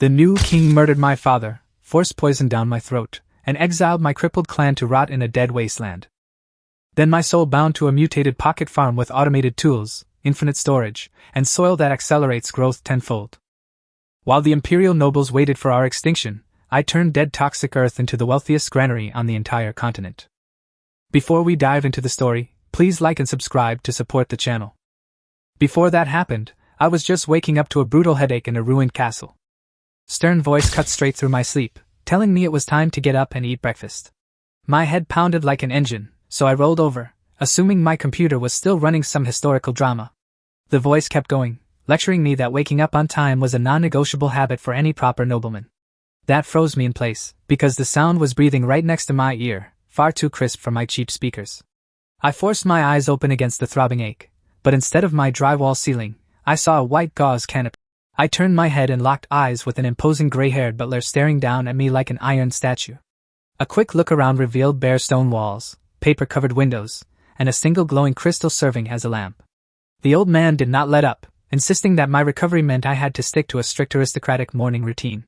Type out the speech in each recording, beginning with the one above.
The new king murdered my father, forced poison down my throat, and exiled my crippled clan to rot in a dead wasteland. Then my soul bound to a mutated pocket farm with automated tools, infinite storage, and soil that accelerates growth tenfold. While the imperial nobles waited for our extinction, I turned dead toxic earth into the wealthiest granary on the entire continent. Before we dive into the story, please like and subscribe to support the channel. Before that happened, I was just waking up to a brutal headache in a ruined castle. Stern voice cut straight through my sleep, telling me it was time to get up and eat breakfast. My head pounded like an engine, so I rolled over, assuming my computer was still running some historical drama. The voice kept going, lecturing me that waking up on time was a non-negotiable habit for any proper nobleman. That froze me in place, because the sound was breathing right next to my ear, far too crisp for my cheap speakers. I forced my eyes open against the throbbing ache, but instead of my drywall ceiling, I saw a white gauze canopy. I turned my head and locked eyes with an imposing gray-haired butler staring down at me like an iron statue. A quick look around revealed bare stone walls, paper-covered windows, and a single glowing crystal serving as a lamp. The old man did not let up, insisting that my recovery meant I had to stick to a strict aristocratic morning routine.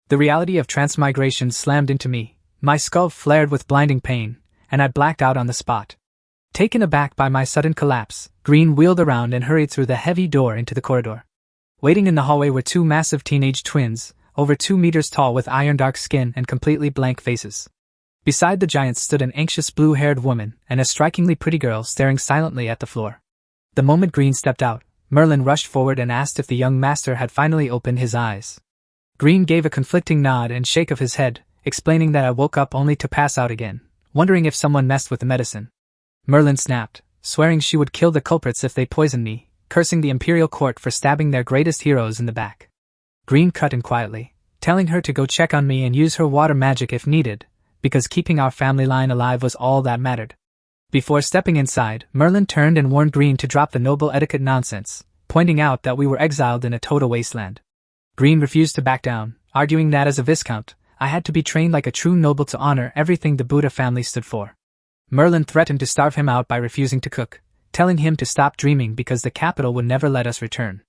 The reality of transmigration slammed into me, my skull flared with blinding pain, and I blacked out on the spot. Taken aback by my sudden collapse, Green wheeled around and hurried through the heavy door into the corridor. Waiting in the hallway were two massive teenage twins, over 2 meters tall with iron-dark skin and completely blank faces. Beside the giants stood an anxious blue-haired woman and a strikingly pretty girl staring silently at the floor. The moment Green stepped out, Merlin rushed forward and asked if the young master had finally opened his eyes. Green gave a conflicting nod and shake of his head, explaining that I woke up only to pass out again, wondering if someone messed with the medicine. Merlin snapped, swearing she would kill the culprits if they poisoned me, cursing the imperial court for stabbing their greatest heroes in the back. Green cut in quietly, telling her to go check on me and use her water magic if needed, because keeping our family line alive was all that mattered. Before stepping inside, Merlin turned and warned Green to drop the noble etiquette nonsense, pointing out that we were exiled in a total wasteland. Green refused to back down, arguing that as a viscount, I had to be trained like a true noble to honor everything the Buddha family stood for. Merlin threatened to starve him out by refusing to cook, telling him to stop dreaming because the capital would never let us return.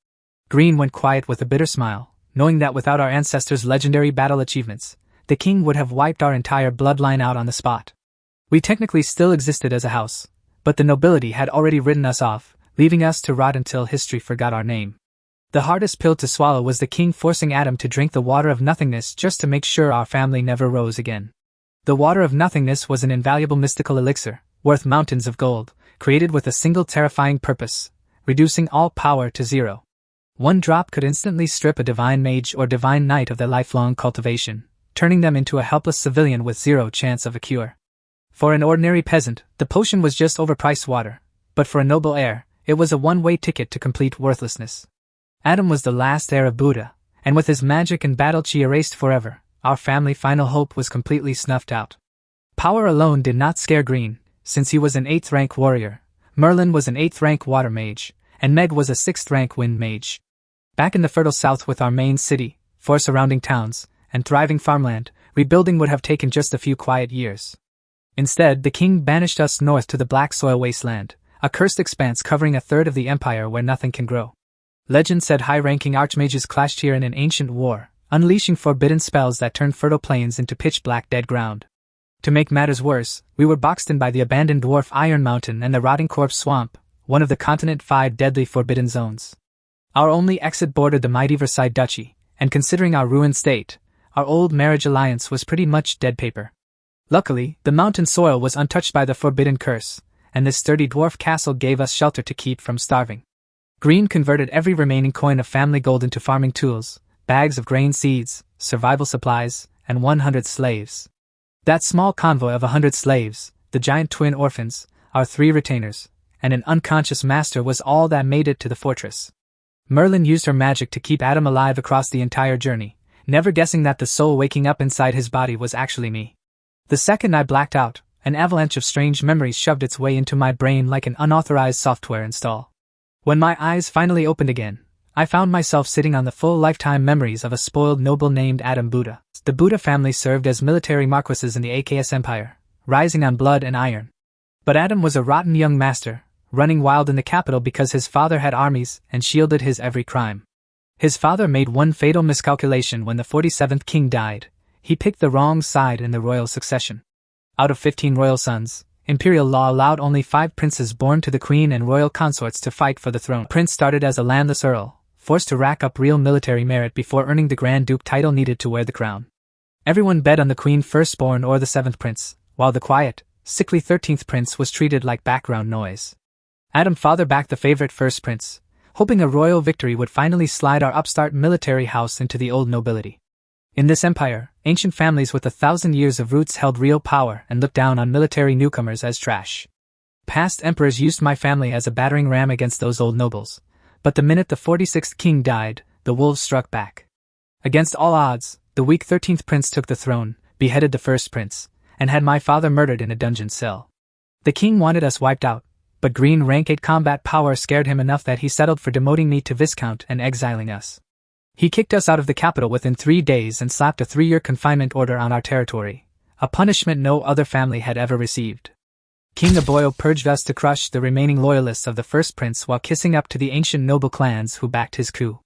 Green went quiet with a bitter smile, knowing that without our ancestors' legendary battle achievements, the king would have wiped our entire bloodline out on the spot. We technically still existed as a house, but the nobility had already written us off, leaving us to rot until history forgot our name. The hardest pill to swallow was the king forcing Adam to drink the water of nothingness just to make sure our family never rose again. The water of nothingness was an invaluable mystical elixir, worth mountains of gold, created with a single terrifying purpose, reducing all power to zero. One drop could instantly strip a divine mage or divine knight of their lifelong cultivation, turning them into a helpless civilian with zero chance of a cure. For an ordinary peasant, the potion was just overpriced water, but for a noble heir, it was a one-way ticket to complete worthlessness. Adam was the last heir of Buddha, and with his magic and battle chi erased forever, our family final hope was completely snuffed out. Power alone did not scare Green, since he was an 8th rank warrior, Merlin was an 8th rank water mage, and Meg was a 6th rank wind mage. Back in the fertile south with our main city, 4 surrounding towns, and thriving farmland, rebuilding would have taken just a few quiet years. Instead, the king banished us north to the black soil wasteland, a cursed expanse covering 1/3 of the empire where nothing can grow. Legend said high-ranking archmages clashed here in an ancient war, unleashing forbidden spells that turned fertile plains into pitch-black dead ground. To make matters worse, we were boxed in by the abandoned dwarf Iron Mountain and the rotting corpse swamp, one of the continent's 5 deadly forbidden zones. Our only exit bordered the mighty Versailles Duchy, and considering our ruined state, our old marriage alliance was pretty much dead paper. Luckily, the mountain soil was untouched by the forbidden curse, and this sturdy dwarf castle gave us shelter to keep from starving. Green converted every remaining coin of family gold into farming tools, bags of grain seeds, survival supplies, and 100 slaves. That small convoy of 100 slaves, the giant twin orphans, our 3 retainers, and an unconscious master was all that made it to the fortress. Merlin used her magic to keep Adam alive across the entire journey, never guessing that the soul waking up inside his body was actually me. The second I blacked out, an avalanche of strange memories shoved its way into my brain like an unauthorized software install. When my eyes finally opened again, I found myself sitting on the full lifetime memories of a spoiled noble named Adam Buddha. The Buddha family served as military marquises in the AKS Empire, rising on blood and iron. But Adam was a rotten young master, running wild in the capital because his father had armies and shielded his every crime. His father made one fatal miscalculation when the 47th king died. He picked the wrong side in the royal succession. Out of 15 royal sons, imperial law allowed only 5 princes born to the queen and royal consorts to fight for the throne. Prince started as a landless earl, forced to rack up real military merit before earning the Grand Duke title needed to wear the crown. Everyone bet on the queen firstborn or the 7th prince, while the quiet, sickly 13th prince was treated like background noise. Adam's father backed the favorite first prince, hoping a royal victory would finally slide our upstart military house into the old nobility. In this empire, ancient families with 1,000 years of roots held real power and looked down on military newcomers as trash. Past emperors used my family as a battering ram against those old nobles, but the minute the 46th king died, the wolves struck back. Against all odds, the weak 13th prince took the throne, beheaded the first prince, and had my father murdered in a dungeon cell. The king wanted us wiped out, but green rank 8 combat power scared him enough that he settled for demoting me to Viscount and exiling us. He kicked us out of the capital within 3 days and slapped a 3-year confinement order on our territory, a punishment no other family had ever received. King Aboyo purged us to crush the remaining loyalists of the first prince while kissing up to the ancient noble clans who backed his coup.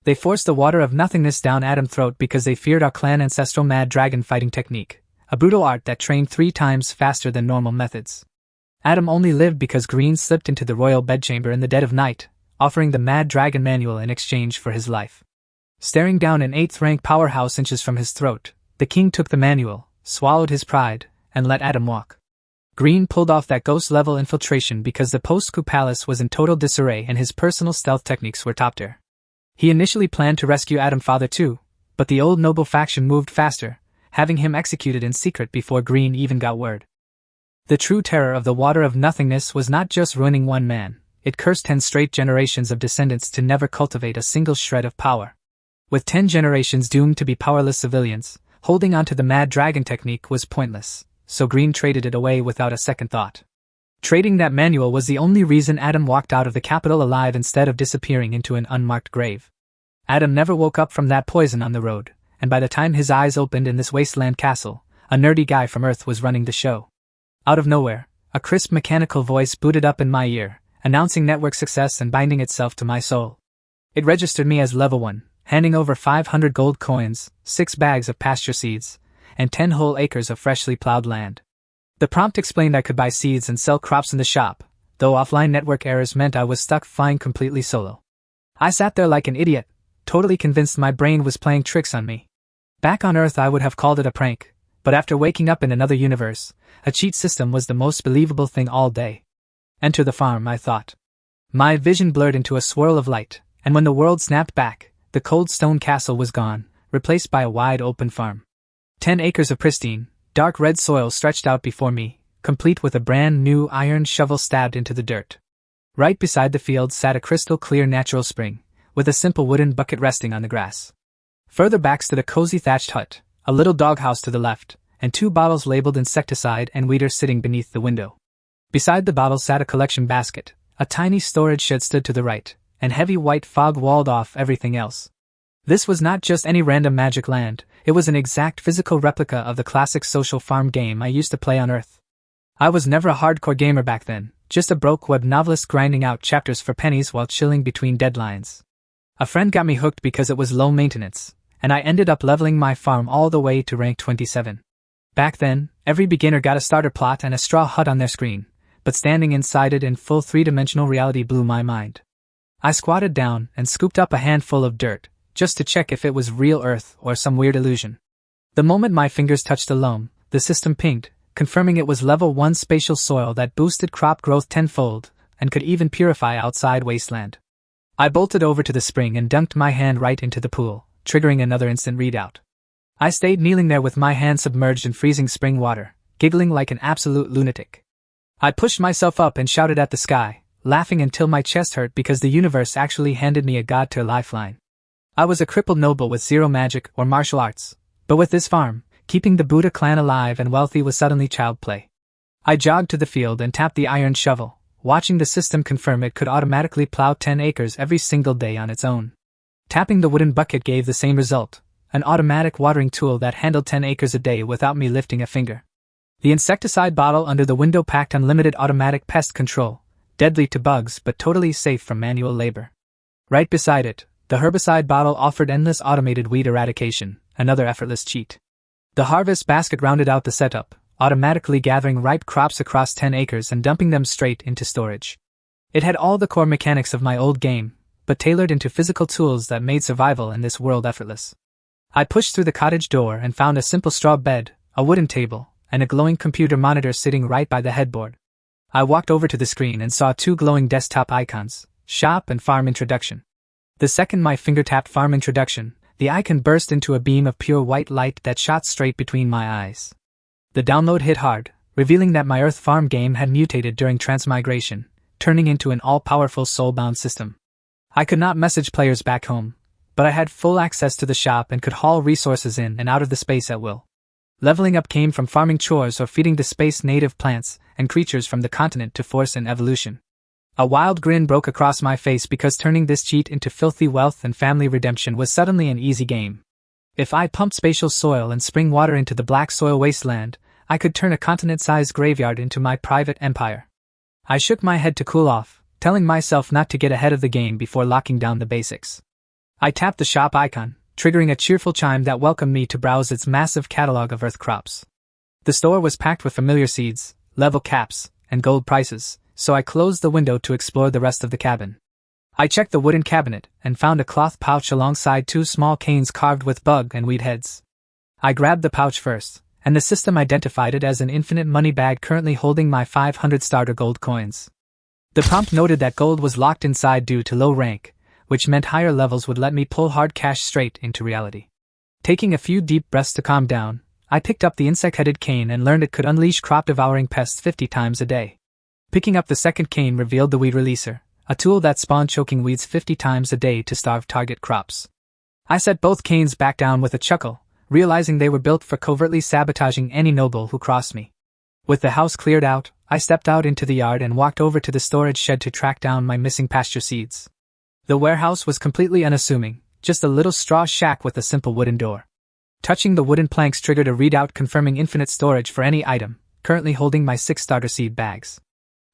They forced the water of nothingness down Adam's throat because they feared our clan ancestral mad dragon fighting technique, a brutal art that trained 3 times faster than normal methods. Adam only lived because Green slipped into the royal bedchamber in the dead of night, offering the Mad Dragon manual in exchange for his life. Staring down an 8th-rank powerhouse inches from his throat, the king took the manual, swallowed his pride, and let Adam walk. Green pulled off that ghost-level infiltration because the post-coup palace was in total disarray and his personal stealth techniques were top-tier. He initially planned to rescue Adam's father too, but the old noble faction moved faster, having him executed in secret before Green even got word. The true terror of the water of nothingness was not just ruining one man, it cursed 10 straight generations of descendants to never cultivate a single shred of power. With 10 generations doomed to be powerless civilians, holding onto the Mad Dragon technique was pointless, so Green traded it away without a second thought. Trading that manual was the only reason Adam walked out of the capital alive instead of disappearing into an unmarked grave. Adam never woke up from that poison on the road, and by the time his eyes opened in this wasteland castle, a nerdy guy from Earth was running the show. Out of nowhere, a crisp mechanical voice booted up in my ear, announcing network success and binding itself to my soul. It registered me as level 1, handing over 500 gold coins, 6 bags of pasture seeds, and 10 whole acres of freshly plowed land. The prompt explained I could buy seeds and sell crops in the shop, though offline network errors meant I was stuck flying completely solo. I sat there like an idiot, totally convinced my brain was playing tricks on me. Back on Earth I would have called it a prank, but after waking up in another universe, a cheat system was the most believable thing all day. Enter the farm, I thought. My vision blurred into a swirl of light, and when the world snapped back, the cold stone castle was gone, replaced by a wide open farm. 10 acres of pristine, dark red soil stretched out before me, complete with a brand new iron shovel stabbed into the dirt. Right beside the field sat a crystal clear natural spring, with a simple wooden bucket resting on the grass. Further back stood a cozy thatched hut, a little doghouse to the left, and 2 bottles labeled insecticide and weeder sitting beneath the window. Beside the bottles sat a collection basket, a tiny storage shed stood to the right, and heavy white fog walled off everything else. This was not just any random magic land, it was an exact physical replica of the classic social farm game I used to play on Earth. I was never a hardcore gamer back then, just a broke web novelist grinding out chapters for pennies while chilling between deadlines. A friend got me hooked because it was low maintenance, and I ended up leveling my farm all the way to rank 27. Back then, every beginner got a starter plot and a straw hut on their screen, but standing inside it in full 3-dimensional reality blew my mind. I squatted down and scooped up a handful of dirt, just to check if it was real Earth or some weird illusion. The moment my fingers touched the loam, the system pinged, confirming it was level 1 spatial soil that boosted crop growth tenfold, and could even purify outside wasteland. I bolted over to the spring and dunked my hand right into the pool, triggering another instant readout. I stayed kneeling there with my hand submerged in freezing spring water, giggling like an absolute lunatic. I pushed myself up and shouted at the sky, laughing until my chest hurt because the universe actually handed me a god-tier lifeline. I was a crippled noble with 0 magic or martial arts, but with this farm, keeping the Buddha clan alive and wealthy was suddenly child play. I jogged to the field and tapped the iron shovel, watching the system confirm it could automatically plow 10 acres every single day on its own. Tapping the wooden bucket gave the same result, an automatic watering tool that handled 10 acres a day without me lifting a finger. The insecticide bottle under the window packed unlimited automatic pest control, deadly to bugs but totally safe from manual labor. Right beside it, The herbicide bottle offered endless automated weed eradication, another effortless cheat. The harvest basket rounded out the setup, automatically gathering ripe crops across 10 acres and dumping them straight into storage. It had all the core mechanics of my old game, but tailored into physical tools that made survival in this world effortless. I pushed through the cottage door and found a simple straw bed, a wooden table, and a glowing computer monitor sitting right by the headboard. I walked over to the screen and saw 2 glowing desktop icons, Shop and Farm Introduction. The second my finger tapped Farm Introduction, the icon burst into a beam of pure white light that shot straight between my eyes. The download hit hard, revealing that my Earth farm game had mutated during transmigration, turning into an all-powerful soul-bound system. I could not message players back home, but I had full access to the shop and could haul resources in and out of the space at will. Leveling up came from farming chores or feeding the space-native plants and creatures from the continent to force an evolution. A wild grin broke across my face because turning this cheat into filthy wealth and family redemption was suddenly an easy game. If I pumped spatial soil and spring water into the black soil wasteland, I could turn a continent-sized graveyard into my private empire. I shook my head to cool off, telling myself not to get ahead of the game before locking down the basics. I tapped the shop icon, triggering a cheerful chime that welcomed me to browse its massive catalog of Earth crops. The store was packed with familiar seeds, level caps, and gold prices, so I closed the window to explore the rest of the cabin. I checked the wooden cabinet and found a cloth pouch alongside 2 small canes carved with bug and weed heads. I grabbed the pouch first, and the system identified it as an infinite money bag currently holding my 500 starter gold coins. The prompt noted that gold was locked inside due to low rank, which meant higher levels would let me pull hard cash straight into reality. Taking a few deep breaths to calm down, I picked up the insect-headed cane and learned it could unleash crop-devouring pests 50 times a day. Picking up the second cane revealed the weed releaser, a tool that spawned choking weeds 50 times a day to starve target crops. I set both canes back down with a chuckle, realizing they were built for covertly sabotaging any noble who crossed me. With the house cleared out, I stepped out into the yard and walked over to the storage shed to track down my missing pasture seeds. The warehouse was completely unassuming, just a little straw shack with a simple wooden door. Touching the wooden planks triggered a readout confirming infinite storage for any item, currently holding my 6 starter seed bags.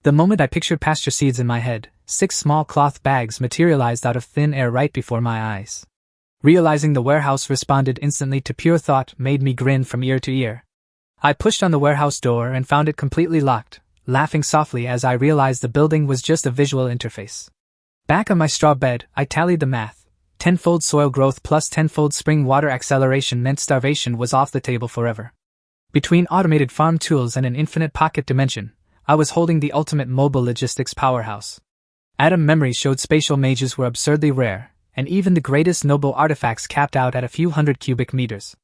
The moment I pictured pasture seeds in my head, 6 small cloth bags materialized out of thin air right before my eyes. Realizing the warehouse responded instantly to pure thought made me grin from ear to ear. I pushed on the warehouse door and found it completely locked, laughing softly as I realized the building was just a visual interface. Back on my straw bed, I tallied the math. 10-fold soil growth plus 10-fold spring water acceleration meant starvation was off the table forever. Between automated farm tools and an infinite pocket dimension, I was holding the ultimate mobile logistics powerhouse. Atom memory showed spatial mages were absurdly rare, and even the greatest noble artifacts capped out at a few hundred cubic meters.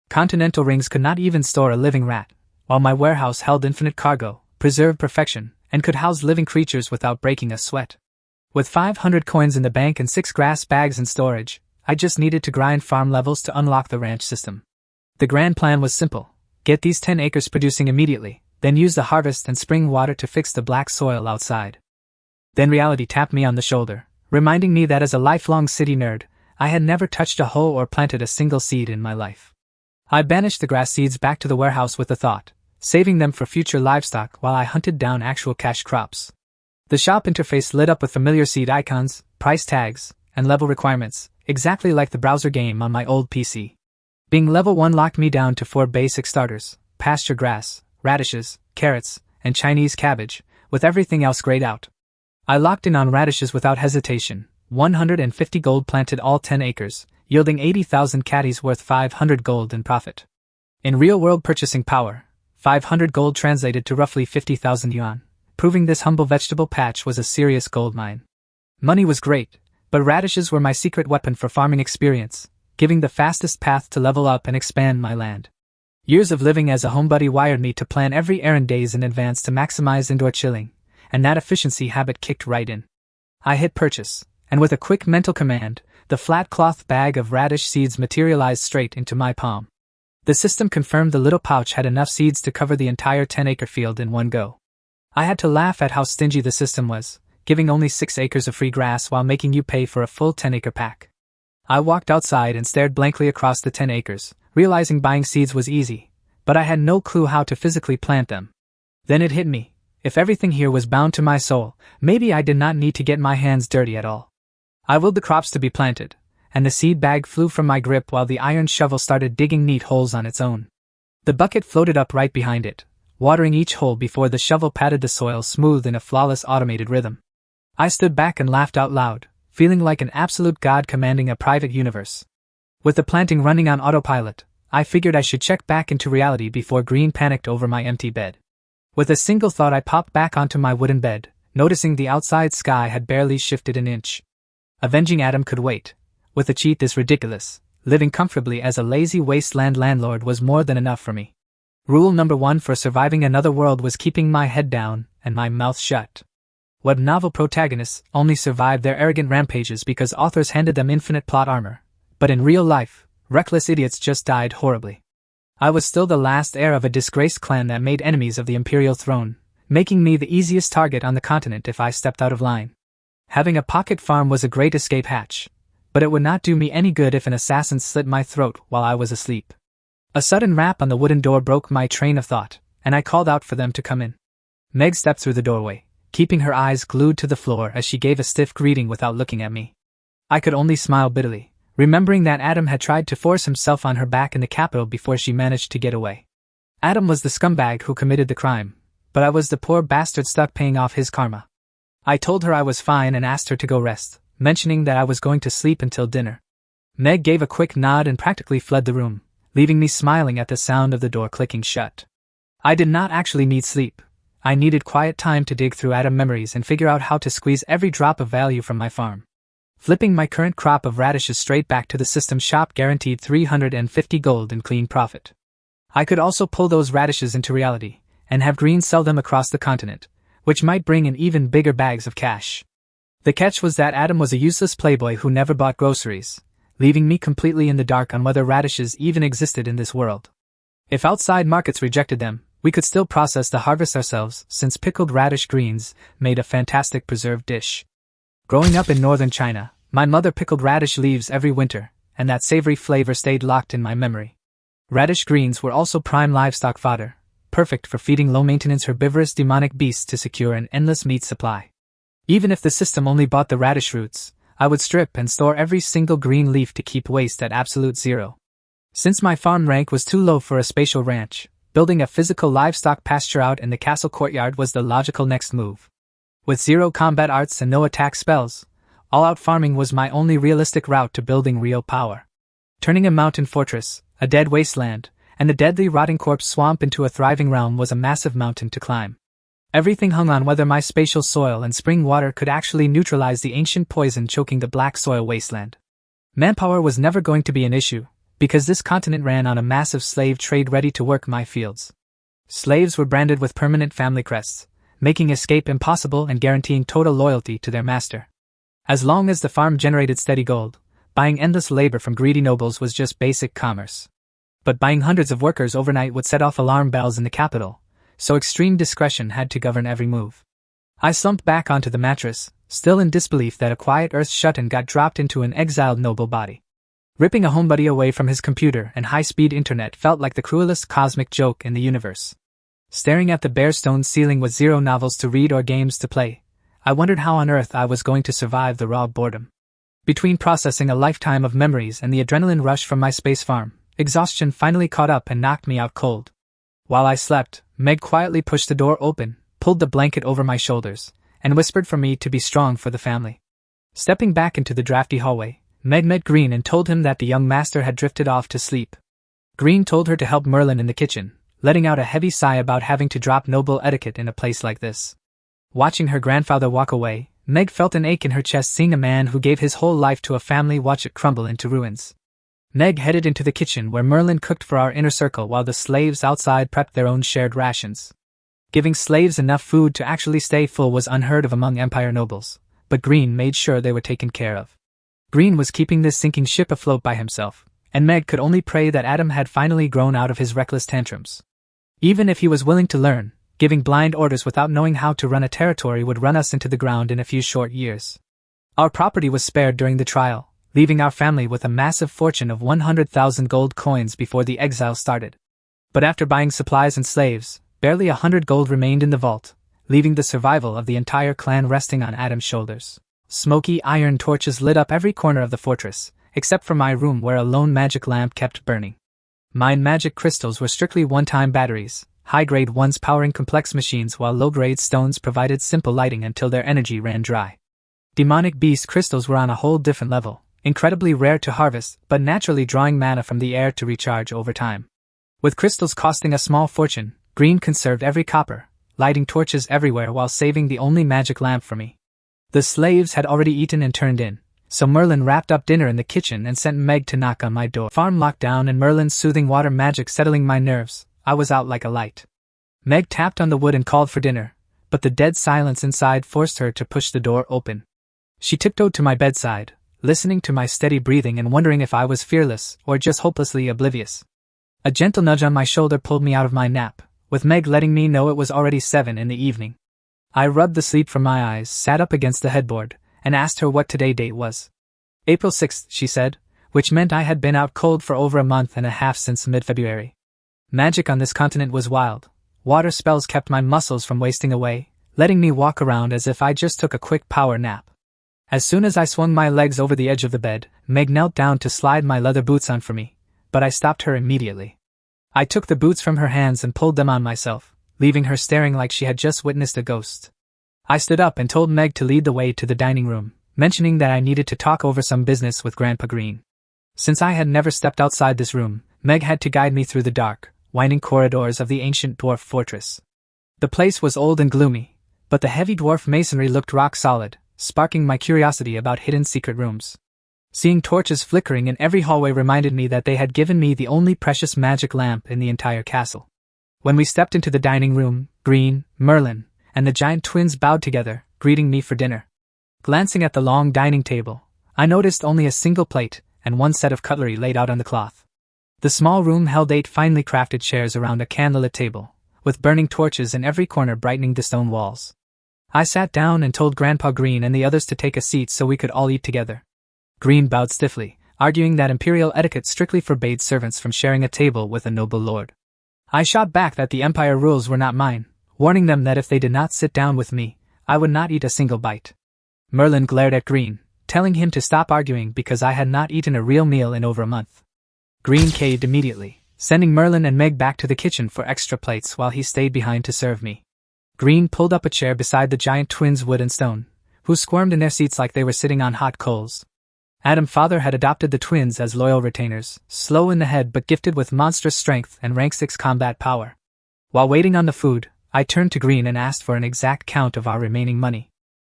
Continental rings could not even store a living rat, while my warehouse held infinite cargo, preserved perfection, and could house living creatures without breaking a sweat. With 500 coins in the bank and 6 grass bags in storage, I just needed to grind farm levels to unlock the ranch system. The grand plan was simple: get these 10 acres producing immediately, then use the harvest and spring water to fix the black soil outside. Then reality tapped me on the shoulder, reminding me that as a lifelong city nerd, I had never touched a hoe or planted a single seed in my life. I banished the grass seeds back to the warehouse with a thought, saving them for future livestock while I hunted down actual cash crops. The shop interface lit up with familiar seed icons, price tags, and level requirements, exactly like the browser game on my old PC. Being level 1 locked me down to 4 basic starters: pasture grass, radishes, carrots, and Chinese cabbage, with everything else grayed out. I locked in on radishes without hesitation. 150 gold planted all 10 acres, yielding 80,000 caddies worth 500 gold in profit. In real-world purchasing power, 500 gold translated to roughly 50,000 yuan, proving this humble vegetable patch was a serious gold mine. Money was great, but radishes were my secret weapon for farming experience, giving the fastest path to level up and expand my land. Years of living as a homebody wired me to plan every errand days in advance to maximize indoor chilling, and that efficiency habit kicked right in. I hit purchase, and with a quick mental command, the flat cloth bag of radish seeds materialized straight into my palm. The system confirmed the little pouch had enough seeds to cover the entire 10-acre field in one go. I had to laugh at how stingy the system was, giving only 6 acres of free grass while making you pay for a full 10-acre pack. I walked outside and stared blankly across the 10 acres, realizing buying seeds was easy, but I had no clue how to physically plant them. Then it hit me: if everything here was bound to my soul, maybe I did not need to get my hands dirty at all. I willed the crops to be planted, and the seed bag flew from my grip while the iron shovel started digging neat holes on its own. The bucket floated up right behind it, watering each hole before the shovel patted the soil smooth in a flawless automated rhythm. I stood back and laughed out loud, feeling like an absolute god commanding a private universe. With the planting running on autopilot, I figured I should check back into reality before Green panicked over my empty bed. With a single thought I popped back onto my wooden bed, noticing the outside sky had barely shifted an inch. Avenging Adam could wait. With a cheat this ridiculous, living comfortably as a lazy wasteland landlord was more than enough for me. Rule number 1 for surviving another world was keeping my head down and my mouth shut. Web novel protagonists only survived their arrogant rampages because authors handed them infinite plot armor, but in real life, reckless idiots just died horribly. I was still the last heir of a disgraced clan that made enemies of the imperial throne, making me the easiest target on the continent if I stepped out of line. Having a pocket farm was a great escape hatch, but it would not do me any good if an assassin slit my throat while I was asleep. A sudden rap on the wooden door broke my train of thought, and I called out for them to come in. Meg stepped through the doorway, keeping her eyes glued to the floor as she gave a stiff greeting without looking at me. I could only smile bitterly, remembering that Adam had tried to force himself on her back in the capital before she managed to get away. Adam was the scumbag who committed the crime, but I was the poor bastard stuck paying off his karma. I told her I was fine and asked her to go rest, mentioning that I was going to sleep until dinner. Meg gave a quick nod and practically fled the room, leaving me smiling at the sound of the door clicking shut. I did not actually need sleep. I needed quiet time to dig through Adam memories and figure out how to squeeze every drop of value from my farm. Flipping my current crop of radishes straight back to the system shop guaranteed 350 gold in clean profit. I could also pull those radishes into reality, and have Green sell them across the continent, which might bring in even bigger bags of cash. The catch was that Adam was a useless playboy who never bought groceries, leaving me completely in the dark on whether radishes even existed in this world. If outside markets rejected them, we could still process the harvest ourselves, since pickled radish greens made a fantastic preserved dish. Growing up in northern China, my mother pickled radish leaves every winter, and that savory flavor stayed locked in my memory. Radish greens were also prime livestock fodder, perfect for feeding low-maintenance herbivorous demonic beasts to secure an endless meat supply. Even if the system only bought the radish roots, I would strip and store every single green leaf to keep waste at absolute zero. Since my farm rank was too low for a spatial ranch, building a physical livestock pasture out in the castle courtyard was the logical next move. With zero combat arts and no attack spells, all-out farming was my only realistic route to building real power. Turning a mountain fortress, a dead wasteland, and the deadly rotting corpse swamp into a thriving realm was a massive mountain to climb. Everything hung on whether my spatial soil and spring water could actually neutralize the ancient poison choking the black soil wasteland. Manpower was never going to be an issue, because this continent ran on a massive slave trade ready to work my fields. Slaves were branded with permanent family crests, making escape impossible and guaranteeing total loyalty to their master. As long as the farm generated steady gold, buying endless labor from greedy nobles was just basic commerce. But buying hundreds of workers overnight would set off alarm bells in the capital, so extreme discretion had to govern every move. I slumped back onto the mattress, still in disbelief that a quiet earth shut-in got dropped into an exiled noble body. Ripping a homebody away from his computer and high-speed internet felt like the cruelest cosmic joke in the universe. Staring at the bare stone ceiling with zero novels to read or games to play, I wondered how on earth I was going to survive the raw boredom. Between processing a lifetime of memories and the adrenaline rush from my space farm, exhaustion finally caught up and knocked me out cold. While I slept, Meg quietly pushed the door open, pulled the blanket over my shoulders, and whispered for me to be strong for the family. Stepping back into the drafty hallway, Meg met Green and told him that the young master had drifted off to sleep. Green told her to help Merlin in the kitchen, letting out a heavy sigh about having to drop noble etiquette in a place like this. Watching her grandfather walk away, Meg felt an ache in her chest seeing a man who gave his whole life to a family watch it crumble into ruins. Meg headed into the kitchen where Merlin cooked for our inner circle while the slaves outside prepped their own shared rations. Giving slaves enough food to actually stay full was unheard of among Empire nobles, but Green made sure they were taken care of. Green was keeping this sinking ship afloat by himself, and Meg could only pray that Adam had finally grown out of his reckless tantrums. Even if he was willing to learn, giving blind orders without knowing how to run a territory would run us into the ground in a few short years. Our property was spared during the trial, leaving our family with a massive fortune of 100,000 gold coins before the exile started. But after buying supplies and slaves, barely 100 gold remained in the vault, leaving the survival of the entire clan resting on Adam's shoulders. Smoky iron torches lit up every corner of the fortress, except for my room where a lone magic lamp kept burning. Mine magic crystals were strictly one-time batteries, high-grade ones powering complex machines while low-grade stones provided simple lighting until their energy ran dry. Demonic beast crystals were on a whole different level, incredibly rare to harvest but naturally drawing mana from the air to recharge over time. With crystals costing a small fortune, Green conserved every copper, lighting torches everywhere while saving the only magic lamp for me. The slaves had already eaten and turned in, so Merlin wrapped up dinner in the kitchen and sent Meg to knock on my door. Farm locked down and Merlin's soothing water magic settling my nerves, I was out like a light. Meg tapped on the wood and called for dinner, but the dead silence inside forced her to push the door open. She tiptoed to my bedside, listening to my steady breathing and wondering if I was fearless or just hopelessly oblivious. A gentle nudge on my shoulder pulled me out of my nap, with Meg letting me know it was already 7 in the evening. I rubbed the sleep from my eyes, sat up against the headboard, and asked her what today's date was. April 6th, she said, which meant I had been out cold for over a month and a half since mid-February. Magic on this continent was wild. Water spells kept my muscles from wasting away, letting me walk around as if I just took a quick power nap. As soon as I swung my legs over the edge of the bed, Meg knelt down to slide my leather boots on for me, but I stopped her immediately. I took the boots from her hands and pulled them on myself, leaving her staring like she had just witnessed a ghost. I stood up and told Meg to lead the way to the dining room, mentioning that I needed to talk over some business with Grandpa Green. Since I had never stepped outside this room, Meg had to guide me through the dark, winding corridors of the ancient dwarf fortress. The place was old and gloomy, but the heavy dwarf masonry looked rock solid, sparking my curiosity about hidden secret rooms. Seeing torches flickering in every hallway reminded me that they had given me the only precious magic lamp in the entire castle. When we stepped into the dining room, Green, Merlin, and the giant twins bowed together, greeting me for dinner. Glancing at the long dining table, I noticed only a single plate and one set of cutlery laid out on the cloth. The small room held 8 finely crafted chairs around a candlelit table, with burning torches in every corner brightening the stone walls. I sat down and told Grandpa Green and the others to take a seat so we could all eat together. Green bowed stiffly, arguing that imperial etiquette strictly forbade servants from sharing a table with a noble lord. I shot back that the empire rules were not mine, warning them that if they did not sit down with me, I would not eat a single bite. Merlin glared at Green, telling him to stop arguing because I had not eaten a real meal in over a month. Green caved immediately, sending Merlin and Meg back to the kitchen for extra plates while he stayed behind to serve me. Green pulled up a chair beside the giant twins wood and stone, who squirmed in their seats like they were sitting on hot coals. Adam's father had adopted the twins as loyal retainers, slow in the head but gifted with monstrous strength and rank 6 combat power. While waiting on the food, I turned to Green and asked for an exact count of our remaining money.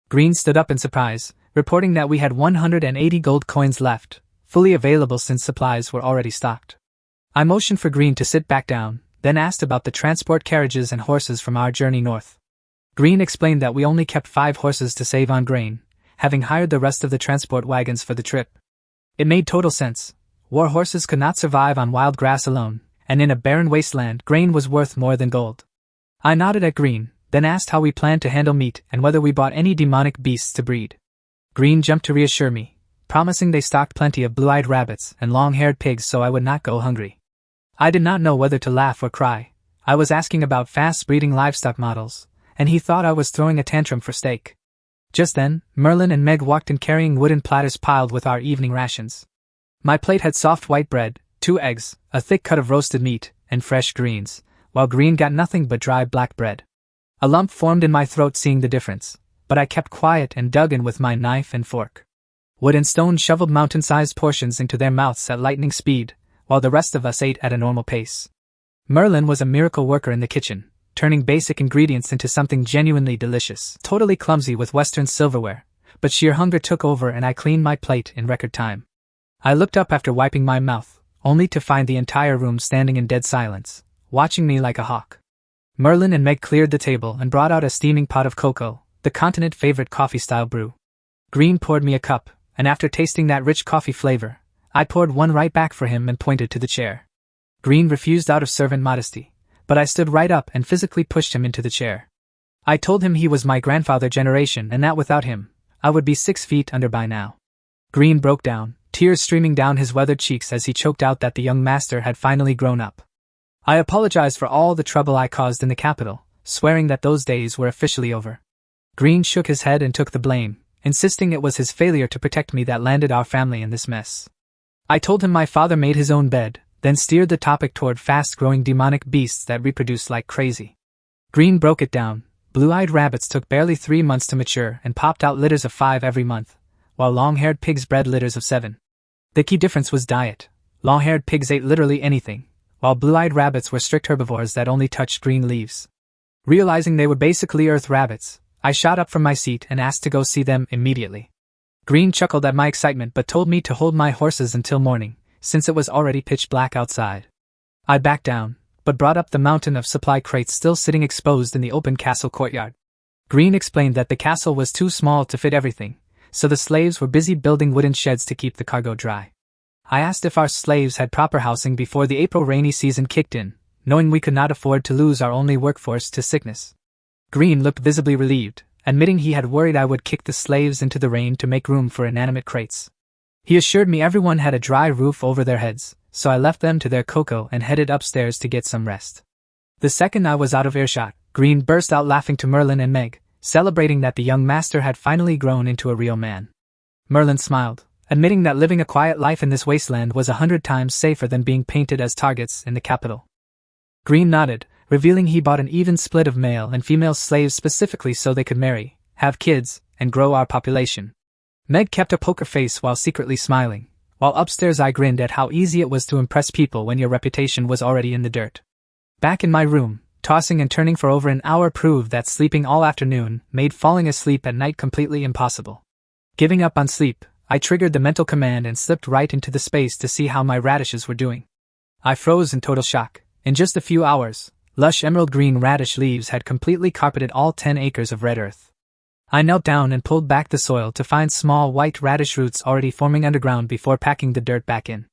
Green stood up in surprise, reporting that we had 180 gold coins left, fully available since supplies were already stocked. I motioned for Green to sit back down, then asked about the transport carriages and horses from our journey north. Green explained that we only kept 5 horses to save on grain, having hired the rest of the transport wagons for the trip. It made total sense. War horses could not survive on wild grass alone, and in a barren wasteland, grain was worth more than gold. I nodded at Green, then asked how we planned to handle meat and whether we bought any demonic beasts to breed. Green jumped to reassure me, promising they stocked plenty of blue-eyed rabbits and long-haired pigs so I would not go hungry. I did not know whether to laugh or cry. I was asking about fast-breeding livestock models, and he thought I was throwing a tantrum for steak. Just then, Merlin and Meg walked in carrying wooden platters piled with our evening rations. My plate had soft white bread, 2 eggs, a thick cut of roasted meat, and fresh greens, while Green got nothing but dry black bread. A lump formed in my throat seeing the difference, but I kept quiet and dug in with my knife and fork. Wood and stone shoveled mountain-sized portions into their mouths at lightning speed, while the rest of us ate at a normal pace. Merlin was a miracle worker in the kitchen, turning basic ingredients into something genuinely delicious. Totally clumsy with Western silverware, but sheer hunger took over and I cleaned my plate in record time. I looked up after wiping my mouth, only to find the entire room standing in dead silence, watching me like a hawk. Merlin and Meg cleared the table and brought out a steaming pot of cocoa, the continent's favorite coffee-style brew. Green poured me a cup, and after tasting that rich coffee flavor, I poured one right back for him and pointed to the chair. Green refused out of servant modesty, but I stood right up and physically pushed him into the chair. I told him he was my grandfather generation and that without him, I would be 6 feet under by now. Green broke down, tears streaming down his weathered cheeks as he choked out that the young master had finally grown up. I apologized for all the trouble I caused in the capital, swearing that those days were officially over. Green shook his head and took the blame, insisting it was his failure to protect me that landed our family in this mess. I told him my father made his own bed, then steered the topic toward fast-growing demonic beasts that reproduced like crazy. Green broke it down. Blue-eyed rabbits took barely 3 months to mature and popped out litters of 5 every month, while long-haired pigs bred litters of 7. The key difference was diet. Long-haired pigs ate literally anything, while blue-eyed rabbits were strict herbivores that only touched green leaves. Realizing they were basically earth rabbits, I shot up from my seat and asked to go see them immediately. Green chuckled at my excitement but told me to hold my horses until morning, since it was already pitch black outside. I backed down, but brought up the mountain of supply crates still sitting exposed in the open castle courtyard. Green explained that the castle was too small to fit everything, so the slaves were busy building wooden sheds to keep the cargo dry. I asked if our slaves had proper housing before the April rainy season kicked in, knowing we could not afford to lose our only workforce to sickness. Green looked visibly relieved, admitting he had worried I would kick the slaves into the rain to make room for inanimate crates. He assured me everyone had a dry roof over their heads, so I left them to their cocoa and headed upstairs to get some rest. The second I was out of earshot, Green burst out laughing to Merlin and Meg, celebrating that the young master had finally grown into a real man. Merlin smiled, admitting that living a quiet life in this wasteland was 100 times safer than being painted as targets in the capital. Green nodded, revealing he bought an even split of male and female slaves specifically so they could marry, have kids, and grow our population. Meg kept a poker face while secretly smiling, while upstairs I grinned at how easy it was to impress people when your reputation was already in the dirt. Back in my room, tossing and turning for over an hour proved that sleeping all afternoon made falling asleep at night completely impossible. Giving up on sleep, I triggered the mental command and slipped right into the space to see how my radishes were doing. I froze in total shock. In just a few hours, lush emerald green radish leaves had completely carpeted all 10 acres of red earth. I knelt down and pulled back the soil to find small white radish roots already forming underground before packing the dirt back in.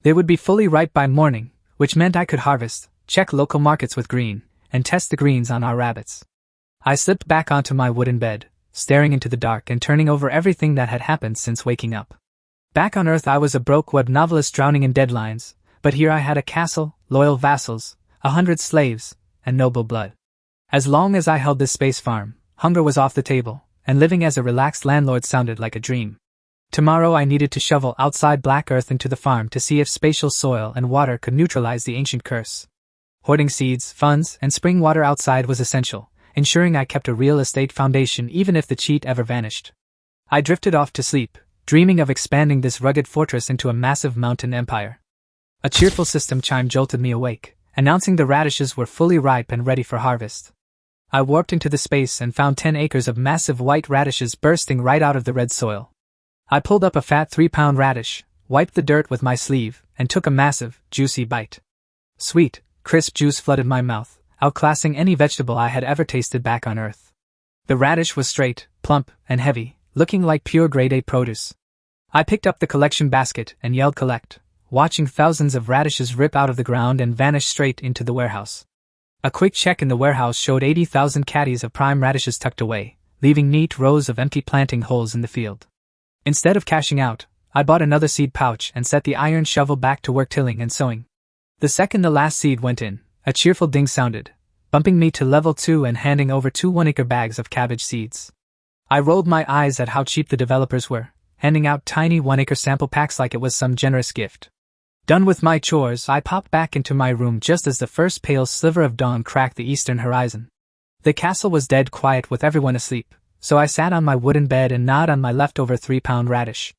They would be fully ripe by morning, which meant I could harvest, check local markets with Green, and test the greens on our rabbits. I slipped back onto my wooden bed, staring into the dark and turning over everything that had happened since waking up. Back on Earth I was a broke web novelist drowning in deadlines, but here I had a castle, loyal vassals, 100 slaves, and noble blood. As long as I held this space farm, hunger was off the table, and living as a relaxed landlord sounded like a dream. Tomorrow I needed to shovel outside black earth into the farm to see if spatial soil and water could neutralize the ancient curse. Hoarding seeds, funds, and spring water outside was essential, ensuring I kept a real estate foundation even if the cheat ever vanished. I drifted off to sleep, dreaming of expanding this rugged fortress into a massive mountain empire. A cheerful system chime jolted me awake, announcing the radishes were fully ripe and ready for harvest. I warped into the space and found 10 acres of massive white radishes bursting right out of the red soil. I pulled up a fat 3-pound radish, wiped the dirt with my sleeve, and took a massive, juicy bite. Sweet, crisp juice flooded my mouth, outclassing any vegetable I had ever tasted back on Earth. The radish was straight, plump, and heavy, looking like pure grade A produce. I picked up the collection basket and yelled collect, watching thousands of radishes rip out of the ground and vanish straight into the warehouse. A quick check in the warehouse showed 80,000 caddies of prime radishes tucked away, leaving neat rows of empty planting holes in the field. Instead of cashing out, I bought another seed pouch and set the iron shovel back to work tilling and sowing. The second the last seed went in, a cheerful ding sounded, bumping me to level 2 and handing over 2 1-acre bags of cabbage seeds. I rolled my eyes at how cheap the developers were, handing out tiny 1-acre sample packs like it was some generous gift. Done with my chores, I popped back into my room just as the first pale sliver of dawn cracked the eastern horizon. The castle was dead quiet with everyone asleep, so I sat on my wooden bed and gnawed on my leftover 3-pound radish.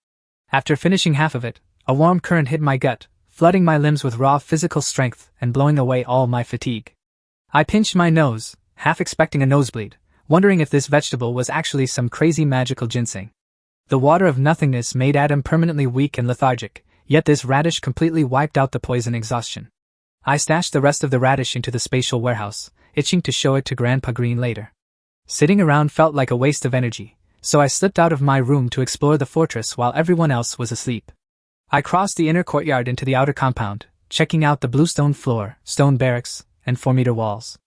After finishing half of it, a warm current hit my gut, flooding my limbs with raw physical strength and blowing away all my fatigue. I pinched my nose, half expecting a nosebleed, wondering if this vegetable was actually some crazy magical ginseng. The water of nothingness made Adam permanently weak and lethargic, yet this radish completely wiped out the poison exhaustion. I stashed the rest of the radish into the spatial warehouse, itching to show it to Grandpa Green later. Sitting around felt like a waste of energy, so I slipped out of my room to explore the fortress while everyone else was asleep. I crossed the inner courtyard into the outer compound, checking out the bluestone floor, stone barracks, and 4-meter walls.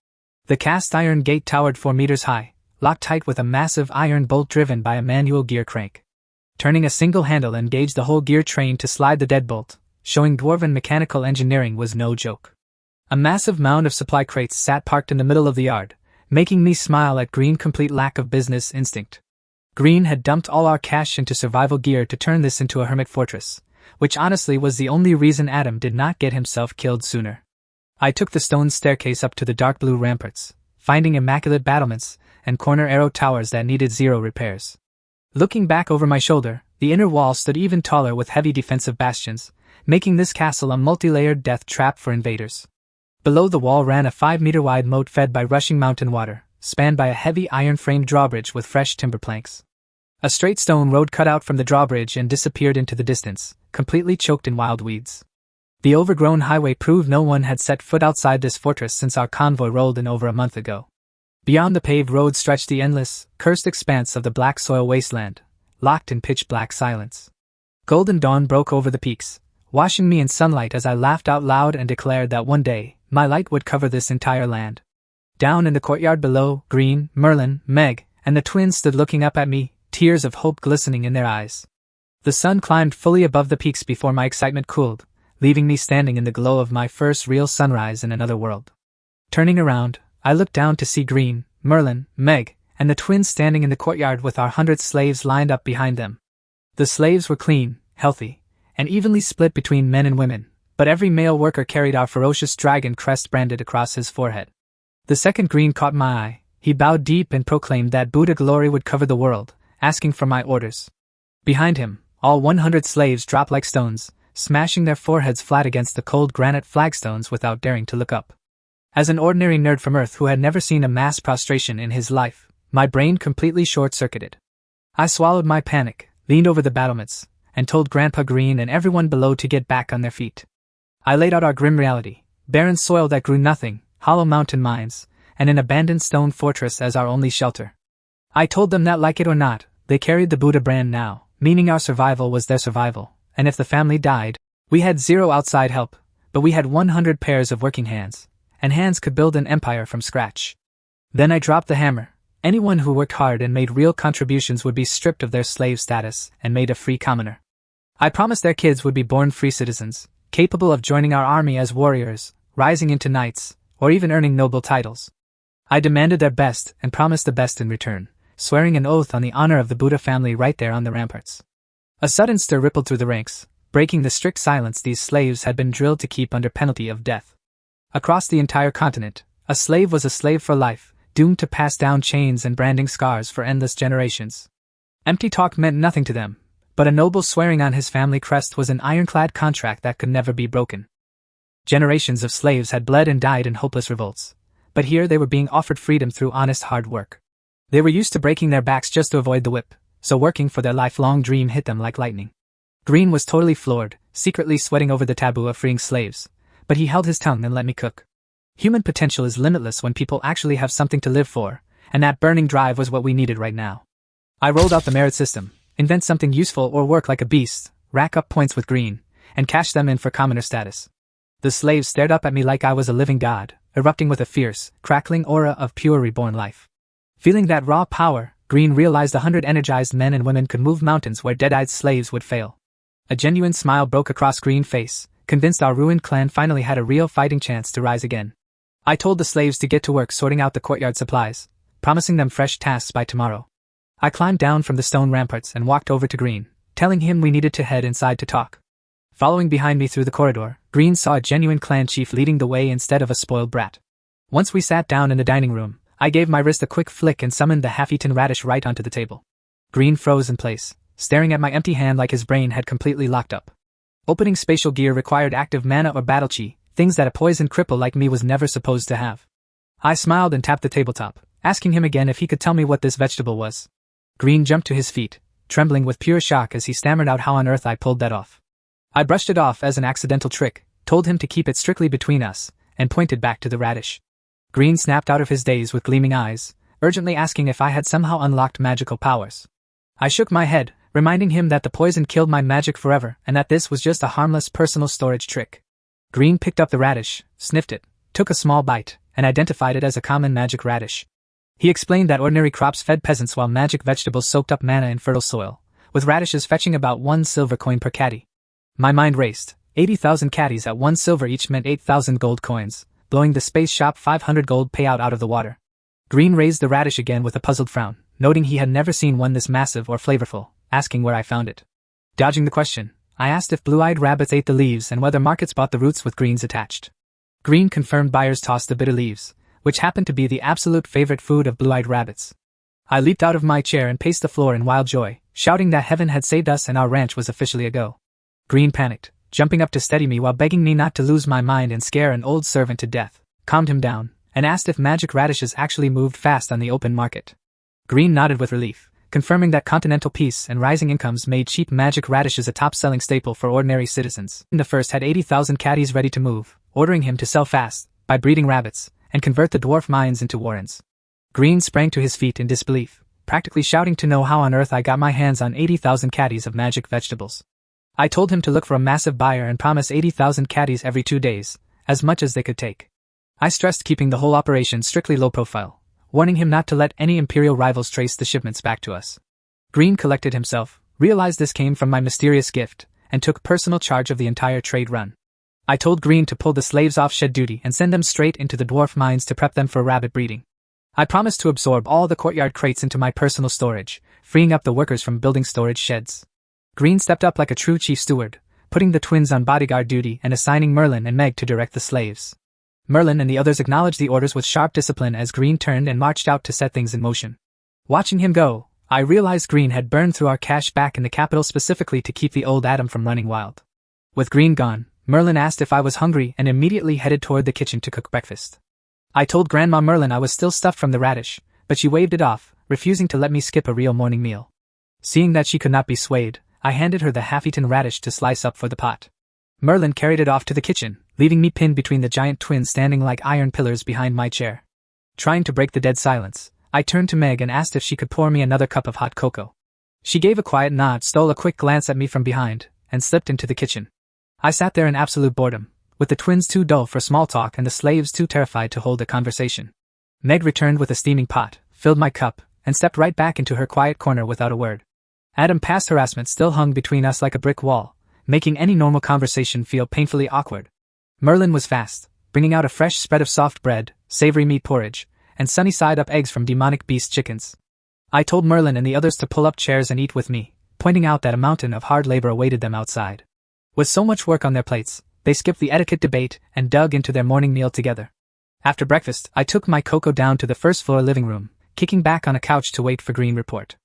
The cast iron gate towered 4 meters high, locked tight with a massive iron bolt driven by a manual gear crank. Turning a single handle engaged the whole gear train to slide the deadbolt, showing dwarven mechanical engineering was no joke. A massive mound of supply crates sat parked in the middle of the yard, making me smile at Green's complete lack of business instinct. Green had dumped all our cash into survival gear to turn this into a hermit fortress, which honestly was the only reason Adam did not get himself killed sooner. I took the stone staircase up to the dark blue ramparts, finding immaculate battlements and corner arrow towers that needed zero repairs. Looking back over my shoulder, the inner wall stood even taller with heavy defensive bastions, making this castle a multi-layered death trap for invaders. Below the wall ran a 5-meter-wide moat fed by rushing mountain water, spanned by a heavy iron-framed drawbridge with fresh timber planks. A straight stone road cut out from the drawbridge and disappeared into the distance, completely choked in wild weeds. The overgrown highway proved no one had set foot outside this fortress since our convoy rolled in over a month ago. Beyond the paved road stretched the endless, cursed expanse of the black soil wasteland, locked in pitch-black silence. Golden dawn broke over the peaks, washing me in sunlight as I laughed out loud and declared that one day, my light would cover this entire land. Down in the courtyard below, Green, Merlin, Meg, and the twins stood looking up at me, tears of hope glistening in their eyes. The sun climbed fully above the peaks before my excitement cooled, leaving me standing in the glow of my first real sunrise in another world. Turning around, I looked down to see Green, Merlin, Meg, and the twins standing in the courtyard with our 100 slaves lined up behind them. The slaves were clean, healthy, and evenly split between men and women, but every male worker carried our ferocious dragon crest branded across his forehead. The second Green caught my eye. He bowed deep and proclaimed that Buddha glory would cover the world, asking for my orders. Behind him, all 100 slaves dropped like stones, smashing their foreheads flat against the cold granite flagstones without daring to look up. As an ordinary nerd from Earth who had never seen a mass prostration in his life, my brain completely short-circuited. I swallowed my panic, leaned over the battlements, and told Grandpa Green and everyone below to get back on their feet. I laid out our grim reality, barren soil that grew nothing, hollow mountain mines, and an abandoned stone fortress as our only shelter. I told them that like it or not, they carried the Buddha brand now, meaning our survival was their survival, and if the family died, we had zero outside help, but we had 100 pairs of working hands, and hands could build an empire from scratch. Then I dropped the hammer. Anyone who worked hard and made real contributions would be stripped of their slave status and made a free commoner. I promised their kids would be born free citizens, capable of joining our army as warriors, rising into knights, or even earning noble titles. I demanded their best and promised the best in return, swearing an oath on the honor of the Buddha family right there on the ramparts. A sudden stir rippled through the ranks, breaking the strict silence these slaves had been drilled to keep under penalty of death. Across the entire continent, a slave was a slave for life, doomed to pass down chains and branding scars for endless generations. Empty talk meant nothing to them, but a noble swearing on his family crest was an ironclad contract that could never be broken. Generations of slaves had bled and died in hopeless revolts, but here they were being offered freedom through honest hard work. They were used to breaking their backs just to avoid the whip, so working for their lifelong dream hit them like lightning. Green was totally floored, secretly sweating over the taboo of freeing slaves, but he held his tongue and let me cook. Human potential is limitless when people actually have something to live for, and that burning drive was what we needed right now. I rolled out the merit system, invent something useful or work like a beast, rack up points with Green, and cash them in for commoner status. The slaves stared up at me like I was a living god, erupting with a fierce, crackling aura of pure reborn life. Feeling that raw power, Green realized 100 energized men and women could move mountains where dead-eyed slaves would fail. A genuine smile broke across Green's face, convinced our ruined clan finally had a real fighting chance to rise again. I told the slaves to get to work sorting out the courtyard supplies, promising them fresh tasks by tomorrow. I climbed down from the stone ramparts and walked over to Green, telling him we needed to head inside to talk. Following behind me through the corridor, Green saw a genuine clan chief leading the way instead of a spoiled brat. Once we sat down in the dining room, I gave my wrist a quick flick and summoned the half-eaten radish right onto the table. Green froze in place, staring at my empty hand like his brain had completely locked up. Opening spatial gear required active mana or battle chi, things that a poisoned cripple like me was never supposed to have. I smiled and tapped the tabletop, asking him again if he could tell me what this vegetable was. Green jumped to his feet, trembling with pure shock as he stammered out how on earth I pulled that off. I brushed it off as an accidental trick, told him to keep it strictly between us, and pointed back to the radish. Green snapped out of his daze with gleaming eyes, urgently asking if I had somehow unlocked magical powers. I shook my head, reminding him that the poison killed my magic forever and that this was just a harmless personal storage trick. Green picked up the radish, sniffed it, took a small bite, and identified it as a common magic radish. He explained that ordinary crops fed peasants while magic vegetables soaked up mana in fertile soil, with radishes fetching about 1 silver coin per caddy. My mind raced. 80,000 caddies at 1 silver each meant 8,000 gold coins, blowing the space shop 500 gold payout out of the water. Green raised the radish again with a puzzled frown, noting he had never seen one this massive or flavorful, asking where I found it. Dodging the question, I asked if blue-eyed rabbits ate the leaves and whether markets bought the roots with greens attached. Green confirmed buyers tossed the bitter leaves, which happened to be the absolute favorite food of blue-eyed rabbits. I leaped out of my chair and paced the floor in wild joy, shouting that heaven had saved us and our ranch was officially a go. Green panicked, jumping up to steady me while begging me not to lose my mind and scare an old servant to death, calmed him down, and asked if magic radishes actually moved fast on the open market. Green nodded with relief, confirming that continental peace and rising incomes made cheap magic radishes a top-selling staple for ordinary citizens. The first had 80,000 caddies ready to move, ordering him to sell fast, by breeding rabbits, and convert the dwarf mines into warrens. Green sprang to his feet in disbelief, practically shouting to know how on earth I got my hands on 80,000 caddies of magic vegetables. I told him to look for a massive buyer and promise 80,000 caddies every 2 days, as much as they could take. I stressed keeping the whole operation strictly low profile, warning him not to let any imperial rivals trace the shipments back to us. Green collected himself, realized this came from my mysterious gift, and took personal charge of the entire trade run. I told Green to pull the slaves off shed duty and send them straight into the dwarf mines to prep them for rabbit breeding. I promised to absorb all the courtyard crates into my personal storage, freeing up the workers from building storage sheds. Green stepped up like a true chief steward, putting the twins on bodyguard duty and assigning Merlin and Meg to direct the slaves. Merlin and the others acknowledged the orders with sharp discipline as Green turned and marched out to set things in motion. Watching him go, I realized Green had burned through our cash back in the capital specifically to keep the old Adam from running wild. With Green gone, Merlin asked if I was hungry and immediately headed toward the kitchen to cook breakfast. I told Grandma Merlin I was still stuffed from the radish, but she waved it off, refusing to let me skip a real morning meal. Seeing that she could not be swayed, I handed her the half-eaten radish to slice up for the pot. Merlin carried it off to the kitchen, leaving me pinned between the giant twins standing like iron pillars behind my chair. Trying to break the dead silence, I turned to Meg and asked if she could pour me another cup of hot cocoa. She gave a quiet nod, stole a quick glance at me from behind, and slipped into the kitchen. I sat there in absolute boredom, with the twins too dull for small talk and the slaves too terrified to hold a conversation. Meg returned with a steaming pot, filled my cup, and stepped right back into her quiet corner without a word. Adam past harassment still hung between us like a brick wall, making any normal conversation feel painfully awkward. Merlin was fast, bringing out a fresh spread of soft bread, savory meat porridge, and sunny-side-up eggs from demonic beast chickens. I told Merlin and the others to pull up chairs and eat with me, pointing out that a mountain of hard labor awaited them outside. With so much work on their plates, they skipped the etiquette debate and dug into their morning meal together. After breakfast, I took my Coco down to the first-floor living room, kicking back on a couch to wait for Green report.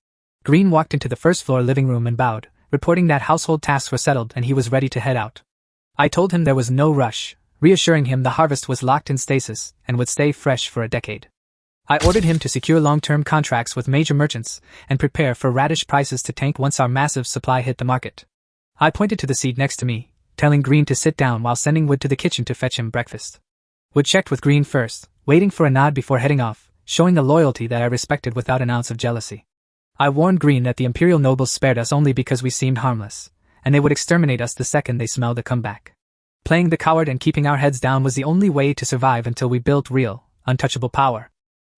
Green walked into the first-floor living room and bowed, reporting that household tasks were settled and he was ready to head out. I told him there was no rush, reassuring him the harvest was locked in stasis and would stay fresh for a decade. I ordered him to secure long-term contracts with major merchants and prepare for radish prices to tank once our massive supply hit the market. I pointed to the seat next to me, telling Green to sit down while sending Wood to the kitchen to fetch him breakfast. Wood checked with Green first, waiting for a nod before heading off, showing a loyalty that I respected without an ounce of jealousy. I warned Green that the imperial nobles spared us only because we seemed harmless, and they would exterminate us the second they smelled the comeback. Playing the coward and keeping our heads down was the only way to survive until we built real, untouchable power.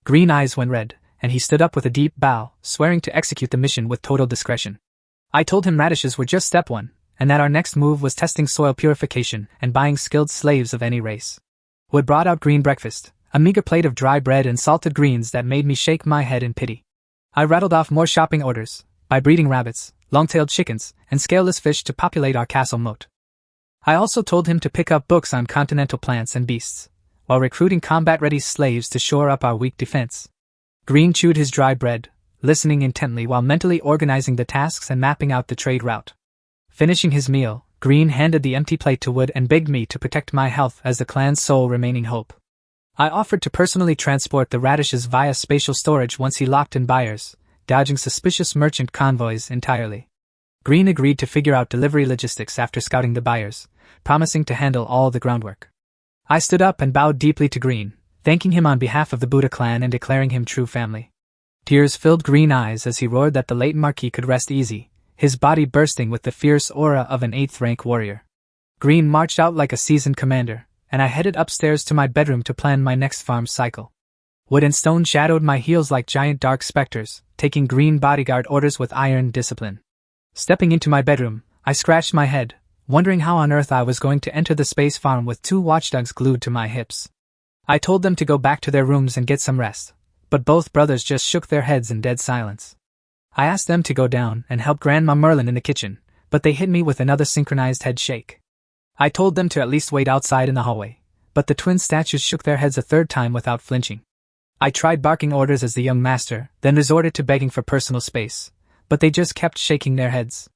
Green eyes went red, and he stood up with a deep bow, swearing to execute the mission with total discretion. I told him radishes were just step one, and that our next move was testing soil purification and buying skilled slaves of any race. Wood brought out Green breakfast, a meager plate of dry bread and salted greens that made me shake my head in pity. I rattled off more shopping orders, by breeding rabbits, long-tailed chickens, and scaleless fish to populate our castle moat. I also told him to pick up books on continental plants and beasts, while recruiting combat-ready slaves to shore up our weak defense. Green chewed his dry bread, listening intently while mentally organizing the tasks and mapping out the trade route. Finishing his meal, Green handed the empty plate to Wood and begged me to protect my health as the clan's sole remaining hope. I offered to personally transport the radishes via spatial storage once he locked in buyers, dodging suspicious merchant convoys entirely. Green agreed to figure out delivery logistics after scouting the buyers, promising to handle all the groundwork. I stood up and bowed deeply to Green, thanking him on behalf of the Buddha clan and declaring him true family. Tears filled Green eyes as he roared that the late Marquis could rest easy, his body bursting with the fierce aura of an 8th-rank warrior. Green marched out like a seasoned commander, and I headed upstairs to my bedroom to plan my next farm cycle. Wood and stone shadowed my heels like giant dark specters, taking Green bodyguard orders with iron discipline. Stepping into my bedroom, I scratched my head, wondering how on earth I was going to enter the space farm with 2 watchdogs glued to my hips. I told them to go back to their rooms and get some rest, but both brothers just shook their heads in dead silence. I asked them to go down and help Grandma Merlin in the kitchen, but they hit me with another synchronized head shake. I told them to at least wait outside in the hallway, but the twin statues shook their heads a third time without flinching. I tried barking orders as the young master, then resorted to begging for personal space, but they just kept shaking their heads.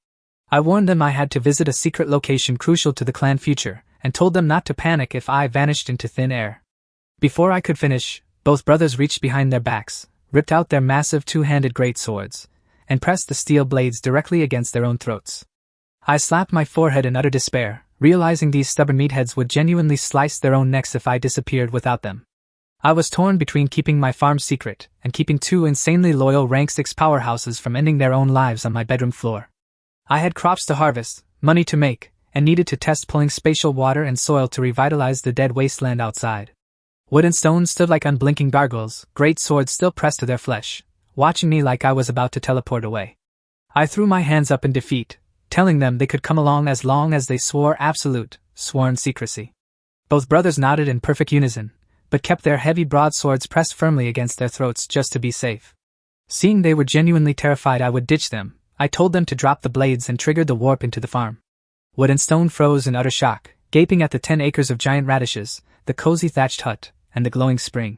I warned them I had to visit a secret location crucial to the clan future, and told them not to panic if I vanished into thin air. Before I could finish, both brothers reached behind their backs, ripped out their massive two-handed great swords, and pressed the steel blades directly against their own throats. I slapped my forehead in utter despair, realizing these stubborn meatheads would genuinely slice their own necks if I disappeared without them. I was torn between keeping my farm secret and keeping two insanely loyal rank 6 powerhouses from ending their own lives on my bedroom floor. I had crops to harvest, money to make, and needed to test pulling spatial water and soil to revitalize the dead wasteland outside. Wood and stone stood like unblinking gargoyles, great swords still pressed to their flesh, watching me like I was about to teleport away. I threw my hands up in defeat, telling them they could come along as long as they swore absolute, sworn secrecy. Both brothers nodded in perfect unison, but kept their heavy broadswords pressed firmly against their throats just to be safe. Seeing they were genuinely terrified I would ditch them, I told them to drop the blades and triggered the warp into the farm. Wood and stone froze in utter shock, gaping at the 10 acres of giant radishes, the cozy thatched hut, and the glowing spring.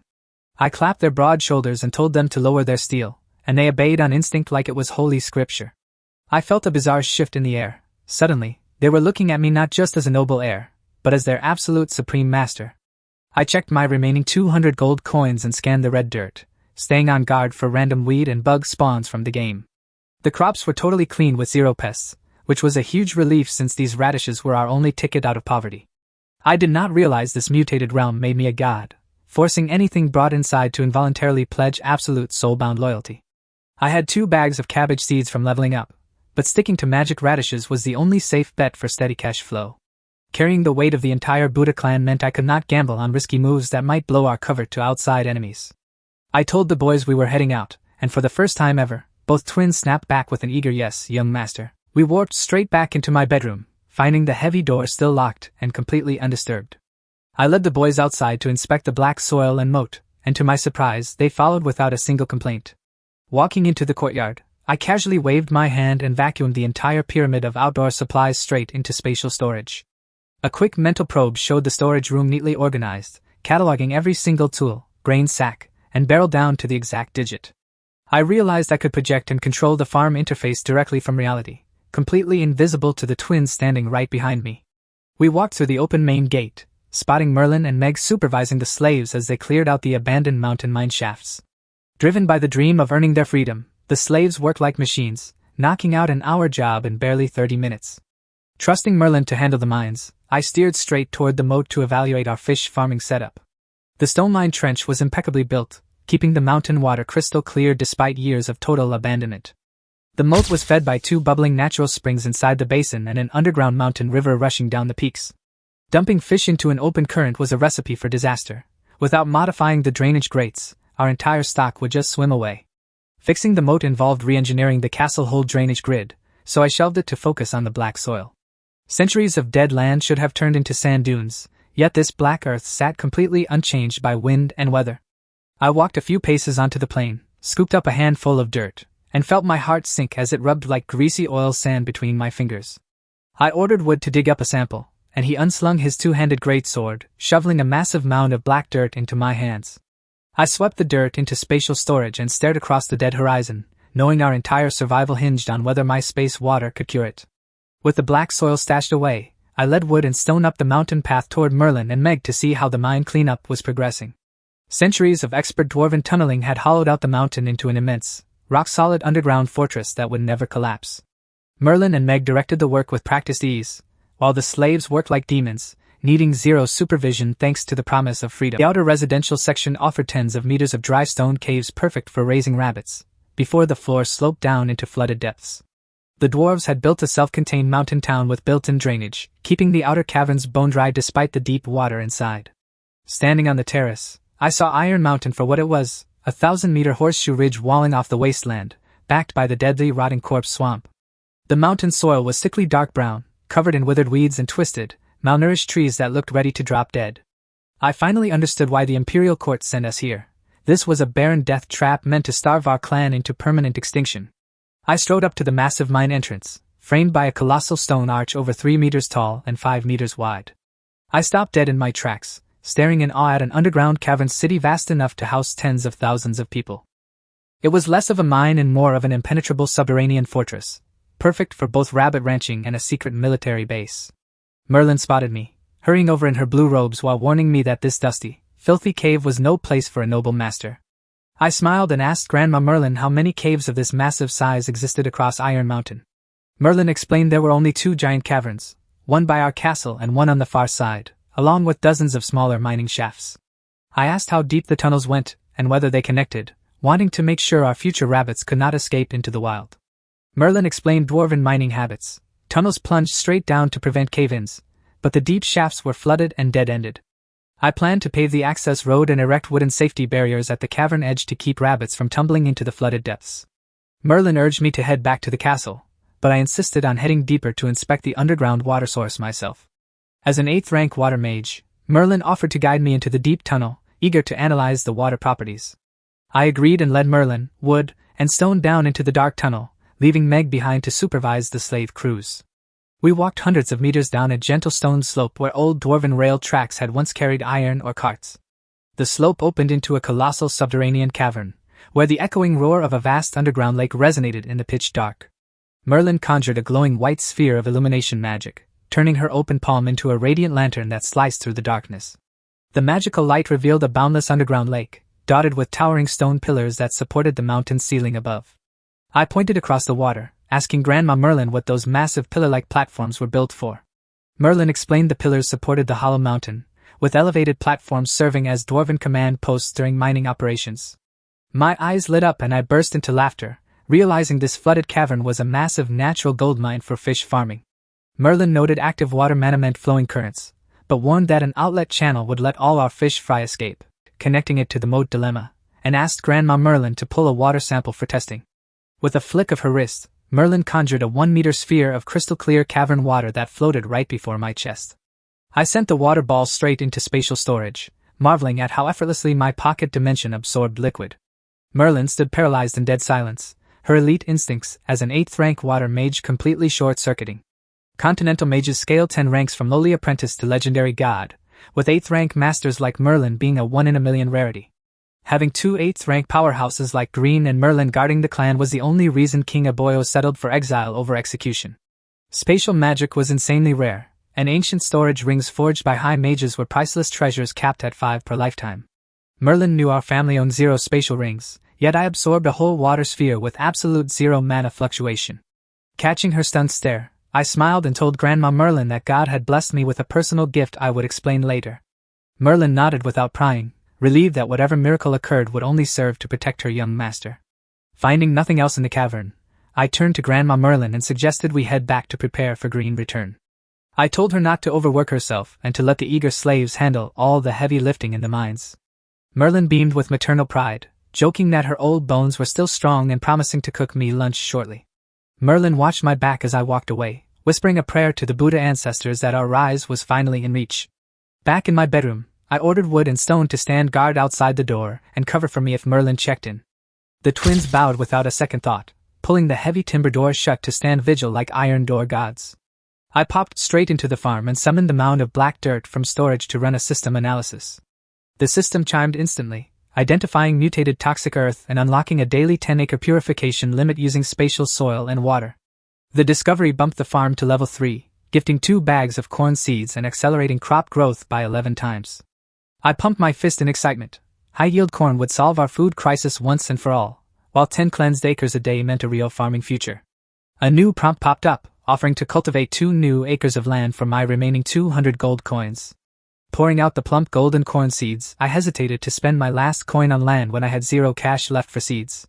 I clapped their broad shoulders and told them to lower their steel, and they obeyed on instinct like it was holy scripture. I felt a bizarre shift in the air. Suddenly, they were looking at me not just as a noble heir, but as their absolute supreme master. I checked my remaining 200 gold coins and scanned the red dirt, staying on guard for random weed and bug spawns from the game. The crops were totally clean with 0 pests, which was a huge relief since these radishes were our only ticket out of poverty. I did not realize this mutated realm made me a god, forcing anything brought inside to involuntarily pledge absolute soul-bound loyalty. I had 2 bags of cabbage seeds from leveling up, but sticking to magic radishes was the only safe bet for steady cash flow. Carrying the weight of the entire Buddha clan meant I could not gamble on risky moves that might blow our cover to outside enemies. I told the boys we were heading out, and for the first time ever, both twins snapped back with an eager yes, young master. We warped straight back into my bedroom, finding the heavy door still locked and completely undisturbed. I led the boys outside to inspect the black soil and moat, and to my surprise, they followed without a single complaint. Walking into the courtyard, I casually waved my hand and vacuumed the entire pyramid of outdoor supplies straight into spatial storage. A quick mental probe showed the storage room neatly organized, cataloging every single tool, grain sack, and barrel down to the exact digit. I realized I could project and control the farm interface directly from reality, completely invisible to the twins standing right behind me. We walked through the open main gate, spotting Merlin and Meg supervising the slaves as they cleared out the abandoned mountain mine shafts. Driven by the dream of earning their freedom, the slaves worked like machines, knocking out an hour job in barely 30 minutes. Trusting Merlin to handle the mines, I steered straight toward the moat to evaluate our fish farming setup. The stone mine trench was impeccably built, keeping the mountain water crystal clear despite years of total abandonment. The moat was fed by 2 bubbling natural springs inside the basin and an underground mountain river rushing down the peaks. Dumping fish into an open current was a recipe for disaster. Without modifying the drainage grates, our entire stock would just swim away. Fixing the moat involved re-engineering the castle hold drainage grid, so I shelved it to focus on the black soil. Centuries of dead land should have turned into sand dunes, yet this black earth sat completely unchanged by wind and weather. I walked a few paces onto the plain, scooped up a handful of dirt, and felt my heart sink as it rubbed like greasy oil sand between my fingers. I ordered Wood to dig up a sample, and he unslung his 2-handed greatsword, shoveling a massive mound of black dirt into my hands. I swept the dirt into spatial storage and stared across the dead horizon, knowing our entire survival hinged on whether my space water could cure it. With the black soil stashed away, I led Wood and Stone up the mountain path toward Merlin and Meg to see how the mine cleanup was progressing. Centuries of expert dwarven tunneling had hollowed out the mountain into an immense, rock-solid underground fortress that would never collapse. Merlin and Meg directed the work with practiced ease, while the slaves worked like demons, needing zero supervision thanks to the promise of freedom. The outer residential section offered tens of meters of dry stone caves perfect for raising rabbits, before the floor sloped down into flooded depths. The dwarves had built a self-contained mountain town with built-in drainage, keeping the outer caverns bone-dry despite the deep water inside. Standing on the terrace, I saw Iron Mountain for what it was, a 1,000-meter horseshoe ridge walling off the wasteland, backed by the deadly rotting corpse swamp. The mountain soil was sickly dark brown, covered in withered weeds and twisted, malnourished trees that looked ready to drop dead. I finally understood why the Imperial Court sent us here. This was a barren death trap meant to starve our clan into permanent extinction. I strode up to the massive mine entrance, framed by a colossal stone arch over 3 meters tall and 5 meters wide. I stopped dead in my tracks, staring in awe at an underground cavern city vast enough to house tens of thousands of people. It was less of a mine and more of an impenetrable subterranean fortress, perfect for both rabbit ranching and a secret military base. Merlin spotted me, hurrying over in her blue robes while warning me that this dusty, filthy cave was no place for a noble master. I smiled and asked Grandma Merlin how many caves of this massive size existed across Iron Mountain. Merlin explained there were only 2 giant caverns, one by our castle and one on the far side, along with dozens of smaller mining shafts. I asked how deep the tunnels went and whether they connected, wanting to make sure our future rabbits could not escape into the wild. Merlin explained dwarven mining habits. Tunnels plunged straight down to prevent cave-ins, but the deep shafts were flooded and dead-ended. I planned to pave the access road and erect wooden safety barriers at the cavern edge to keep rabbits from tumbling into the flooded depths. Merlin urged me to head back to the castle, but I insisted on heading deeper to inspect the underground water source myself. As an 8th rank water mage, Merlin offered to guide me into the deep tunnel, eager to analyze the water properties. I agreed and led Merlin, Wood, and Stone down into the dark tunnel, leaving Meg behind to supervise the slave crews. We walked hundreds of meters down a gentle stone slope where old dwarven rail tracks had once carried iron or carts. The slope opened into a colossal subterranean cavern, where the echoing roar of a vast underground lake resonated in the pitch dark. Merlin conjured a glowing white sphere of illumination magic, turning her open palm into a radiant lantern that sliced through the darkness. The magical light revealed a boundless underground lake, dotted with towering stone pillars that supported the mountain ceiling above. I pointed across the water, asking Grandma Merlin what those massive pillar-like platforms were built for. Merlin explained the pillars supported the hollow mountain, with elevated platforms serving as dwarven command posts during mining operations. My eyes lit up and I burst into laughter, realizing this flooded cavern was a massive natural gold mine for fish farming. Merlin noted active water mana meant flowing currents, but warned that an outlet channel would let all our fish fry escape, connecting it to the moat dilemma, and asked Grandma Merlin to pull a water sample for testing. With a flick of her wrist, Merlin conjured a 1-meter sphere of crystal-clear cavern water that floated right before my chest. I sent the water ball straight into spatial storage, marveling at how effortlessly my pocket dimension absorbed liquid. Merlin stood paralyzed in dead silence, her elite instincts as an 8th rank water mage completely short-circuiting. Continental mages scale 10 ranks from lowly apprentice to legendary god, with 8th rank masters like Merlin being a 1 in a million rarity. Having 2 8th rank powerhouses like Green and Merlin guarding the clan was the only reason King Aboyo settled for exile over execution. Spatial magic was insanely rare, and ancient storage rings forged by high mages were priceless treasures capped at 5 per lifetime. Merlin knew our family owned 0 spatial rings, yet I absorbed a whole water sphere with absolute 0 mana fluctuation. Catching her stunned stare, I smiled and told Grandma Merlin that God had blessed me with a personal gift I would explain later. Merlin nodded without prying, relieved that whatever miracle occurred would only serve to protect her young master. Finding nothing else in the cavern, I turned to Grandma Merlin and suggested we head back to prepare for Green return. I told her not to overwork herself and to let the eager slaves handle all the heavy lifting in the mines. Merlin beamed with maternal pride, joking that her old bones were still strong and promising to cook me lunch shortly. Merlin watched my back as I walked away, whispering a prayer to the Buddha ancestors that our rise was finally in reach. Back in my bedroom, I ordered Wood and Stone to stand guard outside the door and cover for me if Merlin checked in. The twins bowed without a second thought, pulling the heavy timber door shut to stand vigil like iron door gods. I popped straight into the farm and summoned the mound of black dirt from storage to run a system analysis. The system chimed instantly, identifying mutated toxic earth and unlocking a daily 10-acre purification limit using spatial soil and water. The discovery bumped the farm to level 3, gifting 2 bags of corn seeds and accelerating crop growth by 11 times. I pumped my fist in excitement. High-yield corn would solve our food crisis once and for all, while 10 cleansed acres a day meant a real farming future. A new prompt popped up, offering to cultivate 2 new acres of land for my remaining 200 gold coins. Pouring out the plump golden corn seeds, I hesitated to spend my last coin on land when I had 0 cash left for seeds.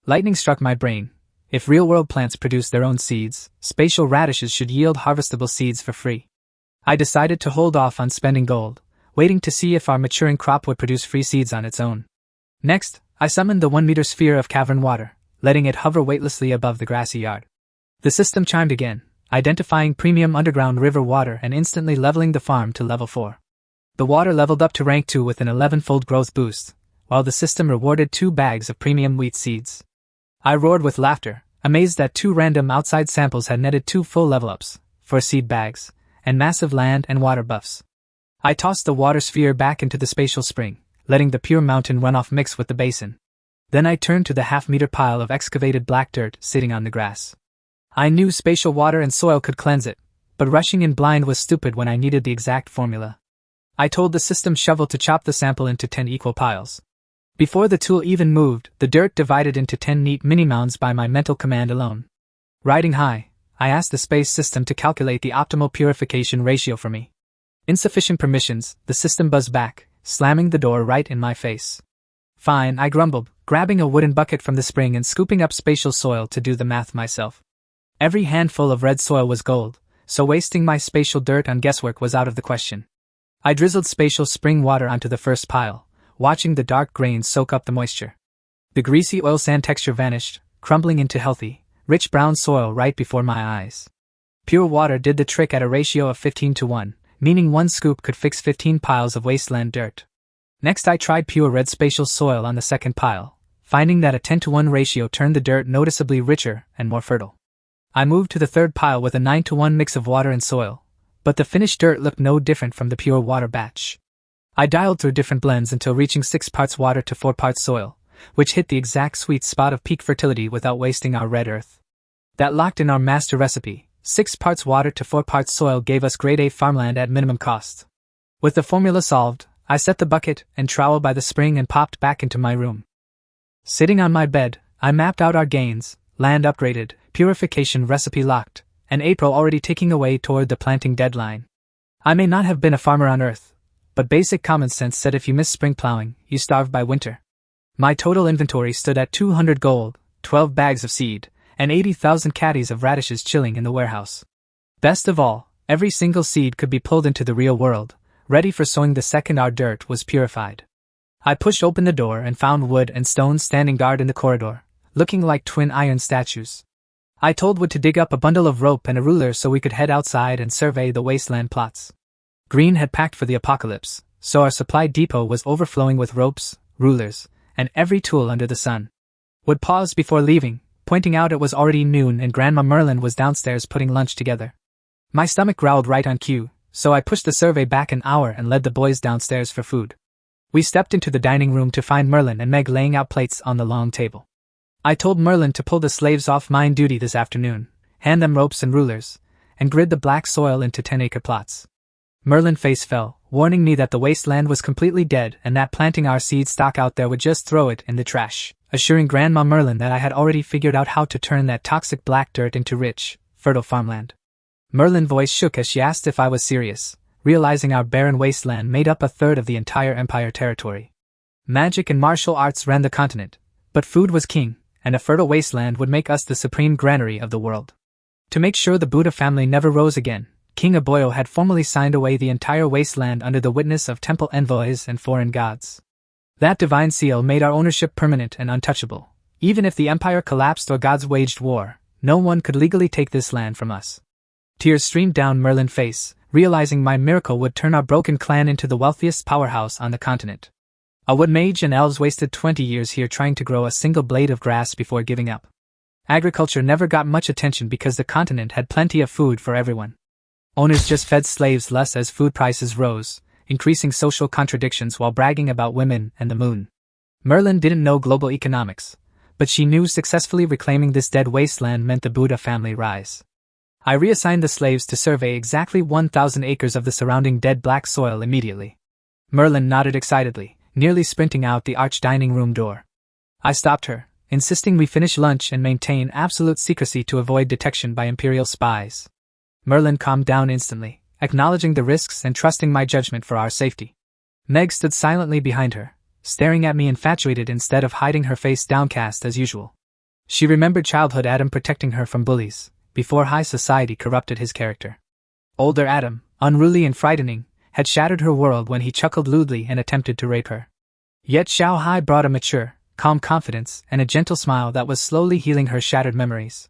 Lightning struck my brain. If real-world plants produce their own seeds, spatial radishes should yield harvestable seeds for free. I decided to hold off on spending gold, waiting to see if our maturing crop would produce free seeds on its own. Next, I summoned the 1-meter sphere of cavern water, letting it hover weightlessly above the grassy yard. The system chimed again, identifying premium underground river water and instantly leveling the farm to level 4. The water leveled up to rank 2 with an 11-fold growth boost, while the system rewarded 2 bags of premium wheat seeds. I roared with laughter, amazed that 2 random outside samples had netted 2 full level-ups, 4 seed bags, and massive land and water buffs. I tossed the water sphere back into the spatial spring, letting the pure mountain runoff mix with the basin. Then I turned to the half-meter pile of excavated black dirt sitting on the grass. I knew spatial water and soil could cleanse it, but rushing in blind was stupid when I needed the exact formula. I told the system shovel to chop the sample into 10 equal piles. Before the tool even moved, the dirt divided into 10 neat mini-mounds by my mental command alone. Riding high, I asked the space system to calculate the optimal purification ratio for me. Insufficient permissions, the system buzzed back, slamming the door right in my face. Fine, I grumbled, grabbing a wooden bucket from the spring and scooping up spatial soil to do the math myself. Every handful of red soil was gold, so wasting my spatial dirt on guesswork was out of the question. I drizzled spatial spring water onto the first pile, watching the dark grains soak up the moisture. The greasy oil sand texture vanished, crumbling into healthy, rich brown soil right before my eyes. Pure water did the trick at a ratio of 15:1, meaning 1 scoop could fix 15 piles of wasteland dirt. Next I tried pure red spatial soil on the second pile, finding that a 10:1 ratio turned the dirt noticeably richer and more fertile. I moved to the third pile with a 9:1 mix of water and soil, but the finished dirt looked no different from the pure water batch. I dialed through different blends until reaching 6 parts water to 4 parts soil, which hit the exact sweet spot of peak fertility without wasting our red earth. That locked in our master recipe. 6 parts water to 4 parts soil gave us grade A farmland at minimum cost. With the formula solved, I set the bucket and trowel by the spring and popped back into my room. Sitting on my bed, I mapped out our gains: land upgraded, purification recipe locked, and April already ticking away toward the planting deadline. I may not have been a farmer on Earth, but basic common sense said if you miss spring plowing, you starve by winter. My total inventory stood at 200 gold, 12 bags of seed, and 80,000 caddies of radishes chilling in the warehouse. Best of all, every single seed could be pulled into the real world, ready for sowing the second our dirt was purified. I pushed open the door and found Wood and Stone standing guard in the corridor, looking like twin iron statues. I told Wood to dig up a bundle of rope and a ruler so we could head outside and survey the wasteland plots. Green had packed for the apocalypse, so our supply depot was overflowing with ropes, rulers, and every tool under the sun. Wood paused before leaving, pointing out it was already noon and Grandma Merlin was downstairs putting lunch together. My stomach growled right on cue, so I pushed the survey back an hour and led the boys downstairs for food. We stepped into the dining room to find Merlin and Meg laying out plates on the long table. I told Merlin to pull the slaves off mine duty this afternoon, hand them ropes and rulers, and grid the black soil into 10-acre plots. Merlin's face fell, warning me that the wasteland was completely dead and that planting our seed stock out there would just throw it in the trash, assuring Grandma Merlin that I had already figured out how to turn that toxic black dirt into rich, fertile farmland. Merlin's voice shook as she asked if I was serious, realizing our barren wasteland made up a third of the entire Empire territory. Magic and martial arts ran the continent, but food was king, and a fertile wasteland would make us the supreme granary of the world. To make sure the Buddha family never rose again, King Aboyo had formally signed away the entire wasteland under the witness of temple envoys and foreign gods. That divine seal made our ownership permanent and untouchable. Even if the empire collapsed or gods waged war, no one could legally take this land from us. Tears streamed down Merlin's face, realizing my miracle would turn our broken clan into the wealthiest powerhouse on the continent. A wood mage and elves wasted 20 years here trying to grow a single blade of grass before giving up. Agriculture never got much attention because the continent had plenty of food for everyone. Owners just fed slaves less as food prices rose, increasing social contradictions while bragging about women and the moon. Merlin didn't know global economics, but she knew successfully reclaiming this dead wasteland meant the Buddha family rise. I reassigned the slaves to survey exactly 1,000 acres of the surrounding dead black soil immediately. Merlin nodded excitedly, nearly sprinting out the arched dining room door. I stopped her, insisting we finish lunch and maintain absolute secrecy to avoid detection by Imperial spies. Merlin calmed down instantly, acknowledging the risks and trusting my judgment for our safety. Meg stood silently behind her, staring at me infatuated instead of hiding her face downcast as usual. She remembered childhood Adam protecting her from bullies, before high society corrupted his character. Older Adam, unruly and frightening, had shattered her world when he chuckled lewdly and attempted to rape her. Yet Xiao Hai brought a mature, calm confidence and a gentle smile that was slowly healing her shattered memories.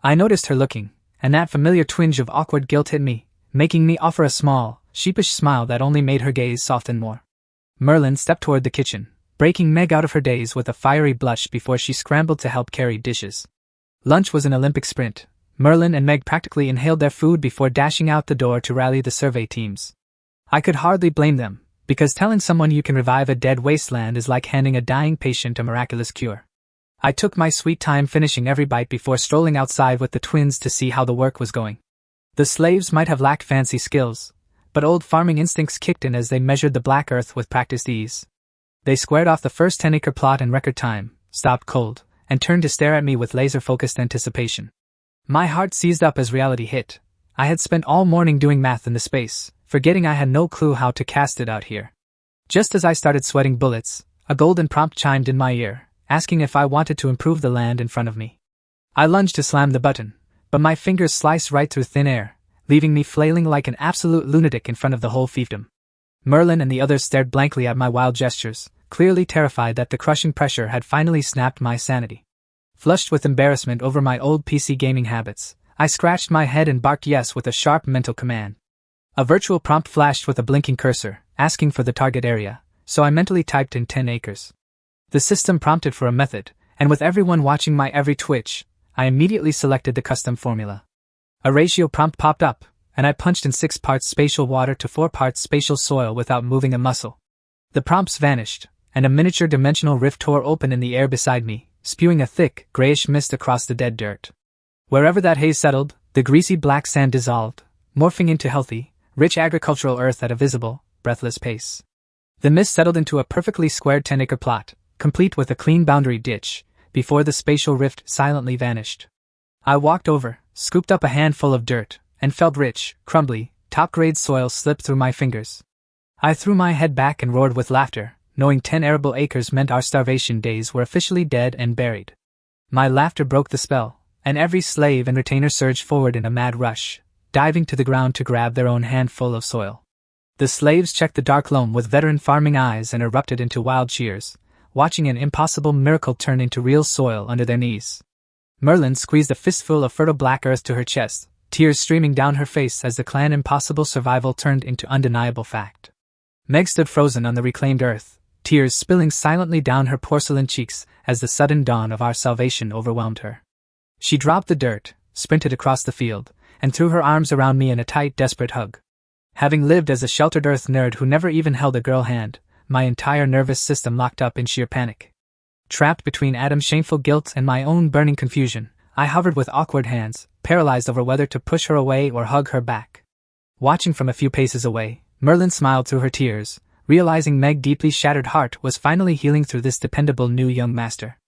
I noticed her looking, and that familiar twinge of awkward guilt hit me, making me offer a small, sheepish smile that only made her gaze soften more. Merlin stepped toward the kitchen, breaking Meg out of her daze with a fiery blush before she scrambled to help carry dishes. Lunch was an Olympic sprint. Merlin and Meg practically inhaled their food before dashing out the door to rally the survey teams. I could hardly blame them, because telling someone you can revive a dead wasteland is like handing a dying patient a miraculous cure. I took my sweet time finishing every bite before strolling outside with the twins to see how the work was going. The slaves might have lacked fancy skills, but old farming instincts kicked in as they measured the black earth with practiced ease. They squared off the first 10-acre plot in record time, stopped cold, and turned to stare at me with laser-focused anticipation. My heart seized up as reality hit. I had spent all morning doing math in the space, forgetting I had no clue how to cast it out here. Just as I started sweating bullets, a golden prompt chimed in my ear, asking if I wanted to improve the land in front of me. I lunged to slam the button, but my fingers sliced right through thin air, leaving me flailing like an absolute lunatic in front of the whole fiefdom. Merlin and the others stared blankly at my wild gestures, clearly terrified that the crushing pressure had finally snapped my sanity. Flushed with embarrassment over my old PC gaming habits, I scratched my head and barked yes with a sharp mental command. A virtual prompt flashed with a blinking cursor, asking for the target area, so I mentally typed in 10 acres. The system prompted for a method, and with everyone watching my every twitch, I immediately selected the custom formula. A ratio prompt popped up, and I punched in 6 parts spatial water to 4 parts spatial soil without moving a muscle. The prompts vanished, and a miniature dimensional rift tore open in the air beside me, spewing a thick, grayish mist across the dead dirt. Wherever that haze settled, the greasy black sand dissolved, morphing into healthy, rich agricultural earth at a visible, breathless pace. The mist settled into a perfectly squared 10-acre plot, complete with a clean boundary ditch, before the spatial rift silently vanished. I walked over, scooped up a handful of dirt, and felt rich, crumbly, top-grade soil slip through my fingers. I threw my head back and roared with laughter, knowing 10 arable acres meant our starvation days were officially dead and buried. My laughter broke the spell, and every slave and retainer surged forward in a mad rush, diving to the ground to grab their own handful of soil. The slaves checked the dark loam with veteran farming eyes and erupted into wild cheers, watching an impossible miracle turn into real soil under their knees. Merlin squeezed a fistful of fertile black earth to her chest, tears streaming down her face as the clan impossible survival turned into undeniable fact. Meg stood frozen on the reclaimed earth, tears spilling silently down her porcelain cheeks as the sudden dawn of our salvation overwhelmed her. She dropped the dirt, sprinted across the field, and threw her arms around me in a tight, desperate hug. Having lived as a sheltered earth nerd who never even held a girl hand, my entire nervous system locked up in sheer panic. Trapped between Adam's shameful guilt and my own burning confusion, I hovered with awkward hands, paralyzed over whether to push her away or hug her back. Watching from a few paces away, Merlin smiled through her tears, realizing Meg's deeply shattered heart was finally healing through this dependable new young master.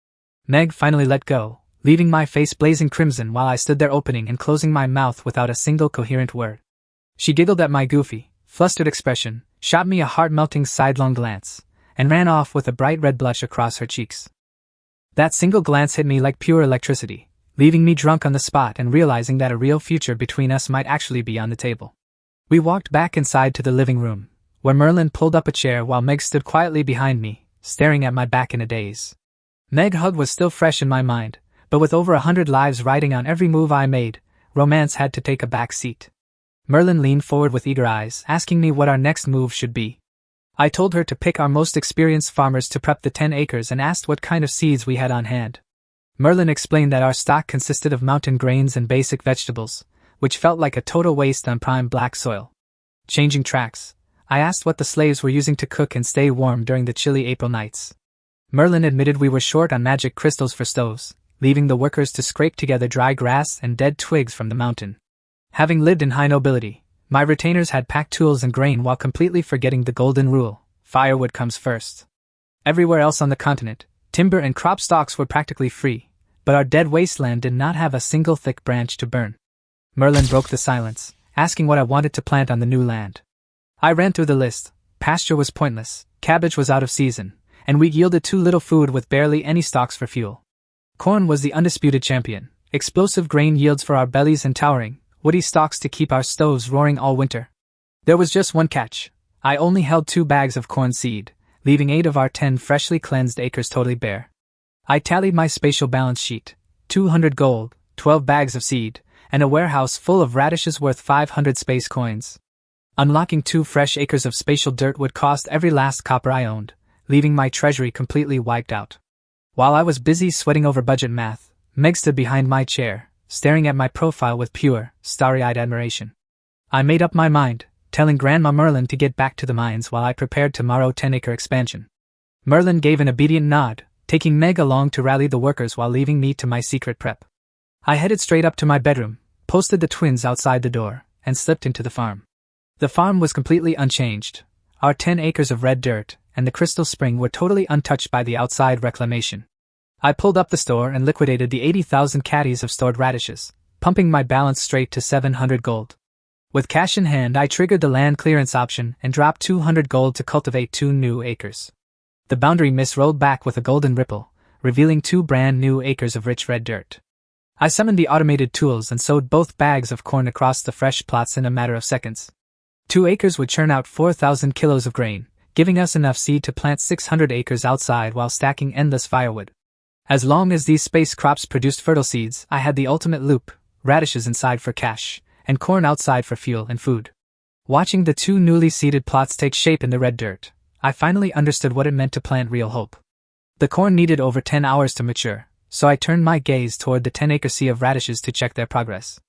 Meg finally let go, leaving my face blazing crimson while I stood there opening and closing my mouth without a single coherent word. She giggled at my goofy, flustered expression, shot me a heart-melting sidelong glance, and ran off with a bright red blush across her cheeks. That single glance hit me like pure electricity, leaving me drunk on the spot and realizing that a real future between us might actually be on the table. We walked back inside to the living room, where Merlin pulled up a chair while Meg stood quietly behind me, staring at my back in a daze. Meg's hug was still fresh in my mind, but with over 100 lives riding on every move I made, romance had to take a back seat. Merlin leaned forward with eager eyes, asking me what our next move should be. I told her to pick our most experienced farmers to prep the 10 acres and asked what kind of seeds we had on hand. Merlin explained that our stock consisted of mountain grains and basic vegetables, which felt like a total waste on prime black soil. Changing tracks, I asked what the slaves were using to cook and stay warm during the chilly April nights. Merlin admitted we were short on magic crystals for stoves, leaving the workers to scrape together dry grass and dead twigs from the mountain. Having lived in high nobility, my retainers had packed tools and grain while completely forgetting the golden rule: firewood comes first. Everywhere else on the continent, timber and crop stalks were practically free, but our dead wasteland did not have a single thick branch to burn. Merlin broke the silence, asking what I wanted to plant on the new land. I ran through the list. Pasture was pointless, cabbage was out of season, and wheat yielded too little food with barely any stalks for fuel. Corn was the undisputed champion, explosive grain yields for our bellies and towering, woody stalks to keep our stoves roaring all winter. There was just one catch. I only held 2 bags of corn seed, leaving 8 of our 10 freshly cleansed acres totally bare. I tallied my spatial balance sheet: 200 gold, 12 bags of seed, and a warehouse full of radishes worth 500 space coins. Unlocking 2 fresh acres of spatial dirt would cost every last copper I owned, leaving my treasury completely wiped out. While I was busy sweating over budget math, Meg stood behind my chair, staring at my profile with pure, starry-eyed admiration. I made up my mind, telling Grandma Merlin to get back to the mines while I prepared tomorrow's 10-acre expansion. Merlin gave an obedient nod, taking Meg along to rally the workers while leaving me to my secret prep. I headed straight up to my bedroom, posted the twins outside the door, and slipped into the farm. The farm was completely unchanged. Our 10 acres of red dirt and the crystal spring were totally untouched by the outside reclamation. I pulled up the store and liquidated the 80,000 caddies of stored radishes, pumping my balance straight to 700 gold. With cash in hand, I triggered the land clearance option and dropped 200 gold to cultivate 2 new acres. The boundary mist rolled back with a golden ripple, revealing 2 brand new acres of rich red dirt. I summoned the automated tools and sowed both bags of corn across the fresh plots in a matter of seconds. 2 acres would churn out 4,000 kilos of grain, giving us enough seed to plant 600 acres outside while stacking endless firewood. As long as these space crops produced fertile seeds, I had the ultimate loop: radishes inside for cash, and corn outside for fuel and food. Watching the 2 newly seeded plots take shape in the red dirt, I finally understood what it meant to plant real hope. The corn needed over 10 hours to mature, so I turned my gaze toward the 10-acre sea of radishes to check their progress.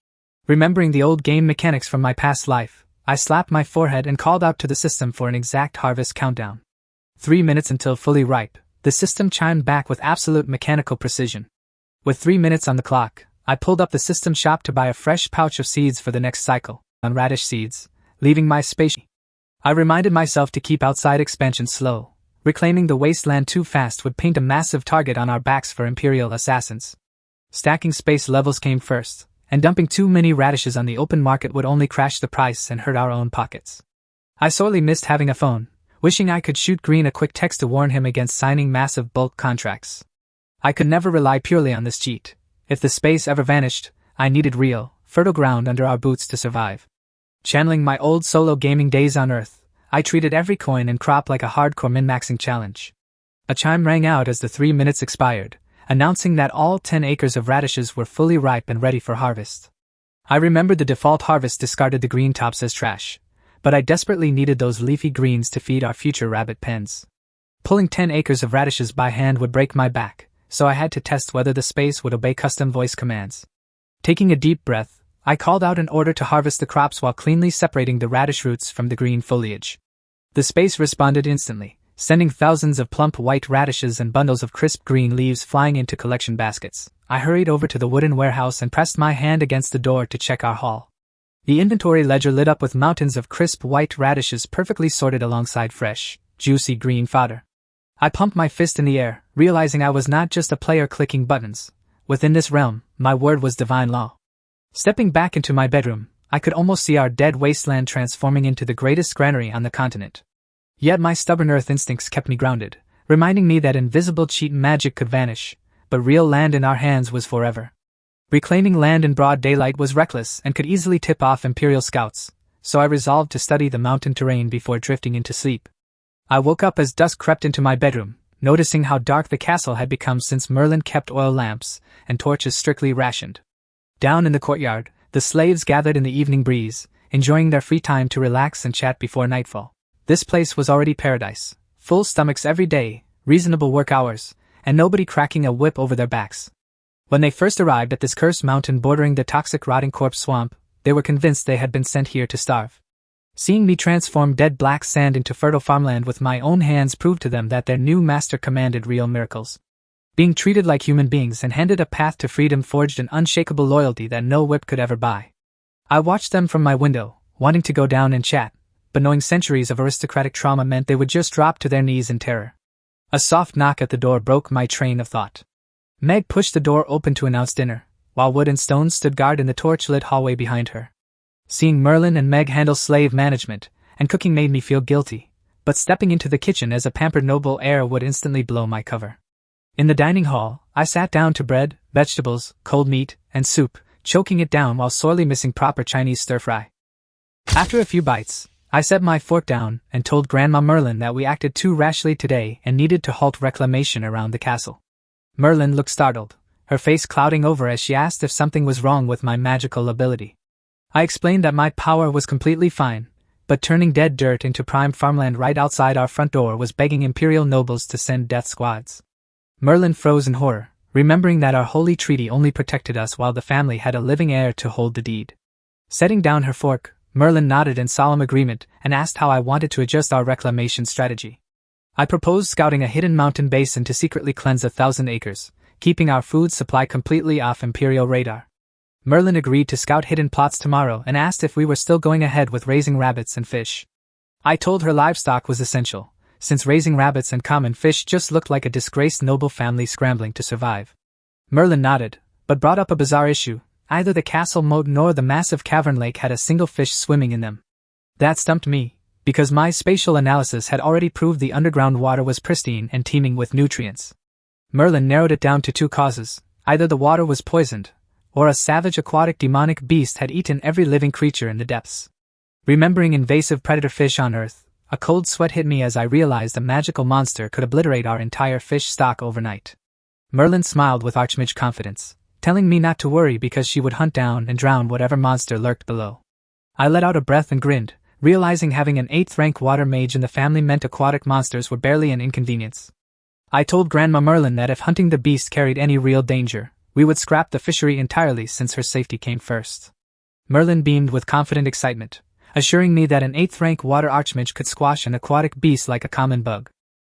Remembering the old game mechanics from my past life, I slapped my forehead and called out to the system for an exact harvest countdown. 3 minutes until fully ripe, the system chimed back with absolute mechanical precision. With 3 minutes on the clock, I pulled up the system shop to buy a fresh pouch of seeds for the next cycle, on radish seeds, leaving my space. I reminded myself to keep outside expansion slow. Reclaiming the wasteland too fast would paint a massive target on our backs for Imperial assassins. Stacking space levels came first, and dumping too many radishes on the open market would only crash the price and hurt our own pockets. I sorely missed having a phone, wishing I could shoot Green a quick text to warn him against signing massive bulk contracts. I could never rely purely on this cheat. If the space ever vanished, I needed real, fertile ground under our boots to survive. Channeling my old solo gaming days on Earth, I treated every coin and crop like a hardcore min-maxing challenge. A chime rang out as the 3 minutes expired, announcing that all 10 acres of radishes were fully ripe and ready for harvest. I remembered the default harvest discarded the green tops as trash, but I desperately needed those leafy greens to feed our future rabbit pens. Pulling 10 acres of radishes by hand would break my back, so I had to test whether the space would obey custom voice commands. Taking a deep breath, I called out an order to harvest the crops while cleanly separating the radish roots from the green foliage. The space responded instantly, sending thousands of plump white radishes and bundles of crisp green leaves flying into collection baskets. I hurried over to the wooden warehouse and pressed my hand against the door to check our haul. The inventory ledger lit up with mountains of crisp white radishes perfectly sorted alongside fresh, juicy green fodder. I pumped my fist in the air, realizing I was not just a player clicking buttons. Within this realm, my word was divine law. Stepping back into my bedroom, I could almost see our dead wasteland transforming into the greatest granary on the continent. Yet my stubborn earth instincts kept me grounded, reminding me that invisible cheat magic could vanish, but real land in our hands was forever. Reclaiming land in broad daylight was reckless and could easily tip off Imperial scouts, so I resolved to study the mountain terrain before drifting into sleep. I woke up as dusk crept into my bedroom, noticing how dark the castle had become since Merlin kept oil lamps and torches strictly rationed. Down in the courtyard, the slaves gathered in the evening breeze, enjoying their free time to relax and chat before nightfall. This place was already paradise, full stomachs every day, reasonable work hours, and nobody cracking a whip over their backs. When they first arrived at this cursed mountain bordering the toxic rotting corpse swamp, they were convinced they had been sent here to starve. Seeing me transform dead black sand into fertile farmland with my own hands proved to them that their new master commanded real miracles. Being treated like human beings and handed a path to freedom forged an unshakable loyalty that no whip could ever buy. I watched them from my window, wanting to go down and chat, but knowing centuries of aristocratic trauma meant they would just drop to their knees in terror. A soft knock at the door broke my train of thought. Meg pushed the door open to announce dinner, while wood and stone stood guard in the torch-lit hallway behind her. Seeing Merlin and Meg handle slave management and cooking made me feel guilty, but stepping into the kitchen as a pampered noble heir would instantly blow my cover. In the dining hall, I sat down to bread, vegetables, cold meat, and soup, choking it down while sorely missing proper Chinese stir-fry. After a few bites, I set my fork down and told Grandma Merlin that we acted too rashly today and needed to halt reclamation around the castle. Merlin looked startled, her face clouding over as she asked if something was wrong with my magical ability. I explained that my power was completely fine, but turning dead dirt into prime farmland right outside our front door was begging Imperial nobles to send death squads. Merlin froze in horror, remembering that our holy treaty only protected us while the family had a living heir to hold the deed. Setting down her fork, Merlin nodded in solemn agreement and asked how I wanted to adjust our reclamation strategy. I proposed scouting a hidden mountain basin to secretly cleanse 1,000 acres, keeping our food supply completely off Imperial radar. Merlin agreed to scout hidden plots tomorrow and asked if we were still going ahead with raising rabbits and fish. I told her livestock was essential, since raising rabbits and common fish just looked like a disgraced noble family scrambling to survive. Merlin nodded, but brought up a bizarre issue. Either the castle moat nor the massive cavern lake had a single fish swimming in them. That stumped me, because my spatial analysis had already proved the underground water was pristine and teeming with nutrients. Merlin narrowed it down to 2 causes: either the water was poisoned, or a savage aquatic demonic beast had eaten every living creature in the depths. Remembering invasive predator fish on Earth, a cold sweat hit me as I realized a magical monster could obliterate our entire fish stock overnight. Merlin smiled with archmage confidence, telling me not to worry because she would hunt down and drown whatever monster lurked below. I let out a breath and grinned, realizing having an 8th rank water mage in the family meant aquatic monsters were barely an inconvenience. I told Grandma Merlin that if hunting the beast carried any real danger, we would scrap the fishery entirely since her safety came first. Merlin beamed with confident excitement, assuring me that an 8th rank water archmage could squash an aquatic beast like a common bug.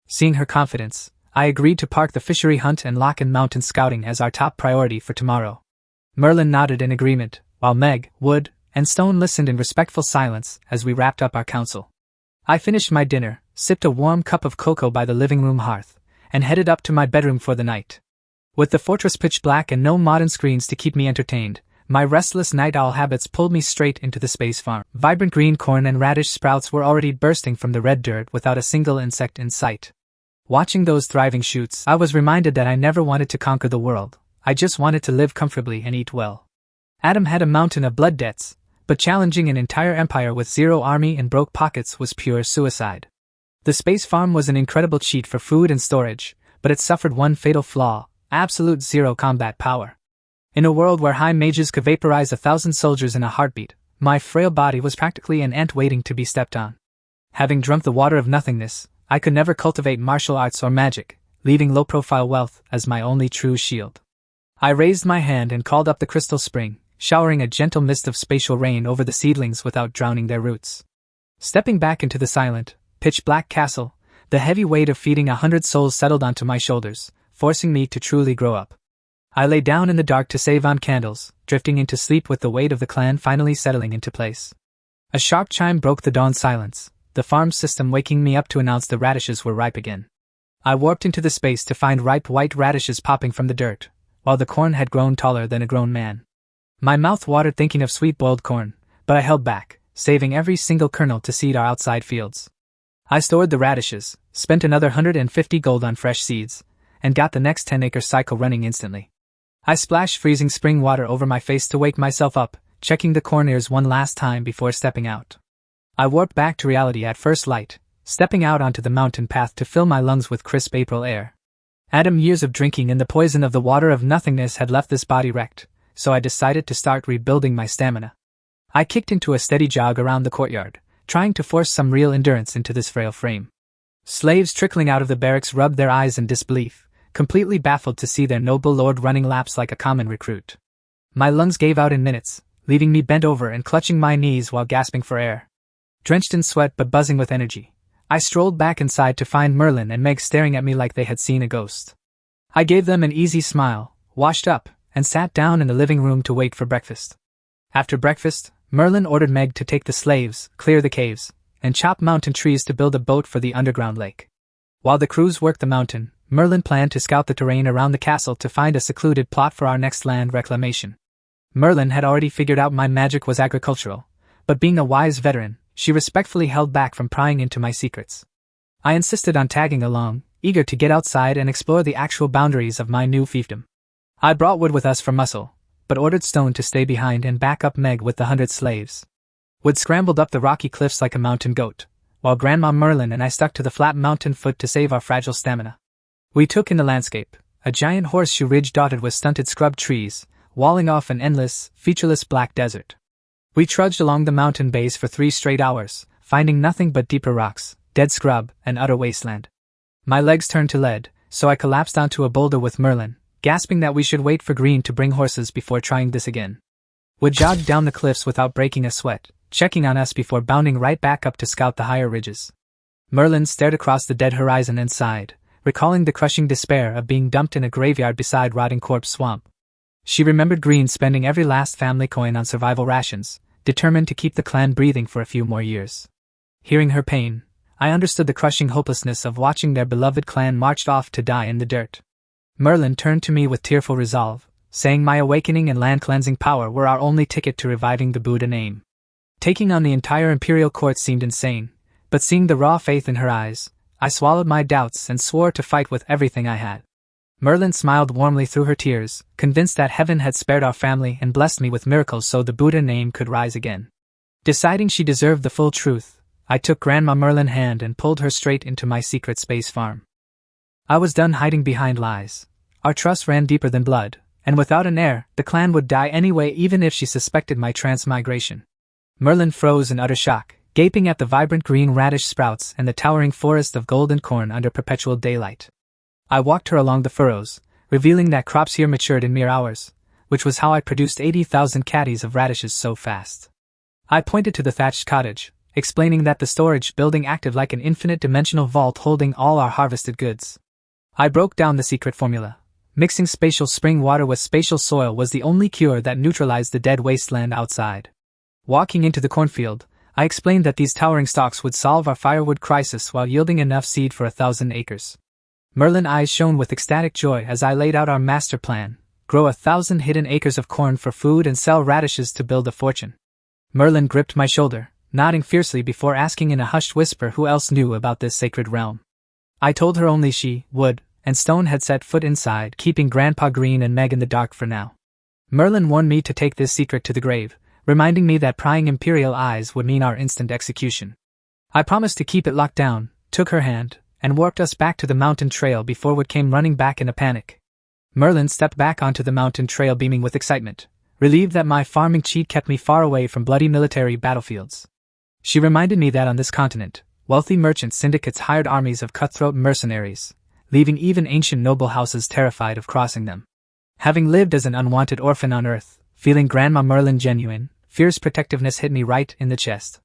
Seeing her confidence, I agreed to park the fishery hunt and lock in mountain scouting as our top priority for tomorrow. Merlin nodded in agreement, while Meg, Wood, and Stone listened in respectful silence as we wrapped up our council. I finished my dinner, sipped a warm cup of cocoa by the living room hearth, and headed up to my bedroom for the night. With the fortress pitch black and no modern screens to keep me entertained, my restless night owl habits pulled me straight into the space farm. Vibrant green corn and radish sprouts were already bursting from the red dirt without a single insect in sight. Watching those thriving shoots, I was reminded that I never wanted to conquer the world. I just wanted to live comfortably and eat well. Adam had a mountain of blood debts, but challenging an entire empire with 0 army and broke pockets was pure suicide. The space farm was an incredible cheat for food and storage, but it suffered one fatal flaw: absolute 0 combat power. In a world where high mages could vaporize 1,000 soldiers in a heartbeat, my frail body was practically an ant waiting to be stepped on. Having drunk the water of nothingness, I could never cultivate martial arts or magic, leaving low-profile wealth as my only true shield. I raised my hand and called up the crystal spring, showering a gentle mist of spatial rain over the seedlings without drowning their roots. Stepping back into the silent, pitch-black castle, the heavy weight of feeding 100 souls settled onto my shoulders, forcing me to truly grow up. I lay down in the dark to save on candles, drifting into sleep with the weight of the clan finally settling into place. A sharp chime broke the dawn silence, the farm system waking me up to announce the radishes were ripe again. I warped into the space to find ripe white radishes popping from the dirt, while the corn had grown taller than a grown man. My mouth watered thinking of sweet boiled corn, but I held back, saving every single kernel to seed our outside fields. I stored the radishes, spent another 150 gold on fresh seeds, and got the next 10-acre cycle running instantly. I splashed freezing spring water over my face to wake myself up, checking the corn ears one last time before stepping out. I warped back to reality at first light, stepping out onto the mountain path to fill my lungs with crisp April air. Years of drinking and the poison of the water of nothingness had left this body wrecked, so I decided to start rebuilding my stamina. I kicked into a steady jog around the courtyard, trying to force some real endurance into this frail frame. Slaves trickling out of the barracks rubbed their eyes in disbelief, completely baffled to see their noble lord running laps like a common recruit. My lungs gave out in minutes, leaving me bent over and clutching my knees while gasping for air. Drenched in sweat but buzzing with energy, I strolled back inside to find Merlin and Meg staring at me like they had seen a ghost. I gave them an easy smile, washed up, and sat down in the living room to wait for breakfast. After breakfast, Merlin ordered Meg to take the slaves, clear the caves, and chop mountain trees to build a boat for the underground lake. While the crews worked the mountain, Merlin planned to scout the terrain around the castle to find a secluded plot for our next land reclamation. Merlin had already figured out my magic was agricultural, but being a wise veteran, she respectfully held back from prying into my secrets. I insisted on tagging along, eager to get outside and explore the actual boundaries of my new fiefdom. I brought Wood with us for muscle, but ordered Stone to stay behind and back up Meg with the 100 slaves. Wood scrambled up the rocky cliffs like a mountain goat, while Grandma Merlin and I stuck to the flat mountain foot to save our fragile stamina. We took in the landscape, a giant horseshoe ridge dotted with stunted scrub trees, walling off an endless, featureless black desert. We trudged along the mountain base for 3 straight hours, finding nothing but deeper rocks, dead scrub, and utter wasteland. My legs turned to lead, so I collapsed onto a boulder with Merlin, gasping that we should wait for Green to bring horses before trying this again. Wood jogged down the cliffs without breaking a sweat, checking on us before bounding right back up to scout the higher ridges. Merlin stared across the dead horizon and sighed, recalling the crushing despair of being dumped in a graveyard beside rotting corpse swamp. She remembered Green spending every last family coin on survival rations, determined to keep the clan breathing for a few more years. Hearing her pain, I understood the crushing hopelessness of watching their beloved clan marched off to die in the dirt. Merlin turned to me with tearful resolve, saying my awakening and land-cleansing power were our only ticket to reviving the Buddha name. Taking on the entire imperial court seemed insane, but seeing the raw faith in her eyes, I swallowed my doubts and swore to fight with everything I had. Merlin smiled warmly through her tears, convinced that heaven had spared our family and blessed me with miracles so the Buddha name could rise again. Deciding she deserved the full truth, I took Grandma Merlin's hand and pulled her straight into my secret space farm. I was done hiding behind lies. Our trust ran deeper than blood, and without an heir, the clan would die anyway even if she suspected my transmigration. Merlin froze in utter shock, gaping at the vibrant green radish sprouts and the towering forest of golden corn under perpetual daylight. I walked her along the furrows, revealing that crops here matured in mere hours, which was how I produced 80,000 caddies of radishes so fast. I pointed to the thatched cottage, explaining that the storage building acted like an infinite-dimensional vault holding all our harvested goods. I broke down the secret formula. Mixing spatial spring water with spatial soil was the only cure that neutralized the dead wasteland outside. Walking into the cornfield, I explained that these towering stalks would solve our firewood crisis while yielding enough seed for 1,000 acres. Merlin's eyes shone with ecstatic joy as I laid out our master plan: grow 1,000 hidden acres of corn for food and sell radishes to build a fortune. Merlin gripped my shoulder, nodding fiercely before asking in a hushed whisper who else knew about this sacred realm. I told her only she, Wood, and Stone had set foot inside, keeping Grandpa Green and Meg in the dark for now. Merlin warned me to take this secret to the grave, reminding me that prying imperial eyes would mean our instant execution. I promised to keep it locked down, took her hand, and warped us back to the mountain trail before Wood came running back in a panic. Merlin stepped back onto the mountain trail beaming with excitement, relieved that my farming cheat kept me far away from bloody military battlefields. She reminded me that on this continent, wealthy merchant syndicates hired armies of cutthroat mercenaries, leaving even ancient noble houses terrified of crossing them. Having lived as an unwanted orphan on Earth, feeling Grandma Merlin genuine, fierce protectiveness hit me right in the chest.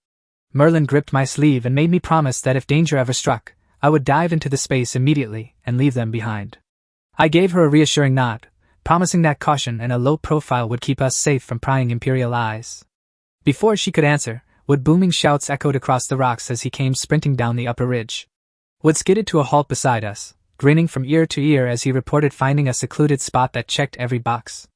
Merlin gripped my sleeve and made me promise that if danger ever struck, I would dive into the space immediately and leave them behind. I gave her a reassuring nod, promising that caution and a low profile would keep us safe from prying imperial eyes. Before she could answer, Wood booming shouts echoed across the rocks as he came sprinting down the upper ridge. Wood skidded to a halt beside us, grinning from ear to ear as he reported finding a secluded spot that checked every box.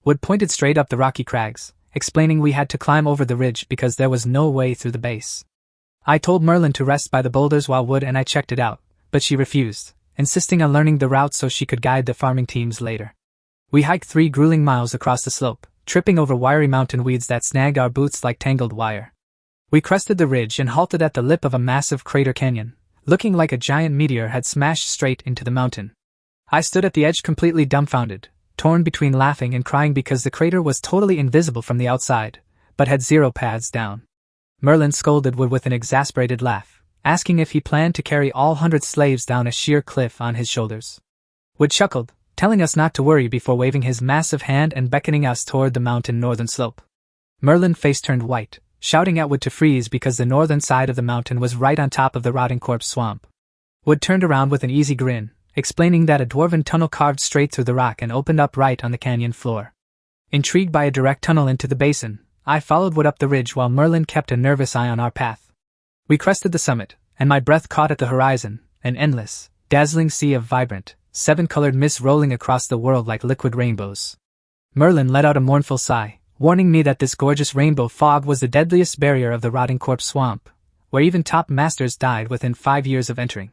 Wood pointed straight up the rocky crags, explaining we had to climb over the ridge because there was no way through the base. I told Merlin to rest by the boulders while Wood and I checked it out, but she refused, insisting on learning the route so she could guide the farming teams later. We hiked 3 grueling miles across the slope, tripping over wiry mountain weeds that snagged our boots like tangled wire. We crested the ridge and halted at the lip of a massive crater canyon, looking like a giant meteor had smashed straight into the mountain. I stood at the edge completely dumbfounded, torn between laughing and crying because the crater was totally invisible from the outside, but had 0 paths down. Merlin scolded Wood with an exasperated laugh, asking if he planned to carry all 100 slaves down a sheer cliff on his shoulders. Wood chuckled, telling us not to worry before waving his massive hand and beckoning us toward the mountain northern slope. Merlin's face turned white, shouting at Wood to freeze because the northern side of the mountain was right on top of the rotting corpse swamp. Wood turned around with an easy grin, explaining that a dwarven tunnel carved straight through the rock and opened up right on the canyon floor. Intrigued by a direct tunnel into the basin, I followed Wood up the ridge while Merlin kept a nervous eye on our path. We crested the summit, and my breath caught at the horizon, an endless, dazzling sea of vibrant, 7-colored mist rolling across the world like liquid rainbows. Merlin let out a mournful sigh, warning me that this gorgeous rainbow fog was the deadliest barrier of the rotting corpse swamp, where even top masters died within 5 years of entering.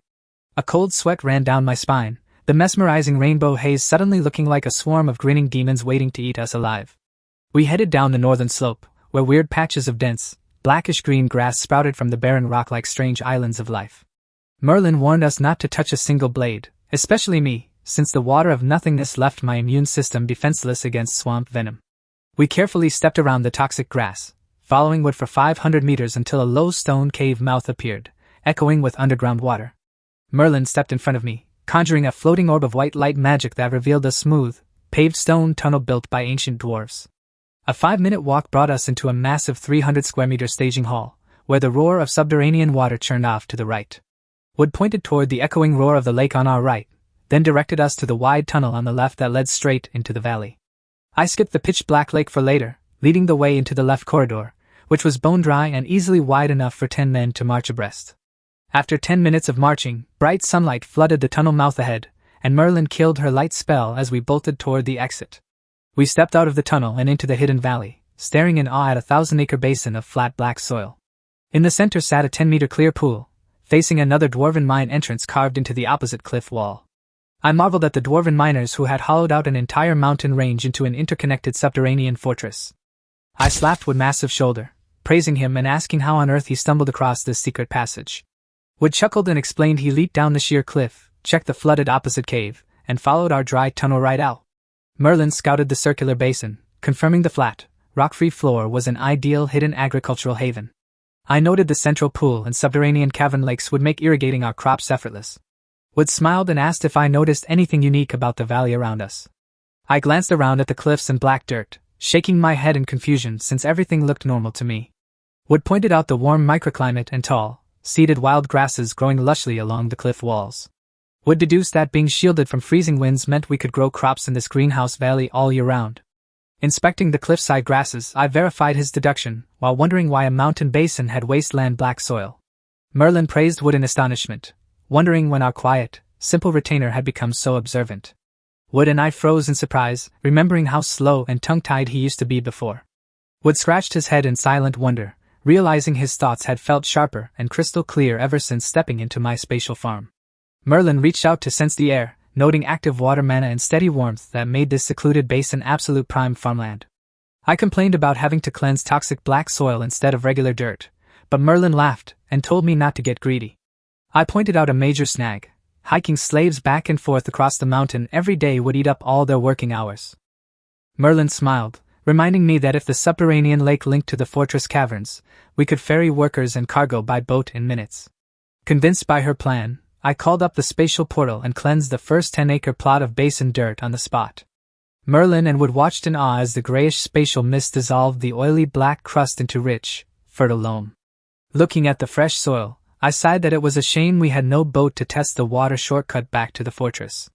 A cold sweat ran down my spine, the mesmerizing rainbow haze suddenly looking like a swarm of grinning demons waiting to eat us alive. We headed down the northern slope, where weird patches of dense, blackish-green grass sprouted from the barren rock like strange islands of life. Merlin warned us not to touch a single blade, especially me, since the water of nothingness left my immune system defenseless against swamp venom. We carefully stepped around the toxic grass, following Wood for 500 meters until a low stone cave mouth appeared, echoing with underground water. Merlin stepped in front of me, conjuring a floating orb of white light magic that revealed a smooth, paved stone tunnel built by ancient dwarves. A 5-minute walk brought us into a massive 300-square-meter staging hall, where the roar of subterranean water churned off to the right. Wood pointed toward the echoing roar of the lake on our right, then directed us to the wide tunnel on the left that led straight into the valley. I skipped the pitch-black lake for later, leading the way into the left corridor, which was bone-dry and easily wide enough for 10 men to march abreast. After 10 minutes of marching, bright sunlight flooded the tunnel mouth ahead, and Merlin killed her light spell as we bolted toward the exit. We stepped out of the tunnel and into the hidden valley, staring in awe at a 1,000-acre basin of flat black soil. In the center sat a 10-meter clear pool, facing another dwarven mine entrance carved into the opposite cliff wall. I marveled at the dwarven miners who had hollowed out an entire mountain range into an interconnected subterranean fortress. I slapped Wood's massive shoulder, praising him and asking how on earth he stumbled across this secret passage. Wood chuckled and explained he leaped down the sheer cliff, checked the flooded opposite cave, and followed our dry tunnel right out. Merlin scouted the circular basin, confirming the flat, rock-free floor was an ideal hidden agricultural haven. I noted the central pool and subterranean cavern lakes would make irrigating our crops effortless. Wood smiled and asked if I noticed anything unique about the valley around us. I glanced around at the cliffs and black dirt, shaking my head in confusion since everything looked normal to me. Wood pointed out the warm microclimate and tall, seeded wild grasses growing lushly along the cliff walls. Wood deduced that being shielded from freezing winds meant we could grow crops in this greenhouse valley all year round. Inspecting the cliffside grasses, I verified his deduction, while wondering why a mountain basin had wasteland black soil. Merlin praised Wood in astonishment, wondering when our quiet, simple retainer had become so observant. Wood and I froze in surprise, remembering how slow and tongue-tied he used to be before. Wood scratched his head in silent wonder, realizing his thoughts had felt sharper and crystal clear ever since stepping into my spatial farm. Merlin reached out to sense the air, noting active water mana and steady warmth that made this secluded basin absolute prime farmland. I complained about having to cleanse toxic black soil instead of regular dirt, but Merlin laughed and told me not to get greedy. I pointed out a major snag: hiking slaves back and forth across the mountain every day would eat up all their working hours. Merlin smiled, reminding me that if the subterranean lake linked to the fortress caverns, we could ferry workers and cargo by boat in minutes. Convinced by her plan, I called up the spatial portal and cleansed the first 10-acre plot of basin dirt on the spot. Merlin and Wood watched in awe as the grayish spatial mist dissolved the oily black crust into rich, fertile loam. Looking at the fresh soil, I sighed that it was a shame we had no boat to test the water shortcut back to the fortress.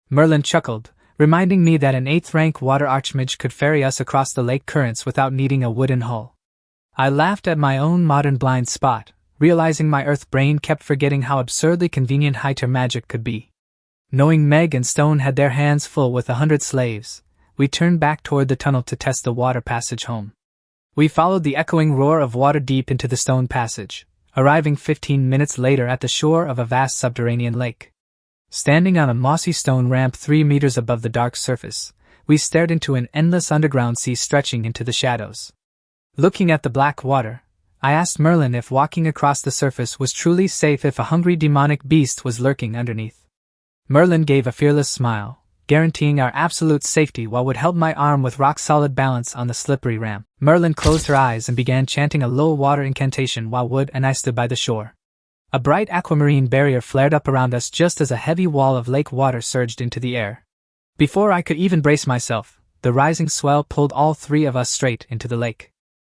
Merlin chuckled, reminding me that an 8th-rank water archmage could ferry us across the lake currents without needing a wooden hull. I laughed at my own modern blind spot, realizing my earth brain kept forgetting how absurdly convenient high-tier magic could be. Knowing Meg and Stone had their hands full with 100 slaves, we turned back toward the tunnel to test the water passage home. We followed the echoing roar of water deep into the stone passage, arriving 15 minutes later at the shore of a vast subterranean lake. Standing on a mossy stone ramp 3 meters above the dark surface, we stared into an endless underground sea stretching into the shadows. Looking at the black water, I asked Merlin if walking across the surface was truly safe if a hungry demonic beast was lurking underneath. Merlin gave a fearless smile, guaranteeing our absolute safety while Wood held my arm with rock-solid balance on the slippery ramp. Merlin closed her eyes and began chanting a low water incantation while Wood and I stood by the shore. A bright aquamarine barrier flared up around us just as a heavy wall of lake water surged into the air. Before I could even brace myself, the rising swell pulled all 3 of us straight into the lake.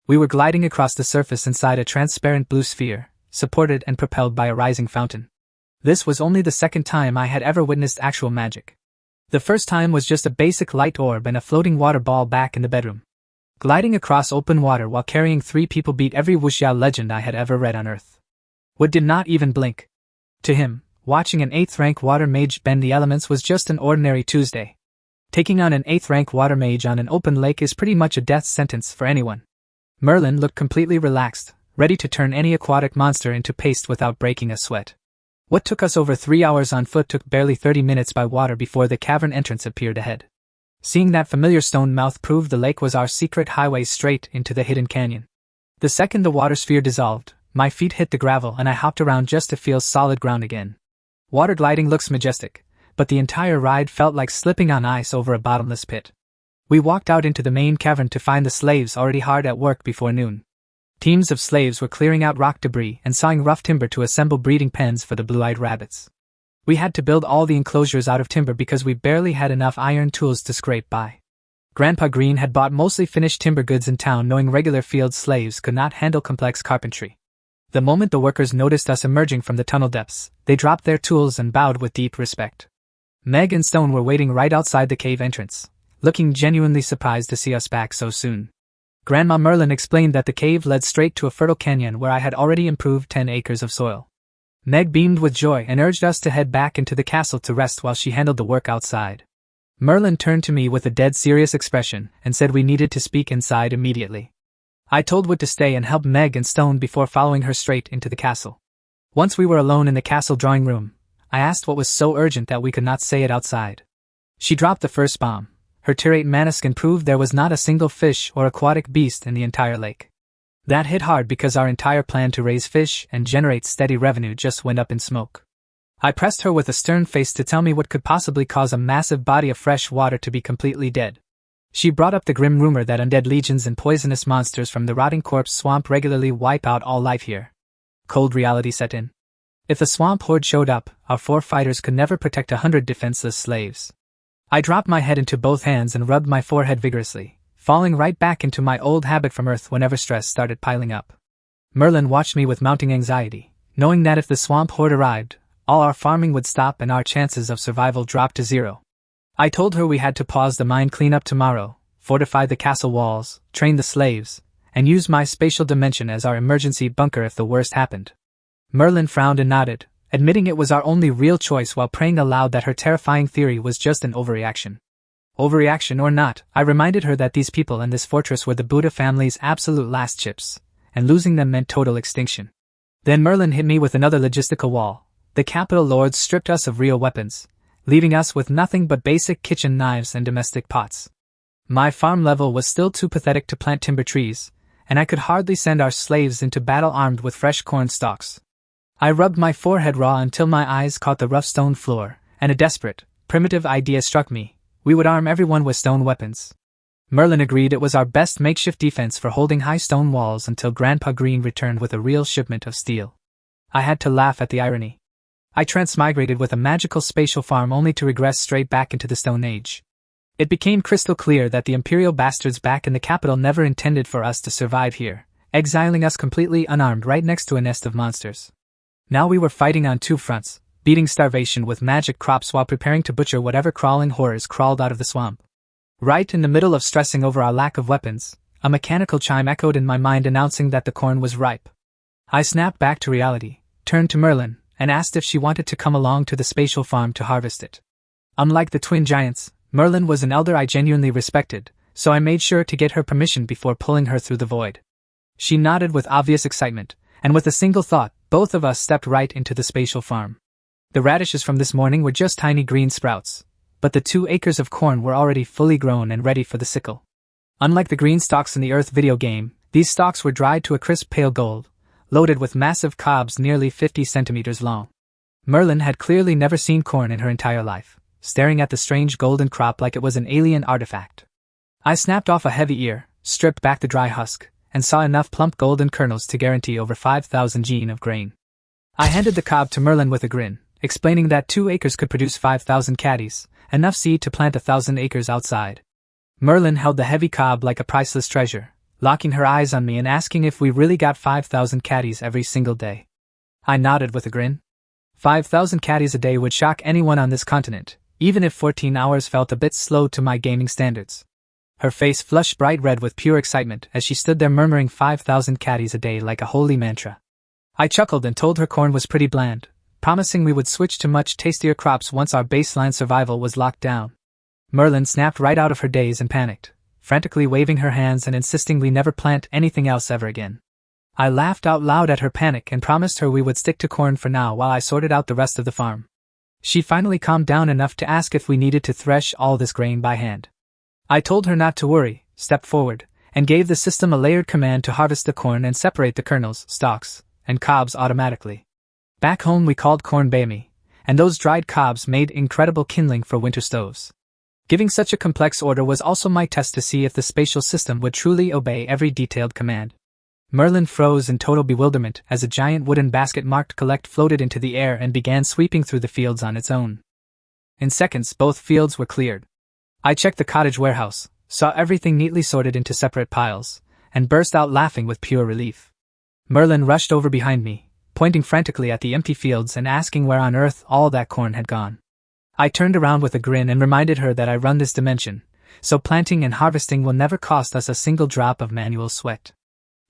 We were gliding across the surface inside a transparent blue sphere, supported and propelled by a rising fountain. This was only the second time I had ever witnessed actual magic. The first time was just a basic light orb and a floating water ball back in the bedroom. Gliding across open water while carrying 3 people beat every wuxia legend I had ever read on Earth. Wood did not even blink. To him, watching an 8th-rank water mage bend the elements was just an ordinary Tuesday. Taking on an 8th-rank water mage on an open lake is pretty much a death sentence for anyone. Merlin looked completely relaxed, ready to turn any aquatic monster into paste without breaking a sweat. What took us over 3 hours on foot took barely 30 minutes by water before the cavern entrance appeared ahead. Seeing that familiar stone mouth proved the lake was our secret highway straight into the hidden canyon. The second the water sphere dissolved, my feet hit the gravel and I hopped around just to feel solid ground again. Water gliding looks majestic, but the entire ride felt like slipping on ice over a bottomless pit. We walked out into the main cavern to find the slaves already hard at work before noon. Teams of slaves were clearing out rock debris and sawing rough timber to assemble breeding pens for the blue-eyed rabbits. We had to build all the enclosures out of timber because we barely had enough iron tools to scrape by. Grandpa Green had bought mostly finished timber goods in town, knowing regular field slaves could not handle complex carpentry. The moment the workers noticed us emerging from the tunnel depths, they dropped their tools and bowed with deep respect. Meg and Stone were waiting right outside the cave entrance, looking genuinely surprised to see us back so soon. Grandma Merlin explained that the cave led straight to a fertile canyon where I had already improved 10 acres of soil. Meg beamed with joy and urged us to head back into the castle to rest while she handled the work outside. Merlin turned to me with a dead serious expression and said we needed to speak inside immediately. I told Wood to stay and help Meg and Stone before following her straight into the castle. Once we were alone in the castle drawing room, I asked what was so urgent that we could not say it outside. She dropped the first bomb. Her tirade maniskin proved there was not a single fish or aquatic beast in the entire lake. That hit hard because our entire plan to raise fish and generate steady revenue just went up in smoke. I pressed her with a stern face to tell me what could possibly cause a massive body of fresh water to be completely dead. She brought up the grim rumor that undead legions and poisonous monsters from the rotting corpse swamp regularly wipe out all life here. Cold reality set in. If the swamp horde showed up, our 4 fighters could never protect 100 defenseless slaves. I dropped my head into both hands and rubbed my forehead vigorously, falling right back into my old habit from Earth whenever stress started piling up. Merlin watched me with mounting anxiety, knowing that if the swamp horde arrived, all our farming would stop and our chances of survival dropped to 0. I told her we had to pause the mine cleanup tomorrow, fortify the castle walls, train the slaves, and use my spatial dimension as our emergency bunker if the worst happened. Merlin frowned and nodded, admitting it was our only real choice while praying aloud that her terrifying theory was just an overreaction. Overreaction or not, I reminded her that these people and this fortress were the Buddha family's absolute last chips, and losing them meant total extinction. Then Merlin hit me with another logistical wall. The capital lords stripped us of real weapons, leaving us with nothing but basic kitchen knives and domestic pots. My farm level was still too pathetic to plant timber trees, and I could hardly send our slaves into battle armed with fresh corn stalks. I rubbed my forehead raw until my eyes caught the rough stone floor, and a desperate, primitive idea struck me. We would arm everyone with stone weapons. Merlin agreed it was our best makeshift defense for holding high stone walls until Grandpa Green returned with a real shipment of steel. I had to laugh at the irony. I transmigrated with a magical spatial farm only to regress straight back into the Stone Age. It became crystal clear that the imperial bastards back in the capital never intended for us to survive here, exiling us completely unarmed right next to a nest of monsters. Now we were fighting on 2 fronts, beating starvation with magic crops while preparing to butcher whatever crawling horrors crawled out of the swamp. Right in the middle of stressing over our lack of weapons, a mechanical chime echoed in my mind announcing that the corn was ripe. I snapped back to reality, turned to Merlin, and asked if she wanted to come along to the spatial farm to harvest it. Unlike the twin giants, Merlin was an elder I genuinely respected, so I made sure to get her permission before pulling her through the void. She nodded with obvious excitement, and with a single thought, both of us stepped right into the spatial farm. The radishes from this morning were just tiny green sprouts, but the 2 acres of corn were already fully grown and ready for the sickle. Unlike the green stalks in the Earth video game, these stalks were dried to a crisp pale gold, loaded with massive cobs nearly 50 centimeters long. Merlin had clearly never seen corn in her entire life, staring at the strange golden crop like it was an alien artifact. I snapped off a heavy ear, stripped back the dry husk, and saw enough plump golden kernels to guarantee over 5,000 gene of grain. I handed the cob to Merlin with a grin, explaining that 2 acres could produce 5,000 caddies, enough seed to plant 1,000 acres outside. Merlin held the heavy cob like a priceless treasure, locking her eyes on me and asking if we really got 5,000 caddies every single day. I nodded with a grin. 5,000 caddies a day would shock anyone on this continent, even if 14 hours felt a bit slow to my gaming standards. Her face flushed bright red with pure excitement as she stood there murmuring 5,000 caddies a day like a holy mantra. I chuckled and told her corn was pretty bland, promising we would switch to much tastier crops once our baseline survival was locked down. Merlin snapped right out of her daze and panicked, frantically waving her hands and insisting we never plant anything else ever again. I laughed out loud at her panic and promised her we would stick to corn for now while I sorted out the rest of the farm. She finally calmed down enough to ask if we needed to thresh all this grain by hand. I told her not to worry, stepped forward, and gave the system a layered command to harvest the corn and separate the kernels, stalks, and cobs automatically. Back home we called corn bami, and those dried cobs made incredible kindling for winter stoves. Giving such a complex order was also my test to see if the spatial system would truly obey every detailed command. Merlin froze in total bewilderment as a giant wooden basket marked collect floated into the air and began sweeping through the fields on its own. In seconds, both fields were cleared. I checked the cottage warehouse, saw everything neatly sorted into separate piles, and burst out laughing with pure relief. Merlin rushed over behind me, pointing frantically at the empty fields and asking where on earth all that corn had gone. I turned around with a grin and reminded her that I run this dimension, so planting and harvesting will never cost us a single drop of manual sweat.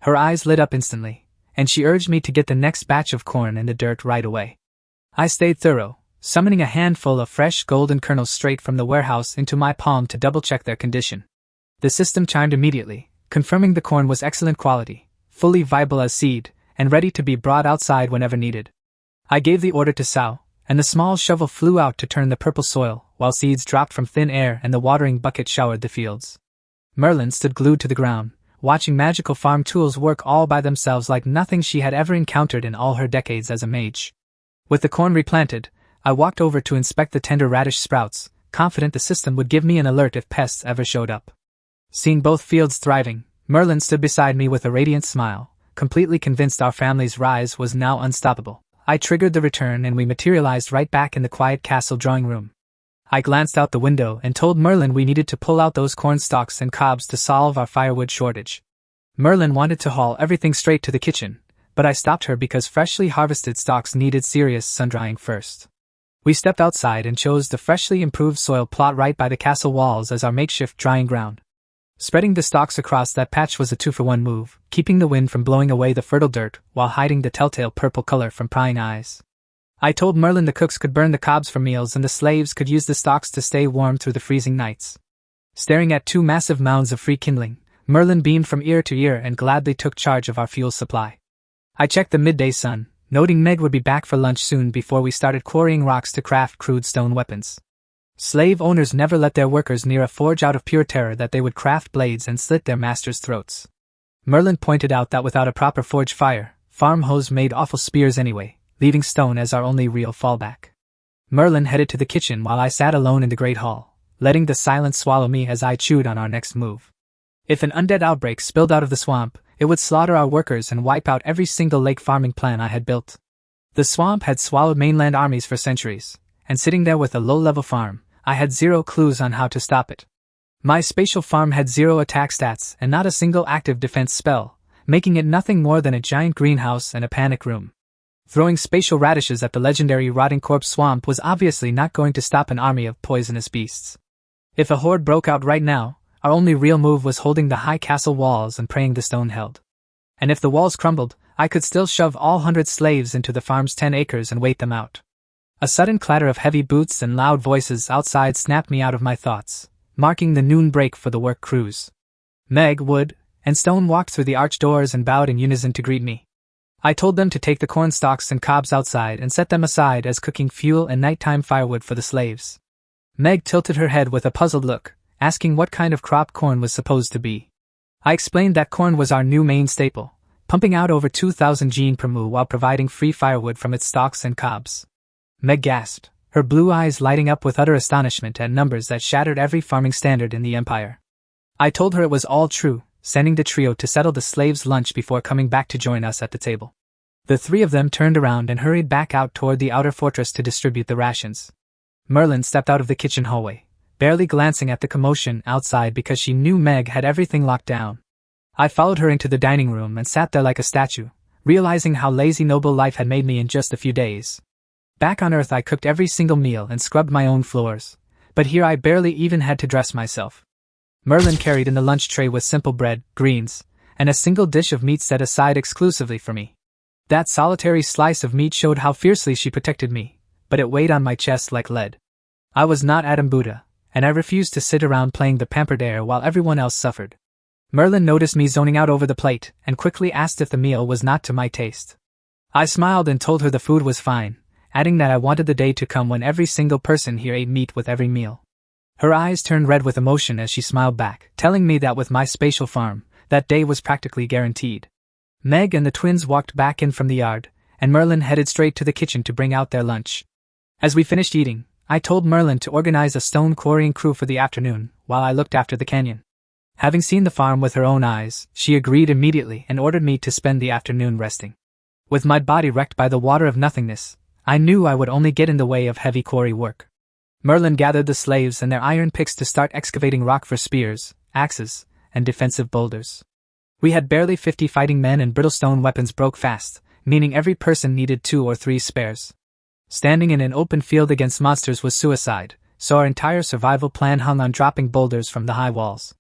Her eyes lit up instantly, and she urged me to get the next batch of corn in the dirt right away. I stayed thorough, summoning a handful of fresh golden kernels straight from the warehouse into my palm to double-check their condition. The system chimed immediately, confirming the corn was excellent quality, fully viable as seed, and ready to be brought outside whenever needed. I gave the order to sow, and the small shovel flew out to turn the purple soil, while seeds dropped from thin air and the watering bucket showered the fields. Merlin stood glued to the ground, watching magical farm tools work all by themselves like nothing she had ever encountered in all her decades as a mage. With the corn replanted, I walked over to inspect the tender radish sprouts, confident the system would give me an alert if pests ever showed up. Seeing both fields thriving, Merlin stood beside me with a radiant smile, completely convinced our family's rise was now unstoppable. I triggered the return and we materialized right back in the quiet castle drawing room. I glanced out the window and told Merlin we needed to pull out those corn stalks and cobs to solve our firewood shortage. Merlin wanted to haul everything straight to the kitchen, but I stopped her because freshly harvested stalks needed serious sun-drying first. We stepped outside and chose the freshly improved soil plot right by the castle walls as our makeshift drying ground. Spreading the stalks across that patch was a 2-for-1 move, keeping the wind from blowing away the fertile dirt while hiding the telltale purple color from prying eyes. I told Merlin the cooks could burn the cobs for meals and the slaves could use the stalks to stay warm through the freezing nights. Staring at 2 massive mounds of free kindling, Merlin beamed from ear to ear and gladly took charge of our fuel supply. I checked the midday sun, noting Meg would be back for lunch soon before we started quarrying rocks to craft crude stone weapons. Slave owners never let their workers near a forge out of pure terror that they would craft blades and slit their masters' throats. Merlin pointed out that without a proper forge fire, farm hoes made awful spears anyway, leaving stone as our only real fallback. Merlin headed to the kitchen while I sat alone in the great hall, letting the silence swallow me as I chewed on our next move. If an undead outbreak spilled out of the swamp, it would slaughter our workers and wipe out every single lake farming plan I had built. The swamp had swallowed mainland armies for centuries, and sitting there with a low-level farm, I had zero clues on how to stop it. My spatial farm had 0 attack stats and not a single active defense spell, making it nothing more than a giant greenhouse and a panic room. Throwing spatial radishes at the legendary rotting corpse swamp was obviously not going to stop an army of poisonous beasts. If a horde broke out right now, our only real move was holding the high castle walls and praying the stone held. And if the walls crumbled, I could still shove all 100 slaves into the farm's 10 acres and wait them out. A sudden clatter of heavy boots and loud voices outside snapped me out of my thoughts, marking the noon break for the work crews. Meg, Wood, and Stone walked through the arched doors and bowed in unison to greet me. I told them to take the corn stalks and cobs outside and set them aside as cooking fuel and nighttime firewood for the slaves. Meg tilted her head with a puzzled look, asking what kind of crop corn was supposed to be. I explained that corn was our new main staple, pumping out over 2,000 gene per moo while providing free firewood from its stalks and cobs. Meg gasped, her blue eyes lighting up with utter astonishment at numbers that shattered every farming standard in the empire. I told her it was all true, sending the trio to settle the slaves' lunch before coming back to join us at the table. The 3 of them turned around and hurried back out toward the outer fortress to distribute the rations. Merlin stepped out of the kitchen hallway, barely glancing at the commotion outside because she knew Meg had everything locked down. I followed her into the dining room and sat there like a statue, realizing how lazy noble life had made me in just a few days. Back on Earth I cooked every single meal and scrubbed my own floors, but here I barely even had to dress myself. Merlin carried in the lunch tray with simple bread, greens, and a single dish of meat set aside exclusively for me. That solitary slice of meat showed how fiercely she protected me, but it weighed on my chest like lead. I was not Adam Buddha, and I refused to sit around playing the pampered heir while everyone else suffered. Merlin noticed me zoning out over the plate and quickly asked if the meal was not to my taste. I smiled and told her the food was fine, adding that I wanted the day to come when every single person here ate meat with every meal. Her eyes turned red with emotion as she smiled back, telling me that with my spatial farm, that day was practically guaranteed. Meg and the twins walked back in from the yard, and Merlin headed straight to the kitchen to bring out their lunch. As we finished eating, I told Merlin to organize a stone quarrying crew for the afternoon, while I looked after the canyon. Having seen the farm with her own eyes, she agreed immediately and ordered me to spend the afternoon resting. With my body wrecked by the water of nothingness, I knew I would only get in the way of heavy quarry work. Merlin gathered the slaves and their iron picks to start excavating rock for spears, axes, and defensive boulders. We had barely 50 fighting men and brittlestone weapons broke fast, meaning every person needed 2 or 3 spares. Standing in an open field against monsters was suicide, so our entire survival plan hung on dropping boulders from the high walls.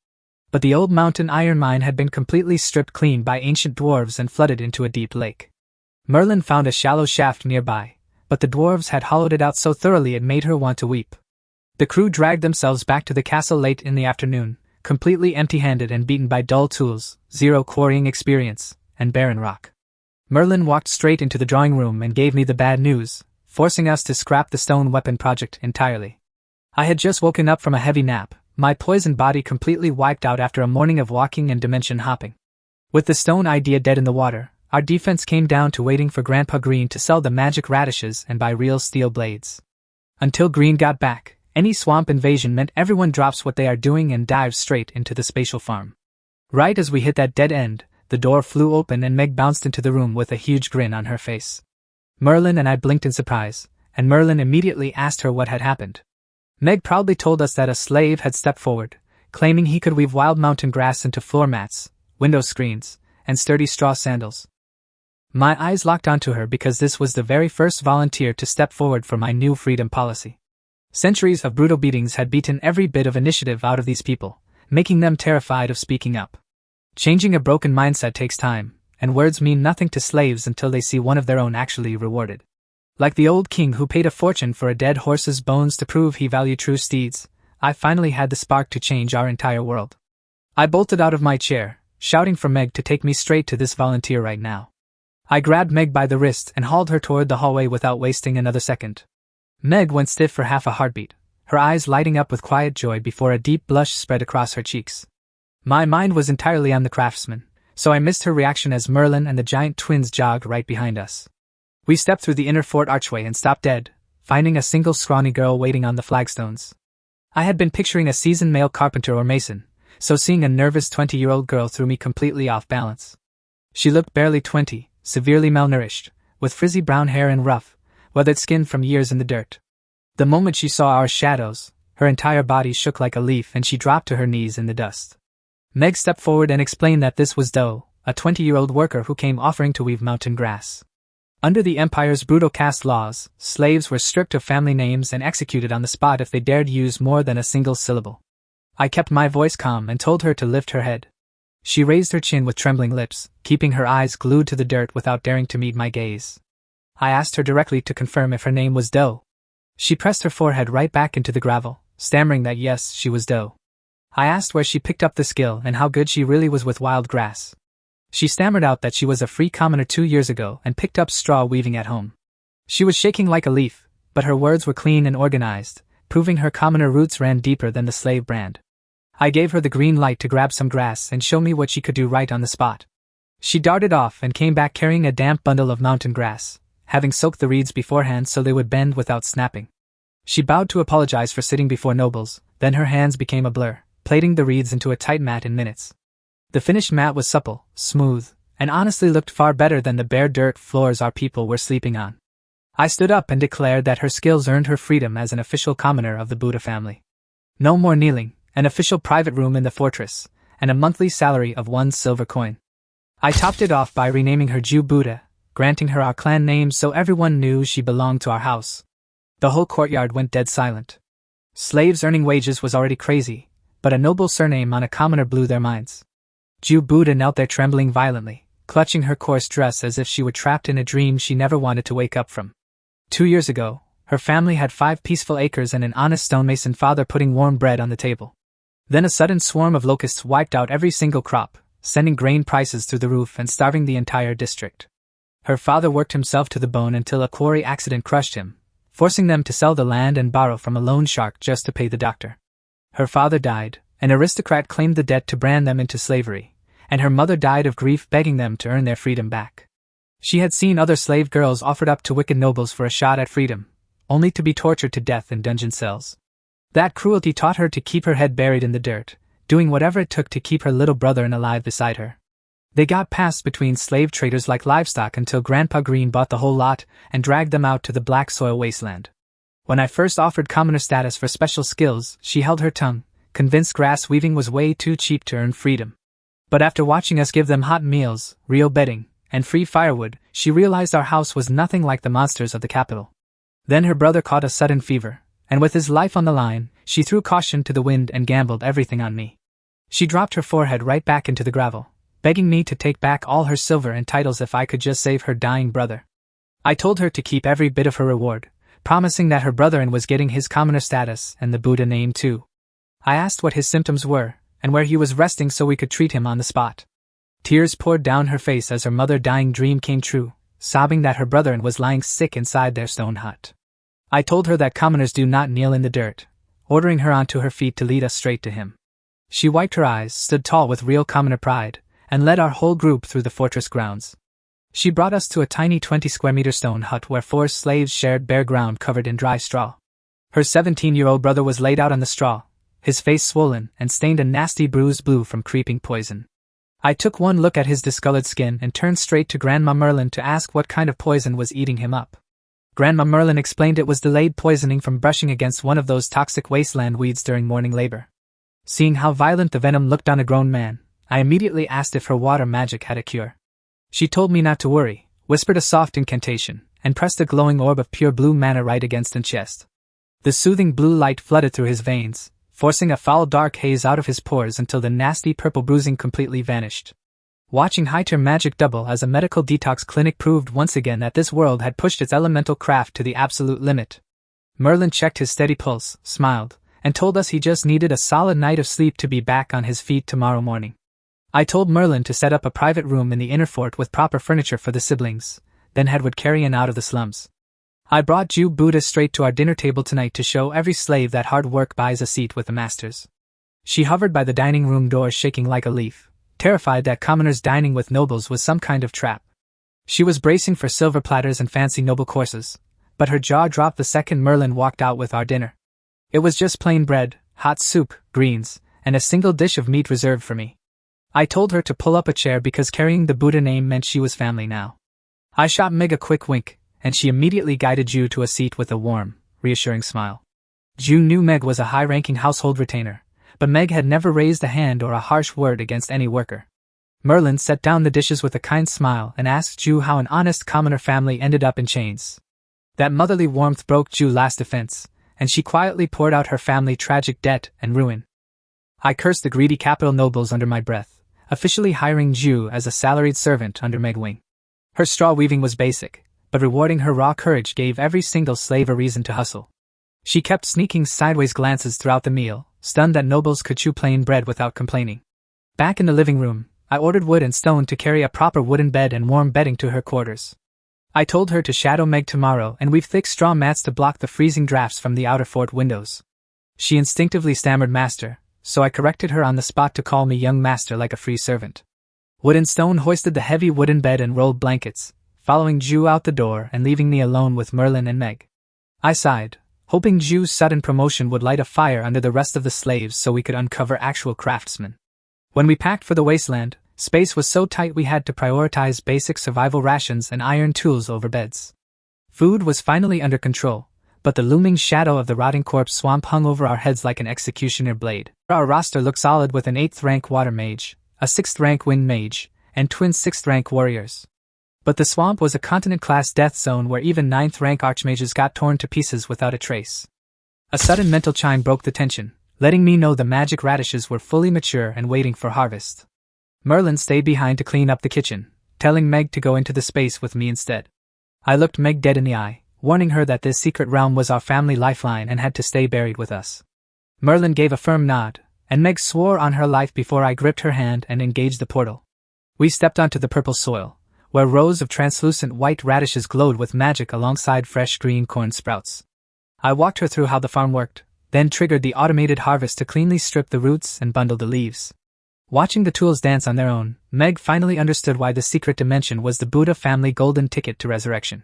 But the old mountain iron mine had been completely stripped clean by ancient dwarves and flooded into a deep lake. Merlin found a shallow shaft nearby, but the dwarves had hollowed it out so thoroughly it made her want to weep. The crew dragged themselves back to the castle late in the afternoon, completely empty-handed and beaten by dull tools, 0 quarrying experience, and barren rock. Merlin walked straight into the drawing room and gave me the bad news, forcing us to scrap the stone weapon project entirely. I had just woken up from a heavy nap, my poisoned body completely wiped out after a morning of walking and dimension hopping. With the stone idea dead in the water, our defense came down to waiting for Grandpa Green to sell the magic radishes and buy real steel blades. Until Green got back, any swamp invasion meant everyone drops what they are doing and dives straight into the spatial farm. Right as we hit that dead end, the door flew open and Meg bounced into the room with a huge grin on her face. Merlin and I blinked in surprise, and Merlin immediately asked her what had happened. Meg proudly told us that a slave had stepped forward, claiming he could weave wild mountain grass into floor mats, window screens, and sturdy straw sandals. My eyes locked onto her because this was the very first volunteer to step forward for my new freedom policy. Centuries of brutal beatings had beaten every bit of initiative out of these people, making them terrified of speaking up. Changing a broken mindset takes time, and words mean nothing to slaves until they see one of their own actually rewarded. Like the old king who paid a fortune for a dead horse's bones to prove he valued true steeds, I finally had the spark to change our entire world. I bolted out of my chair, shouting for Meg to take me straight to this volunteer right now. I grabbed Meg by the wrist and hauled her toward the hallway without wasting another second. Meg went stiff for half a heartbeat, her eyes lighting up with quiet joy before a deep blush spread across her cheeks. My mind was entirely on the craftsman, so I missed her reaction as Merlin and the giant twins jogged right behind us. We stepped through the inner fort archway and stopped dead, finding a single scrawny girl waiting on the flagstones. I had been picturing a seasoned male carpenter or mason, so seeing a nervous 20-year-old girl threw me completely off balance. She looked barely 20, severely malnourished, with frizzy brown hair and rough, weathered skin from years in the dirt. The moment she saw our shadows, her entire body shook like a leaf and she dropped to her knees in the dust. Meg stepped forward and explained that this was Doe, a 20-year-old worker who came offering to weave mountain grass. Under the Empire's brutal caste laws, slaves were stripped of family names and executed on the spot if they dared use more than a single syllable. I kept my voice calm and told her to lift her head. She raised her chin with trembling lips, keeping her eyes glued to the dirt without daring to meet my gaze. I asked her directly to confirm if her name was Doe. She pressed her forehead right back into the gravel, stammering that yes, she was Doe. I asked where she picked up the skill and how good she really was with wild grass. She stammered out that she was a free commoner 2 years ago and picked up straw weaving at home. She was shaking like a leaf, but her words were clean and organized, proving her commoner roots ran deeper than the slave brand. I gave her the green light to grab some grass and show me what she could do right on the spot. She darted off and came back carrying a damp bundle of mountain grass, having soaked the reeds beforehand so they would bend without snapping. She bowed to apologize for sitting before nobles, then her hands became a blur, plaiting the reeds into a tight mat in minutes. The finished mat was supple, smooth, and honestly looked far better than the bare dirt floors our people were sleeping on. I stood up and declared that her skills earned her freedom as an official commoner of the Buddha family. No more kneeling, an official private room in the fortress, and a monthly salary of 1 silver coin. I topped it off by renaming her Jew Buddha, granting her our clan name so everyone knew she belonged to our house. The whole courtyard went dead silent. Slaves earning wages was already crazy, but a noble surname on a commoner blew their minds. Jew Buddha knelt there trembling violently, clutching her coarse dress as if she were trapped in a dream she never wanted to wake up from. 2 years ago, her family had 5 peaceful acres and an honest stonemason father putting warm bread on the table. Then a sudden swarm of locusts wiped out every single crop, sending grain prices through the roof and starving the entire district. Her father worked himself to the bone until a quarry accident crushed him, forcing them to sell the land and borrow from a loan shark just to pay the doctor. Her father died, an aristocrat claimed the debt to brand them into slavery, and her mother died of grief begging them to earn their freedom back. She had seen other slave girls offered up to wicked nobles for a shot at freedom, only to be tortured to death in dungeon cells. That cruelty taught her to keep her head buried in the dirt, doing whatever it took to keep her little brother alive beside her. They got passed between slave traders like livestock until Grandpa Green bought the whole lot and dragged them out to the black soil wasteland. When I first offered commoner status for special skills, she held her tongue, convinced grass weaving was way too cheap to earn freedom. But after watching us give them hot meals, real bedding, and free firewood, she realized our house was nothing like the monsters of the capital. Then her brother caught a sudden fever, and with his life on the line, she threw caution to the wind and gambled everything on me. She dropped her forehead right back into the gravel, begging me to take back all her silver and titles if I could just save her dying brother. I told her to keep every bit of her reward, promising that her brother-in was getting his commoner status and the Buddha name too. I asked what his symptoms were, and where he was resting so we could treat him on the spot. Tears poured down her face as her mother-dying dream came true, sobbing that her brother-in was lying sick inside their stone hut. I told her that commoners do not kneel in the dirt, ordering her onto her feet to lead us straight to him. She wiped her eyes, stood tall with real commoner pride, and led our whole group through the fortress grounds. She brought us to a tiny 20-square-meter stone hut where 4 slaves shared bare ground covered in dry straw. Her 17-year-old brother was laid out on the straw, his face swollen and stained a nasty bruised blue from creeping poison. I took one look at his discolored skin and turned straight to Grandma Merlin to ask what kind of poison was eating him up. Grandma Merlin explained it was delayed poisoning from brushing against one of those toxic wasteland weeds during morning labor. Seeing how violent the venom looked on a grown man, I immediately asked if her water magic had a cure. She told me not to worry, whispered a soft incantation, and pressed a glowing orb of pure blue mana right against his chest. The soothing blue light flooded through his veins, forcing a foul dark haze out of his pores until the nasty purple bruising completely vanished. Watching Hiter magic double as a medical detox clinic proved once again that this world had pushed its elemental craft to the absolute limit. Merlin checked his steady pulse, smiled, and told us he just needed a solid night of sleep to be back on his feet tomorrow morning. I told Merlin to set up a private room in the inner fort with proper furniture for the siblings, then head carrying out of the slums. I brought Jew Buddha straight to our dinner table tonight to show every slave that hard work buys a seat with the masters. She hovered by the dining room door shaking like a leaf, terrified that commoners dining with nobles was some kind of trap. She was bracing for silver platters and fancy noble courses, but her jaw dropped the second Merlin walked out with our dinner. It was just plain bread, hot soup, greens, and a single dish of meat reserved for me. I told her to pull up a chair because carrying the Buddha name meant she was family now. I shot Meg a quick wink, and she immediately guided Ju to a seat with a warm, reassuring smile. Ju knew Meg was a high-ranking household retainer, but Meg had never raised a hand or a harsh word against any worker. Merlin set down the dishes with a kind smile and asked Ju how an honest commoner family ended up in chains. That motherly warmth broke Ju's last defense, and she quietly poured out her family tragic debt and ruin. I cursed the greedy capital nobles under my breath, officially hiring Ju as a salaried servant under Meg wing. Her straw weaving was basic, but rewarding her raw courage gave every single slave a reason to hustle. She kept sneaking sideways glances throughout the meal, stunned that nobles could chew plain bread without complaining. Back in the living room, I ordered wood and stone to carry a proper wooden bed and warm bedding to her quarters. I told her to shadow Meg tomorrow and weave thick straw mats to block the freezing drafts from the outer fort windows. She instinctively stammered master, so I corrected her on the spot to call me young master like a free servant. Wood and stone hoisted the heavy wooden bed and rolled blankets, following Ju out the door and leaving me alone with Merlin and Meg. I sighed, hoping Ju's sudden promotion would light a fire under the rest of the slaves so we could uncover actual craftsmen. When we packed for the wasteland, space was so tight we had to prioritize basic survival rations and iron tools over beds. Food was finally under control, but the looming shadow of the rotting corpse swamp hung over our heads like an executioner blade. Our roster looked solid with an 8th-rank water mage, a 6th-rank wind mage, and twin 6th-rank warriors. But the swamp was a continent-class death zone where even 9th-rank archmages got torn to pieces without a trace. A sudden mental chime broke the tension, letting me know the magic radishes were fully mature and waiting for harvest. Merlin stayed behind to clean up the kitchen, telling Meg to go into the space with me instead. I looked Meg dead in the eye, warning her that this secret realm was our family lifeline and had to stay buried with us. Merlin gave a firm nod, and Meg swore on her life before I gripped her hand and engaged the portal. We stepped onto the purple soil, where rows of translucent white radishes glowed with magic alongside fresh green corn sprouts. I walked her through how the farm worked, then triggered the automated harvest to cleanly strip the roots and bundle the leaves. Watching the tools dance on their own, Meg finally understood why the secret dimension was the Buddha family golden ticket to resurrection.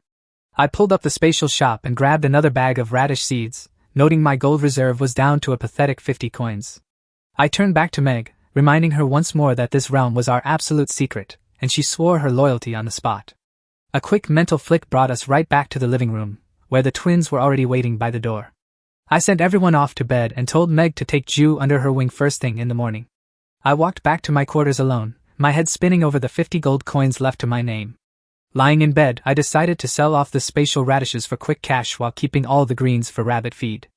I pulled up the spatial shop and grabbed another bag of radish seeds, noting my gold reserve was down to a pathetic 50 coins. I turned back to Meg, reminding her once more that this realm was our absolute secret, and she swore her loyalty on the spot. A quick mental flick brought us right back to the living room, where the twins were already waiting by the door. I sent everyone off to bed and told Meg to take Ju under her wing first thing in the morning. I walked back to my quarters alone, my head spinning over the 50 gold coins left to my name. Lying in bed, I decided to sell off the spatial radishes for quick cash while keeping all the greens for rabbit feed.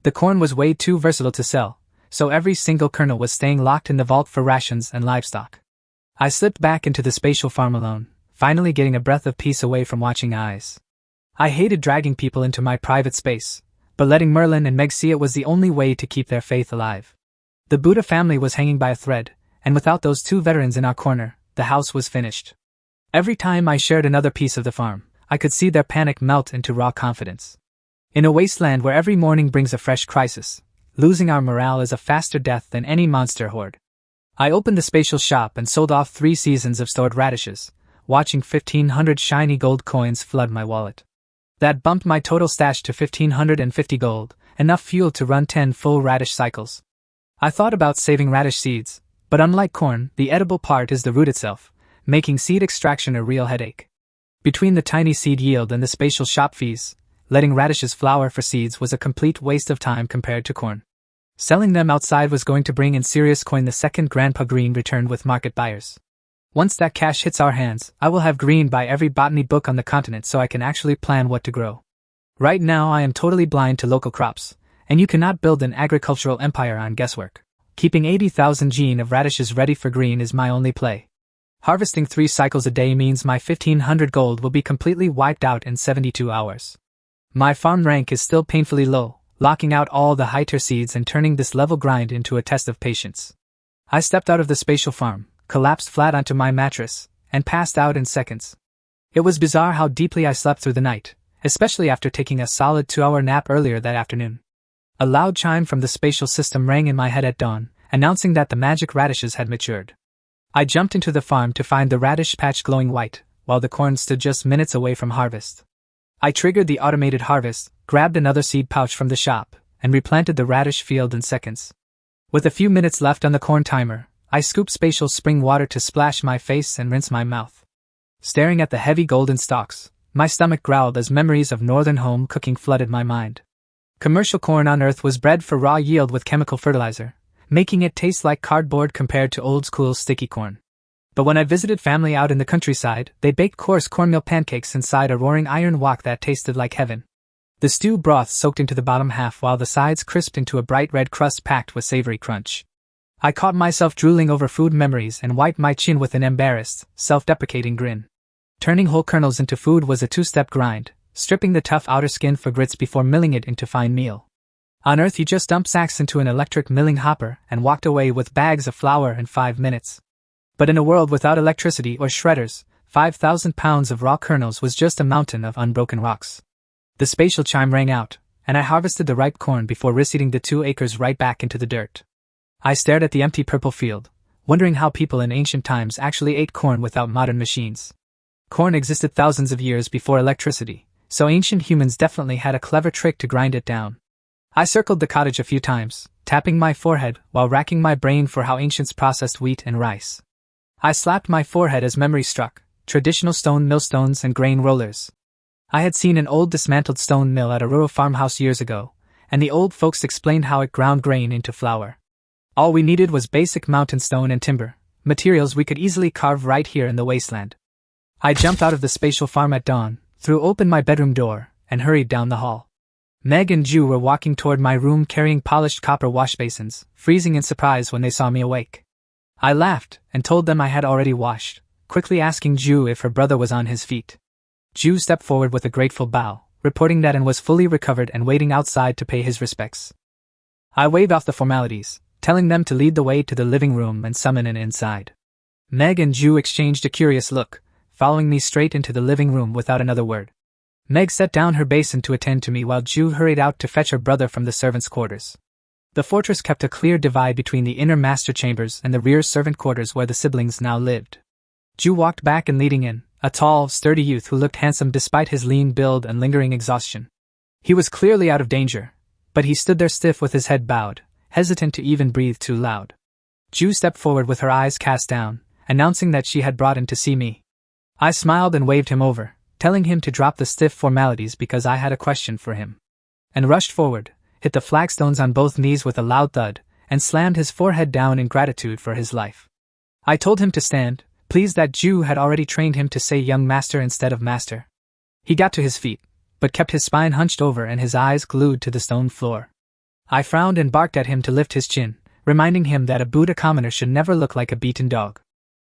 The corn was way too versatile to sell, so every single kernel was staying locked in the vault for rations and livestock. I slipped back into the spatial farm alone, finally getting a breath of peace away from watching eyes. I hated dragging people into my private space, but letting Merlin and Meg see it was the only way to keep their faith alive. The Buddha family was hanging by a thread, and without those two veterans in our corner, the house was finished. Every time I shared another piece of the farm, I could see their panic melt into raw confidence. In a wasteland where every morning brings a fresh crisis, losing our morale is a faster death than any monster horde. I opened the spatial shop and sold off 3 seasons of stored radishes, watching 1,500 shiny gold coins flood my wallet. That bumped my total stash to 1,550 gold, enough fuel to run 10 full radish cycles. I thought about saving radish seeds, but unlike corn, the edible part is the root itself, making seed extraction a real headache. Between the tiny seed yield and the spatial shop fees, letting radishes flower for seeds was a complete waste of time compared to corn. Selling them outside was going to bring in serious coin the second Grandpa Green returned with market buyers. Once that cash hits our hands, I will have Green buy every botany book on the continent so I can actually plan what to grow. Right now I am totally blind to local crops, and you cannot build an agricultural empire on guesswork. Keeping 80,000 gene of radishes ready for Green is my only play. Harvesting 3 cycles a day means my 1,500 gold will be completely wiped out in 72 hours. My farm rank is still painfully low, locking out all the high-tier seeds and turning this level grind into a test of patience. I stepped out of the spatial farm, collapsed flat onto my mattress, and passed out in seconds. It was bizarre how deeply I slept through the night, especially after taking a solid 2-hour nap earlier that afternoon. A loud chime from the spatial system rang in my head at dawn, announcing that the magic radishes had matured. I jumped into the farm to find the radish patch glowing white, while the corn stood just minutes away from harvest. I triggered the automated harvest, grabbed another seed pouch from the shop, and replanted the radish field in seconds. With a few minutes left on the corn timer, I scooped spatial spring water to splash my face and rinse my mouth. Staring at the heavy golden stalks, my stomach growled as memories of northern home cooking flooded my mind. Commercial corn on Earth was bred for raw yield with chemical fertilizer, making it taste like cardboard compared to old-school sticky corn. But when I visited family out in the countryside, they baked coarse cornmeal pancakes inside a roaring iron wok that tasted like heaven. The stew broth soaked into the bottom half while the sides crisped into a bright red crust packed with savory crunch. I caught myself drooling over food memories and wiped my chin with an embarrassed, self-deprecating grin. Turning whole kernels into food was a 2-step grind, stripping the tough outer skin for grits before milling it into fine meal. On Earth you just dumped sacks into an electric milling hopper and walked away with bags of flour in 5 minutes. But in a world without electricity or shredders, 5,000 pounds of raw kernels was just a mountain of unbroken rocks. The spatial chime rang out, and I harvested the ripe corn before reseeding the 2 acres right back into the dirt. I stared at the empty purple field, wondering how people in ancient times actually ate corn without modern machines. Corn existed thousands of years before electricity, so ancient humans definitely had a clever trick to grind it down. I circled the cottage a few times, tapping my forehead while racking my brain for how ancients processed wheat and rice. I slapped my forehead as memory struck, traditional stone millstones and grain rollers. I had seen an old dismantled stone mill at a rural farmhouse years ago, and the old folks explained how it ground grain into flour. All we needed was basic mountain stone and timber, materials we could easily carve right here in the wasteland. I jumped out of the spatial farm at dawn, threw open my bedroom door, and hurried down the hall. Meg and Ju were walking toward my room carrying polished copper wash basins, freezing in surprise when they saw me awake. I laughed and told them I had already washed, quickly asking Ju if her brother was on his feet. Ju stepped forward with a grateful bow, reporting that and was fully recovered and waiting outside to pay his respects. I waved off the formalities, telling them to lead the way to the living room and summon an inside. Meg and Ju exchanged a curious look, following me straight into the living room without another word. Meg set down her basin to attend to me while Ju hurried out to fetch her brother from the servants' quarters. The fortress kept a clear divide between the inner master chambers and the rear servant quarters where the siblings now lived. Ju walked back and leading in, a tall, sturdy youth who looked handsome despite his lean build and lingering exhaustion. He was clearly out of danger, but he stood there stiff with his head bowed, hesitant to even breathe too loud. Ju stepped forward with her eyes cast down, announcing that she had brought in to see me. I smiled and waved him over, telling him to drop the stiff formalities because I had a question for him. And rushed forward, hit the flagstones on both knees with a loud thud, and slammed his forehead down in gratitude for his life. I told him to stand, pleased that Ju had already trained him to say young master instead of master. He got to his feet, but kept his spine hunched over and his eyes glued to the stone floor. I frowned and barked at him to lift his chin, reminding him that a Buddha commoner should never look like a beaten dog.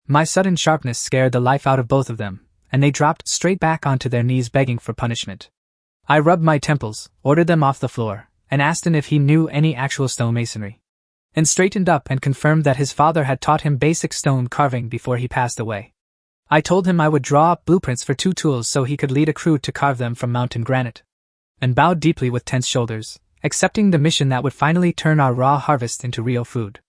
My sudden sharpness scared the life out of both of them, and they dropped straight back onto their knees begging for punishment. I rubbed my temples, ordered them off the floor, and asked him if he knew any actual stonemasonry. And straightened up and confirmed that his father had taught him basic stone carving before he passed away. I told him I would draw up blueprints for 2 tools so he could lead a crew to carve them from mountain granite. And bowed deeply with tense shoulders, accepting the mission that would finally turn our raw harvest into real food.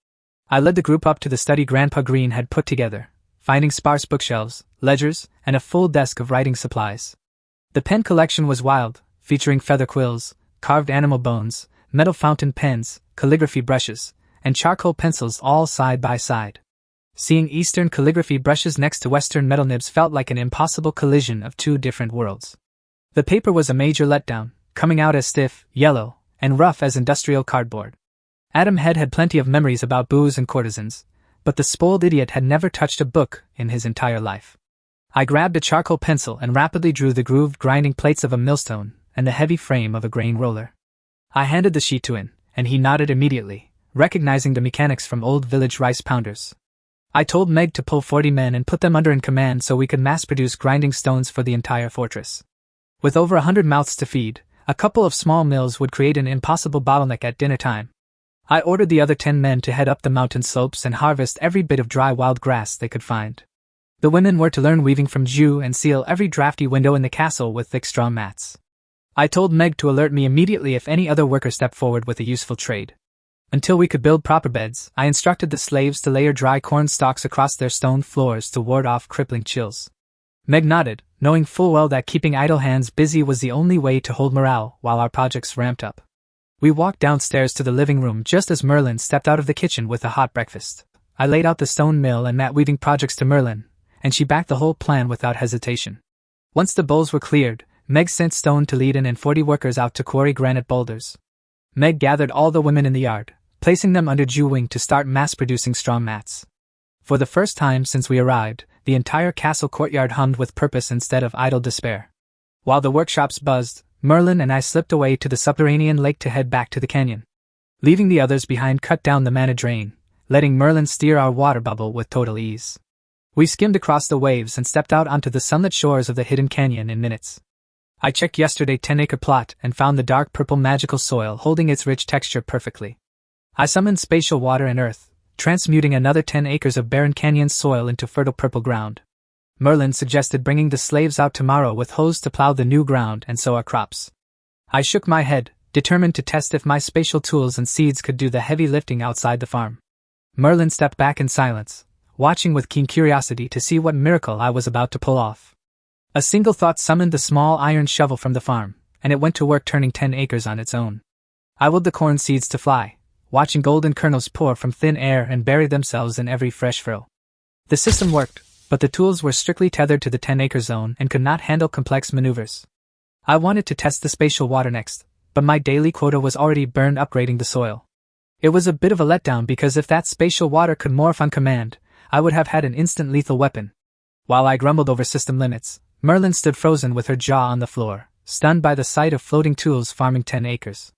I led the group up to the study Grandpa Green had put together, finding sparse bookshelves, ledgers, and a full desk of writing supplies. The pen collection was wild, featuring feather quills, carved animal bones, metal fountain pens, calligraphy brushes, and charcoal pencils all side by side. Seeing Eastern calligraphy brushes next to Western metal nibs felt like an impossible collision of 2 different worlds. The paper was a major letdown, coming out as stiff, yellow, and rough as industrial cardboard. Adam Head had plenty of memories about booze and courtesans, but the spoiled idiot had never touched a book in his entire life. I grabbed a charcoal pencil and rapidly drew the grooved grinding plates of a millstone and the heavy frame of a grain roller. I handed the sheet to him, and he nodded immediately, recognizing the mechanics from old village rice pounders. I told Meg to pull 40 men and put them under in command so we could mass-produce grinding stones for the entire fortress. With over 100 mouths to feed, a couple of small mills would create an impossible bottleneck at dinner time. I ordered the other 10 men to head up the mountain slopes and harvest every bit of dry wild grass they could find. The women were to learn weaving from Ju and seal every drafty window in the castle with thick straw mats. I told Meg to alert me immediately if any other worker stepped forward with a useful trade. Until we could build proper beds, I instructed the slaves to layer dry corn stalks across their stone floors to ward off crippling chills. Meg nodded, knowing full well that keeping idle hands busy was the only way to hold morale while our projects ramped up. We walked downstairs to the living room just as Merlin stepped out of the kitchen with a hot breakfast. I laid out the stone mill and mat weaving projects to Merlin, and she backed the whole plan without hesitation. Once the bowls were cleared, Meg sent Stone to lead in and 40 workers out to quarry granite boulders. Meg gathered all the women in the yard, placing them under Ju wing to start mass-producing straw mats. For the first time since we arrived, the entire castle courtyard hummed with purpose instead of idle despair. While the workshops buzzed, Merlin and I slipped away to the subterranean lake to head back to the canyon. Leaving the others behind cut down the mana drain, letting Merlin steer our water bubble with total ease. We skimmed across the waves and stepped out onto the sunlit shores of the hidden canyon in minutes. I checked yesterday's 10-acre plot and found the dark purple magical soil holding its rich texture perfectly. I summoned spatial water and earth, transmuting another 10 acres of barren canyon soil into fertile purple ground. Merlin suggested bringing the slaves out tomorrow with hoes to plow the new ground and sow our crops. I shook my head, determined to test if my spatial tools and seeds could do the heavy lifting outside the farm. Merlin stepped back in silence, watching with keen curiosity to see what miracle I was about to pull off. A single thought summoned the small iron shovel from the farm, and it went to work turning 10 acres on its own. I willed the corn seeds to fly, watching golden kernels pour from thin air and bury themselves in every fresh furrow. The system worked, but the tools were strictly tethered to the 10-acre zone and could not handle complex maneuvers. I wanted to test the spatial water next, but my daily quota was already burned upgrading the soil. It was a bit of a letdown because if that spatial water could morph on command, I would have had an instant lethal weapon. While I grumbled over system limits, Merlin stood frozen with her jaw on the floor, stunned by the sight of floating tools farming 10 acres.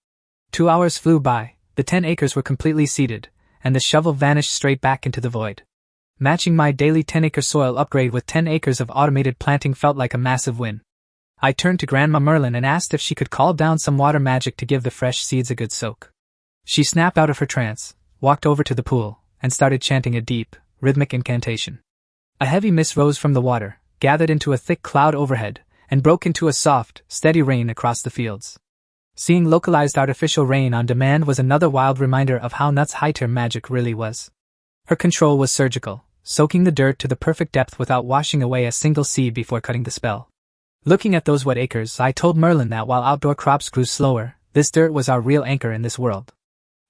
2 hours flew by, the 10 acres were completely seeded, and the shovel vanished straight back into the void. Matching my daily 10-acre soil upgrade with 10 acres of automated planting felt like a massive win. I turned to Grandma Merlin and asked if she could call down some water magic to give the fresh seeds a good soak. She snapped out of her trance, walked over to the pool, and started chanting a deep, rhythmic incantation. A heavy mist rose from the water, gathered into a thick cloud overhead, and broke into a soft, steady rain across the fields. Seeing localized artificial rain on demand was another wild reminder of how nuts high-tier magic really was. Her control was surgical, soaking the dirt to the perfect depth without washing away a single seed before cutting the spell. Looking at those wet acres, I told Merlin that while outdoor crops grew slower, this dirt was our real anchor in this world.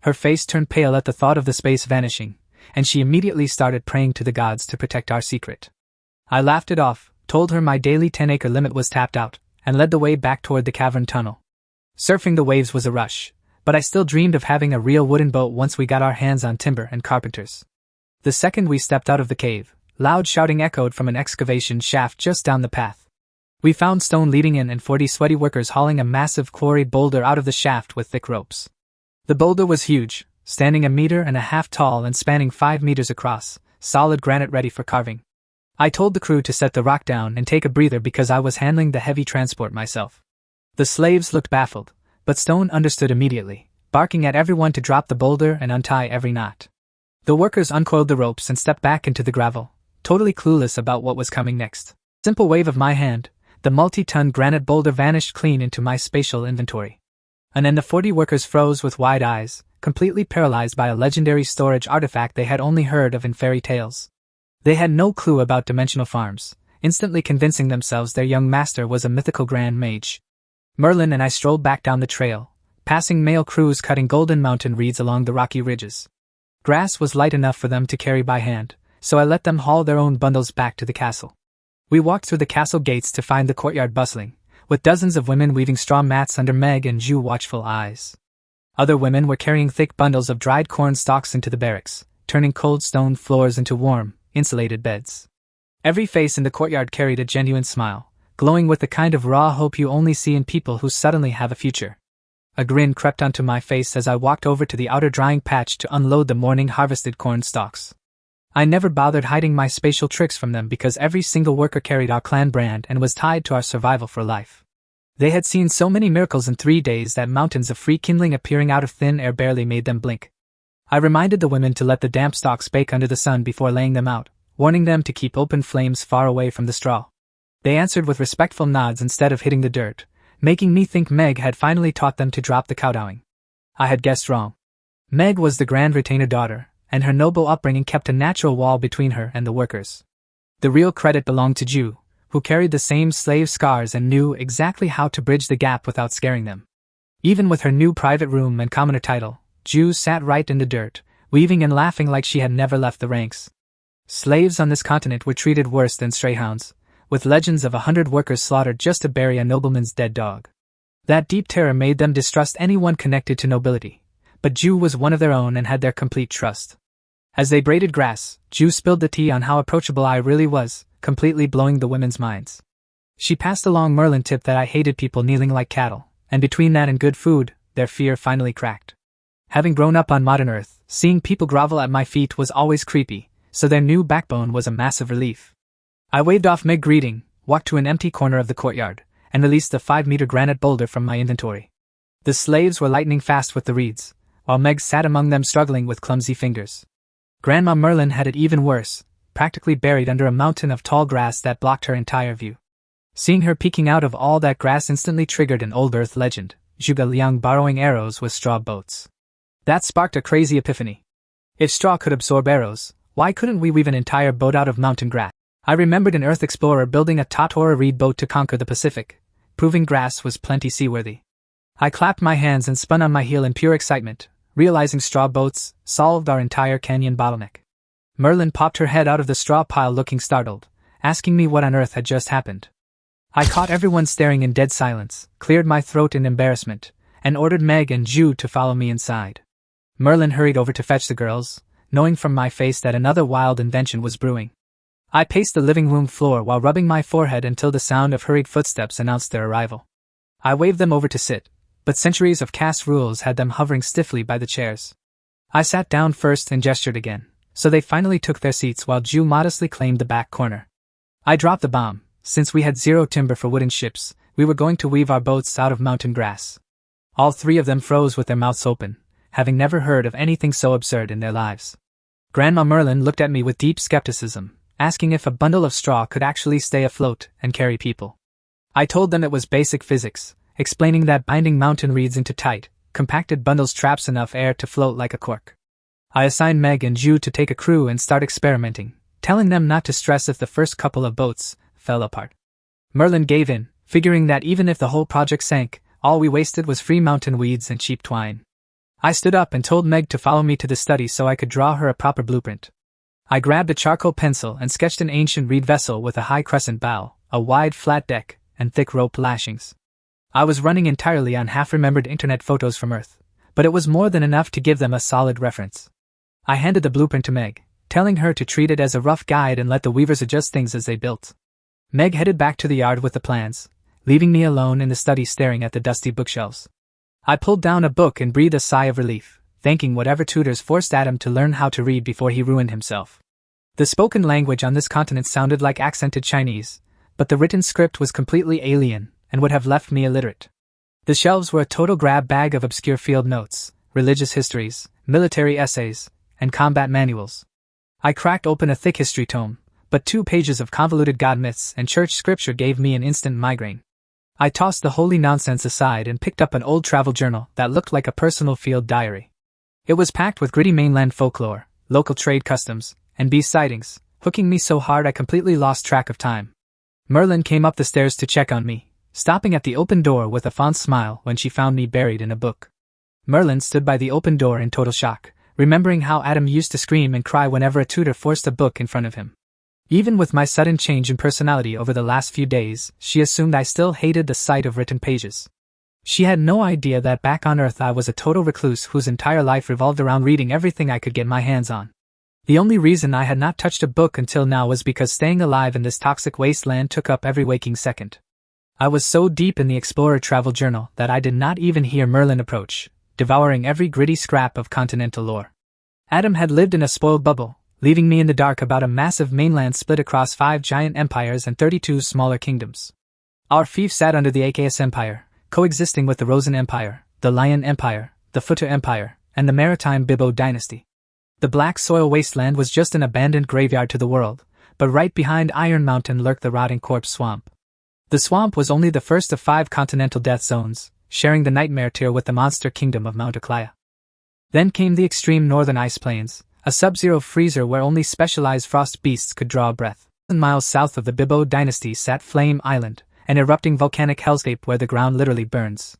Her face turned pale at the thought of the space vanishing, and she immediately started praying to the gods to protect our secret. I laughed it off, told her my daily 10-acre limit was tapped out, and led the way back toward the cavern tunnel. Surfing the waves was a rush, but I still dreamed of having a real wooden boat once we got our hands on timber and carpenters. The second we stepped out of the cave, loud shouting echoed from an excavation shaft just down the path. We found stone leading in and 40 sweaty workers hauling a massive quarried boulder out of the shaft with thick ropes. The boulder was huge, standing 1.5 meters tall and spanning 5 meters across, solid granite ready for carving. I told the crew to set the rock down and take a breather because I was handling the heavy transport myself. The slaves looked baffled, but Stone understood immediately, barking at everyone to drop the boulder and untie every knot. The workers uncoiled the ropes and stepped back into the gravel, totally clueless about what was coming next. Simple wave of my hand, the multi-ton granite boulder vanished clean into my spatial inventory. And then the 40 workers froze with wide eyes, completely paralyzed by a legendary storage artifact they had only heard of in fairy tales. They had no clue about dimensional farms, instantly convincing themselves their young master was a mythical grand mage. Merlin and I strolled back down the trail, passing male crews cutting golden mountain reeds along the rocky ridges. Grass was light enough for them to carry by hand, so I let them haul their own bundles back to the castle. We walked through the castle gates to find the courtyard bustling, with dozens of women weaving straw mats under Meg and Ju watchful eyes. Other women were carrying thick bundles of dried corn stalks into the barracks, turning cold stone floors into warm, insulated beds. Every face in the courtyard carried a genuine smile, glowing with the kind of raw hope you only see in people who suddenly have a future. A grin crept onto my face as I walked over to the outer drying patch to unload the morning harvested corn stalks. I never bothered hiding my spatial tricks from them because every single worker carried our clan brand and was tied to our survival for life. They had seen so many miracles in 3 days that mountains of free kindling appearing out of thin air barely made them blink. I reminded the women to let the damp stalks bake under the sun before laying them out, warning them to keep open flames far away from the straw. They answered with respectful nods instead of hitting the dirt, making me think Meg had finally taught them to drop the cowdowing. I had guessed wrong. Meg was the Grand Retainer daughter, and her noble upbringing kept a natural wall between her and the workers. The real credit belonged to Ju, who carried the same slave scars and knew exactly how to bridge the gap without scaring them. Even with her new private room and commoner title, Ju sat right in the dirt, weaving and laughing like she had never left the ranks. Slaves on this continent were treated worse than stray hounds, with legends of 100 workers slaughtered just to bury a nobleman's dead dog. That deep terror made them distrust anyone connected to nobility, but Ju was one of their own and had their complete trust. As they braided grass, Ju spilled the tea on how approachable I really was, completely blowing the women's minds. She passed along Merlin tip that I hated people kneeling like cattle, and between that and good food, their fear finally cracked. Having grown up on modern Earth, seeing people grovel at my feet was always creepy, so their new backbone was a massive relief. I waved off Meg greeting, walked to an empty corner of the courtyard, and released the 5-meter granite boulder from my inventory. The slaves were lightning fast with the reeds, while Meg sat among them struggling with clumsy fingers. Grandma Merlin had it even worse, practically buried under a mountain of tall grass that blocked her entire view. Seeing her peeking out of all that grass instantly triggered an old Earth legend, Zhuge Liang borrowing arrows with straw boats. That sparked a crazy epiphany. If straw could absorb arrows, why couldn't we weave an entire boat out of mountain grass? I remembered an Earth explorer building a Tatora reed boat to conquer the Pacific, proving grass was plenty seaworthy. I clapped my hands and spun on my heel in pure excitement, realizing straw boats solved our entire canyon bottleneck. Merlin popped her head out of the straw pile looking startled, asking me what on earth had just happened. I caught everyone staring in dead silence, cleared my throat in embarrassment, and ordered Meg and Ju to follow me inside. Merlin hurried over to fetch the girls, knowing from my face that another wild invention was brewing. I paced the living room floor while rubbing my forehead until the sound of hurried footsteps announced their arrival. I waved them over to sit, but centuries of caste rules had them hovering stiffly by the chairs. I sat down first and gestured again, so they finally took their seats while Ju modestly claimed the back corner. I dropped the bomb. Since we had zero timber for wooden ships, we were going to weave our boats out of mountain grass. All 3 of them froze with their mouths open, having never heard of anything so absurd in their lives. Grandma Merlin looked at me with deep skepticism, asking if a bundle of straw could actually stay afloat and carry people. I told them it was basic physics, explaining that binding mountain reeds into tight, compacted bundles traps enough air to float like a cork. I assigned Meg and Ju to take a crew and start experimenting, telling them not to stress if the first couple of boats fell apart. Merlin gave in, figuring that even if the whole project sank, all we wasted was free mountain weeds and cheap twine. I stood up and told Meg to follow me to the study so I could draw her a proper blueprint. I grabbed a charcoal pencil and sketched an ancient reed vessel with a high crescent bow, a wide flat deck, and thick rope lashings. I was running entirely on half-remembered internet photos from Earth, but it was more than enough to give them a solid reference. I handed the blueprint to Meg, telling her to treat it as a rough guide and let the weavers adjust things as they built. Meg headed back to the yard with the plans, leaving me alone in the study staring at the dusty bookshelves. I pulled down a book and breathed a sigh of relief, thanking whatever tutors forced Adam to learn how to read before he ruined himself. The spoken language on this continent sounded like accented Chinese, but the written script was completely alien and would have left me illiterate. The shelves were a total grab bag of obscure field notes, religious histories, military essays, and combat manuals. I cracked open a thick history tome, but 2 pages of convoluted god myths and church scripture gave me an instant migraine. I tossed the holy nonsense aside and picked up an old travel journal that looked like a personal field diary. It was packed with gritty mainland folklore, local trade customs, and beast sightings, hooking me so hard I completely lost track of time. Merlin came up the stairs to check on me, stopping at the open door with a fond smile when she found me buried in a book. Merlin stood by the open door in total shock, remembering how Adam used to scream and cry whenever a tutor forced a book in front of him. Even with my sudden change in personality over the last few days, she assumed I still hated the sight of written pages. She had no idea that back on Earth I was a total recluse whose entire life revolved around reading everything I could get my hands on. The only reason I had not touched a book until now was because staying alive in this toxic wasteland took up every waking second. I was so deep in the Explorer travel journal that I did not even hear Merlin approach, devouring every gritty scrap of continental lore. Adam had lived in a spoiled bubble, leaving me in the dark about a massive mainland split across 5 giant empires and 32 smaller kingdoms. Our fief sat under the Achaeus Empire, coexisting with the Rosen Empire, the Lion Empire, the Futa Empire, and the maritime Bibo dynasty. The black soil wasteland was just an abandoned graveyard to the world, but right behind Iron Mountain lurked the rotting corpse swamp. The swamp was only the first of 5 continental death zones, sharing the nightmare tier with the monster kingdom of Mount Aklaya. Then came the extreme northern ice plains, a sub-zero freezer where only specialized frost beasts could draw a breath. Miles south of the Bibo dynasty sat Flame Island, an erupting volcanic hellscape where the ground literally burns.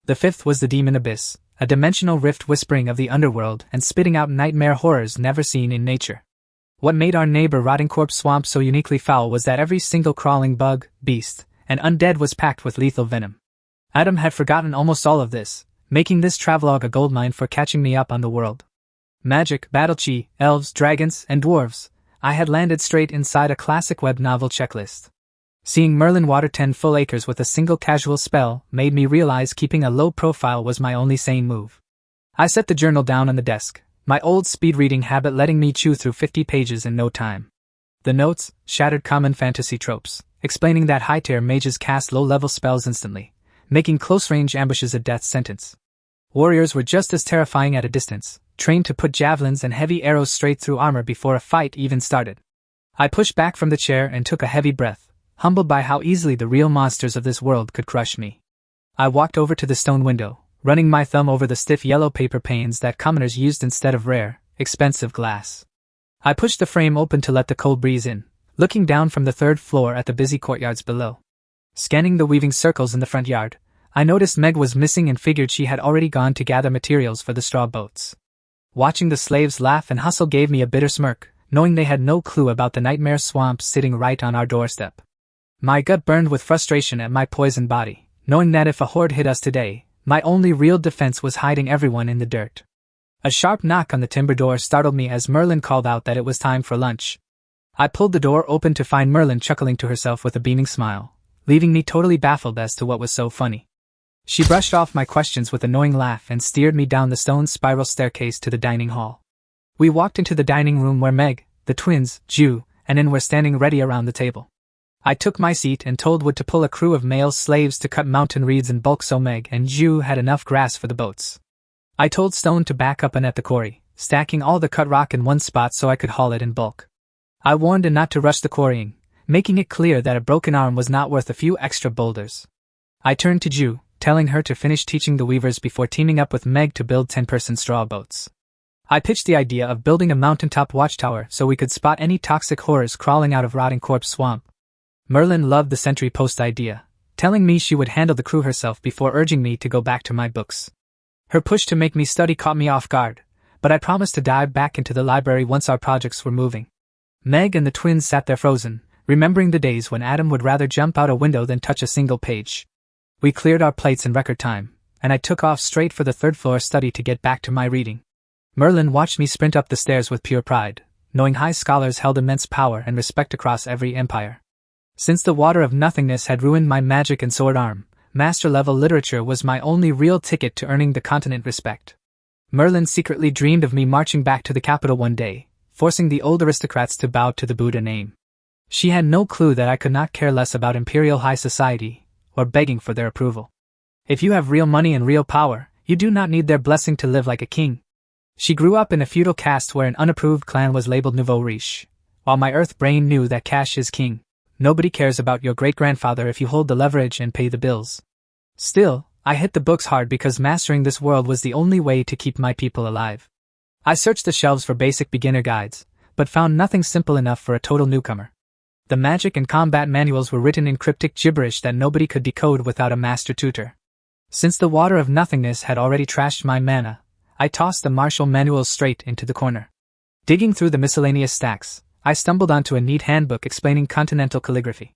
The 5th was the Demon Abyss, a dimensional rift whispering of the underworld and spitting out nightmare horrors never seen in nature. What made our neighbor Rotting Corpse Swamp so uniquely foul was that every single crawling bug, beast, and undead was packed with lethal venom. Adam had forgotten almost all of this, making this travelogue a goldmine for catching me up on the world. Magic, battle-chi, elves, dragons, and dwarves. I had landed straight inside a classic web novel checklist. Seeing Merlin water 10 full acres with a single casual spell made me realize keeping a low profile was my only sane move. I set the journal down on the desk, my old speed-reading habit letting me chew through 50 pages in no time. The notes shattered common fantasy tropes, explaining that high-tier mages cast low-level spells instantly, making close-range ambushes a death sentence. Warriors were just as terrifying at a distance, trained to put javelins and heavy arrows straight through armor before a fight even started. I pushed back from the chair and took a heavy breath, humbled by how easily the real monsters of this world could crush me. I walked over to the stone window, running my thumb over the stiff yellow paper panes that commoners used instead of rare, expensive glass. I pushed the frame open to let the cold breeze in, looking down from the 3rd floor at the busy courtyards below. Scanning the weaving circles in the front yard, I noticed Meg was missing and figured she had already gone to gather materials for the straw boats. Watching the slaves laugh and hustle gave me a bitter smirk, knowing they had no clue about the nightmare swamp sitting right on our doorstep. My gut burned with frustration at my poisoned body, knowing that if a horde hit us today, my only real defense was hiding everyone in the dirt. A sharp knock on the timber door startled me as Merlin called out that it was time for lunch. I pulled the door open to find Merlin chuckling to herself with a beaming smile, leaving me totally baffled as to what was so funny. She brushed off my questions with a knowing laugh and steered me down the stone spiral staircase to the dining hall. We walked into the dining room where Meg, the twins, Ju, and In were standing ready around the table. I took my seat and told Wood to pull a crew of male slaves to cut mountain reeds in bulk so Meg and Ju had enough grass for the boats. I told Stone to back up and at the quarry, stacking all the cut rock in one spot so I could haul it in bulk. I warned him not to rush the quarrying, making it clear that a broken arm was not worth a few extra boulders. I turned to Ju, telling her to finish teaching the weavers before teaming up with Meg to build 10-person straw boats. I pitched the idea of building a mountaintop watchtower so we could spot any toxic horrors crawling out of Rotting Corpse Swamp. Merlin loved the sentry post idea, telling me she would handle the crew herself before urging me to go back to my books. Her push to make me study caught me off guard, but I promised to dive back into the library once our projects were moving. Meg and the twins sat there frozen, remembering the days when Adam would rather jump out a window than touch a single page. We cleared our plates in record time, and I took off straight for the third-floor study to get back to my reading. Merlin watched me sprint up the stairs with pure pride, knowing high scholars held immense power and respect across every empire. Since the water of nothingness had ruined my magic and sword arm, master-level literature was my only real ticket to earning the continent respect. Merlin secretly dreamed of me marching back to the capital one day, forcing the old aristocrats to bow to the Buddha name. She had no clue that I could not care less about imperial high society, or begging for their approval. If you have real money and real power, you do not need their blessing to live like a king. She grew up in a feudal caste where an unapproved clan was labeled nouveau riche, while my earth brain knew that cash is king. Nobody cares about your great-grandfather if you hold the leverage and pay the bills. Still, I hit the books hard because mastering this world was the only way to keep my people alive. I searched the shelves for basic beginner guides, but found nothing simple enough for a total newcomer. The magic and combat manuals were written in cryptic gibberish that nobody could decode without a master tutor. Since the water of nothingness had already trashed my mana, I tossed the martial manuals straight into the corner. Digging through the miscellaneous stacks, I stumbled onto a neat handbook explaining continental calligraphy.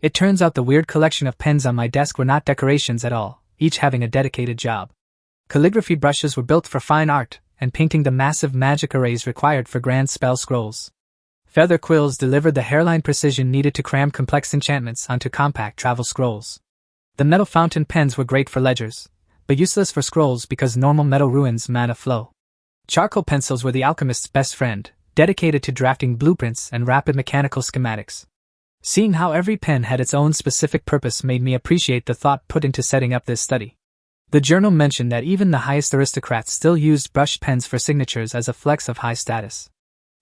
It turns out the weird collection of pens on my desk were not decorations at all, each having a dedicated job. Calligraphy brushes were built for fine art, and painting the massive magic arrays required for grand spell scrolls. Feather quills delivered the hairline precision needed to cram complex enchantments onto compact travel scrolls. The metal fountain pens were great for ledgers, but useless for scrolls because normal metal ruins mana flow. Charcoal pencils were the alchemist's best friend, dedicated to drafting blueprints and rapid mechanical schematics. Seeing how every pen had its own specific purpose made me appreciate the thought put into setting up this study. The journal mentioned that even the highest aristocrats still used brushed pens for signatures as a flex of high status.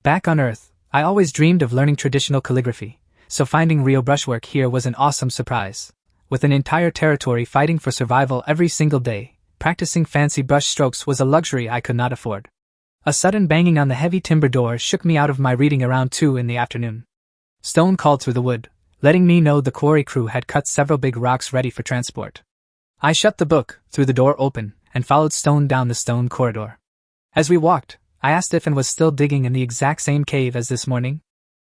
Back on Earth, I always dreamed of learning traditional calligraphy, so finding real brushwork here was an awesome surprise. With an entire territory fighting for survival every single day, practicing fancy brush strokes was a luxury I could not afford. A sudden banging on the heavy timber door shook me out of my reading around 2 in the afternoon. Stone called through the wood, letting me know the quarry crew had cut several big rocks ready for transport. I shut the book, threw the door open, and followed Stone down the stone corridor. As we walked, I asked if and was still digging in the exact same cave as this morning.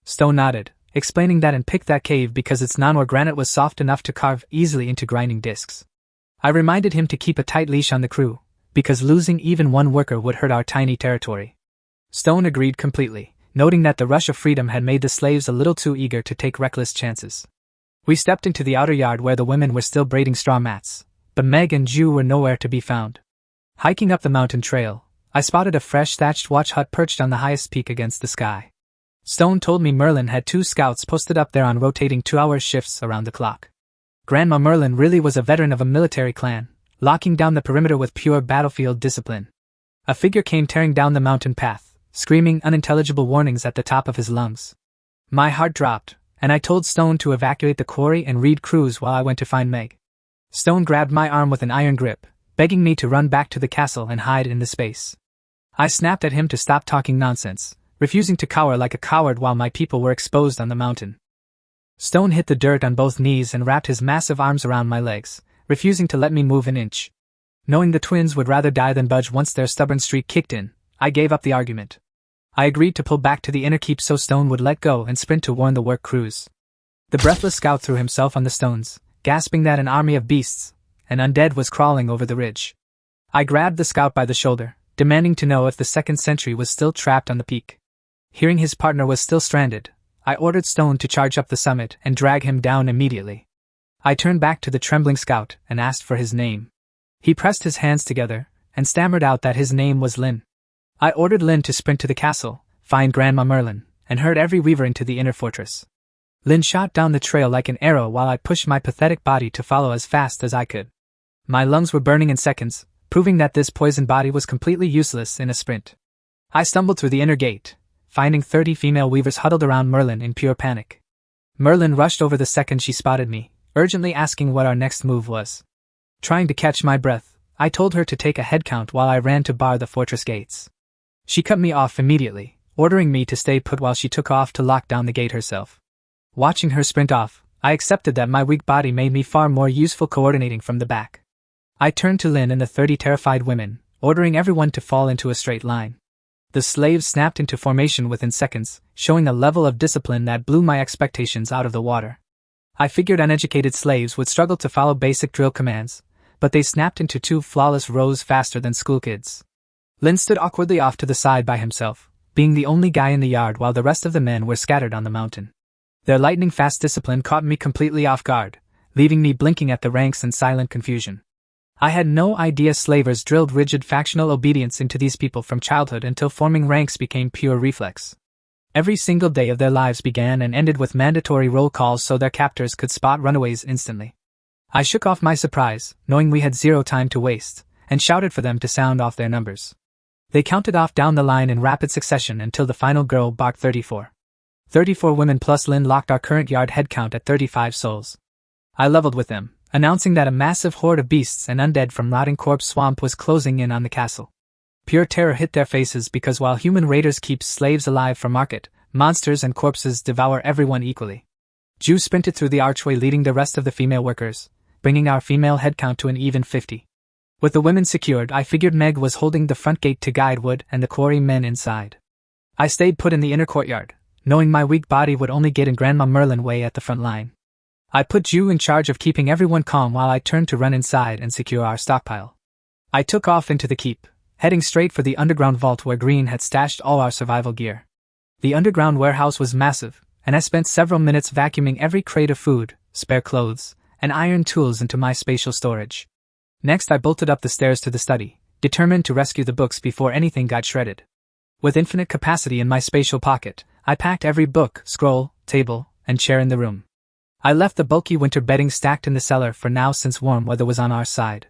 Stone nodded, explaining that and picked that cave because its non-ore granite was soft enough to carve easily into grinding discs. I reminded him to keep a tight leash on the crew, because losing even one worker would hurt our tiny territory. Stone agreed completely, noting that the rush of freedom had made the slaves a little too eager to take reckless chances. We stepped into the outer yard where the women were still braiding straw mats, but Meg and Ju were nowhere to be found. Hiking up the mountain trail, I spotted a fresh thatched watch hut perched on the highest peak against the sky. Stone told me Merlin had 2 scouts posted up there on rotating 2-hour shifts around the clock. Grandma Merlin really was a veteran of a military clan, locking down the perimeter with pure battlefield discipline. A figure came tearing down the mountain path, screaming unintelligible warnings at the top of his lungs. My heart dropped, and I told Stone to evacuate the quarry and read crews while I went to find Meg. Stone grabbed my arm with an iron grip, begging me to run back to the castle and hide in the space. I snapped at him to stop talking nonsense, refusing to cower like a coward while my people were exposed on the mountain. Stone hit the dirt on both knees and wrapped his massive arms around my legs, refusing to let me move an inch. Knowing the twins would rather die than budge once their stubborn streak kicked in, I gave up the argument. I agreed to pull back to the inner keep so Stone would let go and sprint to warn the work crews. The breathless scout threw himself on the stones, gasping that an army of beasts, an undead, was crawling over the ridge. I grabbed the scout by the shoulder, demanding to know if the second sentry was still trapped on the peak. Hearing his partner was still stranded, I ordered Stone to charge up the summit and drag him down immediately. I turned back to the trembling scout and asked for his name. He pressed his hands together and stammered out that his name was Lin. I ordered Lin to sprint to the castle, find Grandma Merlin, and herd every weaver into the inner fortress. Lin shot down the trail like an arrow while I pushed my pathetic body to follow as fast as I could. My lungs were burning in seconds, proving that this poisoned body was completely useless in a sprint. I stumbled through the inner gate, finding 30 female weavers huddled around Merlin in pure panic. Merlin rushed over the second she spotted me, urgently asking what our next move was. Trying to catch my breath, I told her to take a head count while I ran to bar the fortress gates. She cut me off immediately, ordering me to stay put while she took off to lock down the gate herself. Watching her sprint off, I accepted that my weak body made me far more useful coordinating from the back. I turned to Lin and the 30 terrified women, ordering everyone to fall into a straight line. The slaves snapped into formation within seconds, showing a level of discipline that blew my expectations out of the water. I figured uneducated slaves would struggle to follow basic drill commands, but they snapped into 2 flawless rows faster than schoolkids. Lin stood awkwardly off to the side by himself, being the only guy in the yard while the rest of the men were scattered on the mountain. Their lightning-fast discipline caught me completely off guard, leaving me blinking at the ranks in silent confusion. I had no idea slavers drilled rigid factional obedience into these people from childhood until forming ranks became pure reflex. Every single day of their lives began and ended with mandatory roll calls so their captors could spot runaways instantly. I shook off my surprise, knowing we had 0 time to waste, and shouted for them to sound off their numbers. They counted off down the line in rapid succession until the final girl barked 34. 34 women plus Lin locked our current yard headcount at 35 souls. I leveled with them, announcing that a massive horde of beasts and undead from rotting corpse swamp was closing in on the castle. Pure terror hit their faces because while human raiders keep slaves alive for market, monsters and corpses devour everyone equally. Ju sprinted through the archway leading the rest of the female workers, bringing our female headcount to an even 50. With the women secured, I figured Meg was holding the front gate to guide Wood and the quarry men inside. I stayed put in the inner courtyard, knowing my weak body would only get in Grandma Merlin way at the front line. I put Ju in charge of keeping everyone calm while I turned to run inside and secure our stockpile. I took off into the keep, heading straight for the underground vault where Green had stashed all our survival gear. The underground warehouse was massive, and I spent several minutes vacuuming every crate of food, spare clothes, and iron tools into my spatial storage. Next I bolted up the stairs to the study, determined to rescue the books before anything got shredded. With infinite capacity in my spatial pocket, I packed every book, scroll, table, and chair in the room. I left the bulky winter bedding stacked in the cellar for now since warm weather was on our side.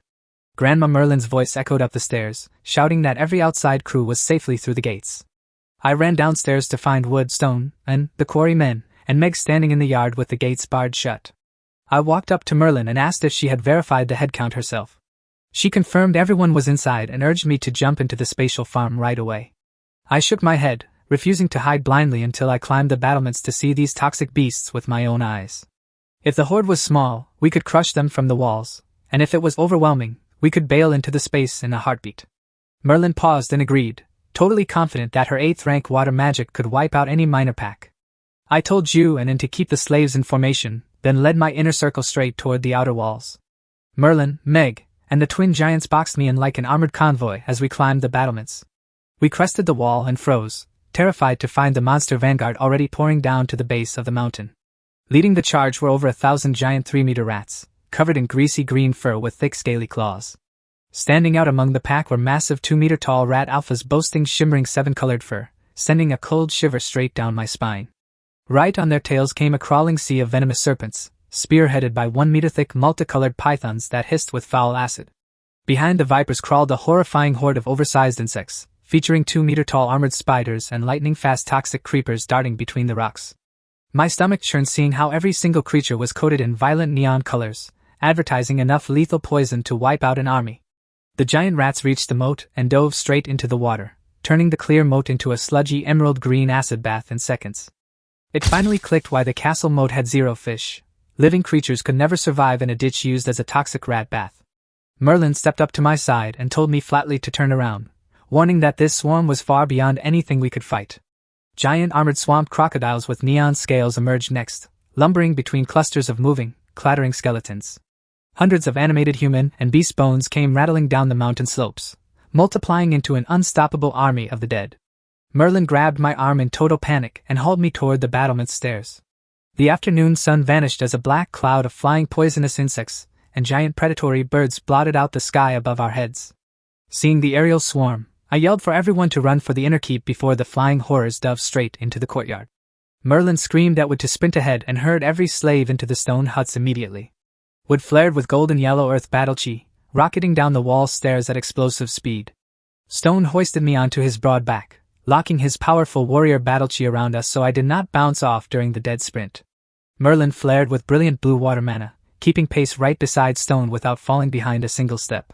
Grandma Merlin's voice echoed up the stairs, shouting that every outside crew was safely through the gates. I ran downstairs to find Wood, Stone, and the quarry men, and Meg standing in the yard with the gates barred shut. I walked up to Merlin and asked if she had verified the headcount herself. She confirmed everyone was inside and urged me to jump into the spatial farm right away. I shook my head, refusing to hide blindly until I climbed the battlements to see these toxic beasts with my own eyes. If the horde was small, we could crush them from the walls, and if it was overwhelming, we could bail into the space in a heartbeat. Merlin paused and agreed, totally confident that her 8th rank water magic could wipe out any minor pack. I told Ju and in to keep the slaves in formation, then led my inner circle straight toward the outer walls. Merlin, Meg, and the twin giants boxed me in like an armored convoy as we climbed the battlements. We crested the wall and froze, terrified to find the monster vanguard already pouring down to the base of the mountain. Leading the charge were over 1,000 giant 3-meter rats, covered in greasy green fur with thick scaly claws. Standing out among the pack were massive 2-meter-tall rat alphas boasting shimmering 7-colored fur, sending a cold shiver straight down my spine. Right on their tails came a crawling sea of venomous serpents, spearheaded by 1-meter-thick multicolored pythons that hissed with foul acid. Behind the vipers crawled a horrifying horde of oversized insects, featuring 2-meter-tall armored spiders and lightning-fast toxic creepers darting between the rocks. My stomach churned seeing how every single creature was coated in violent neon colors, advertising enough lethal poison to wipe out an army. The giant rats reached the moat and dove straight into the water, turning the clear moat into a sludgy emerald-green acid bath in seconds. It finally clicked why the castle moat had 0 fish. Living creatures could never survive in a ditch used as a toxic rat bath. Merlin stepped up to my side and told me flatly to turn around, warning that this swarm was far beyond anything we could fight. Giant armored swamp crocodiles with neon scales emerged next, lumbering between clusters of moving, clattering skeletons. Hundreds of animated human and beast bones came rattling down the mountain slopes, multiplying into an unstoppable army of the dead. Merlin grabbed my arm in total panic and hauled me toward the battlement stairs. The afternoon sun vanished as a black cloud of flying poisonous insects and giant predatory birds blotted out the sky above our heads. Seeing the aerial swarm, I yelled for everyone to run for the inner keep before the flying horrors dove straight into the courtyard. Merlin screamed at Wood to sprint ahead and herd every slave into the stone huts immediately. Wood flared with golden yellow earth battle chi, rocketing down the wall stairs at explosive speed. Stone hoisted me onto his broad back, locking his powerful warrior battle chi around us so I did not bounce off during the dead sprint. Merlin flared with brilliant blue water mana, keeping pace right beside Stone without falling behind a single step.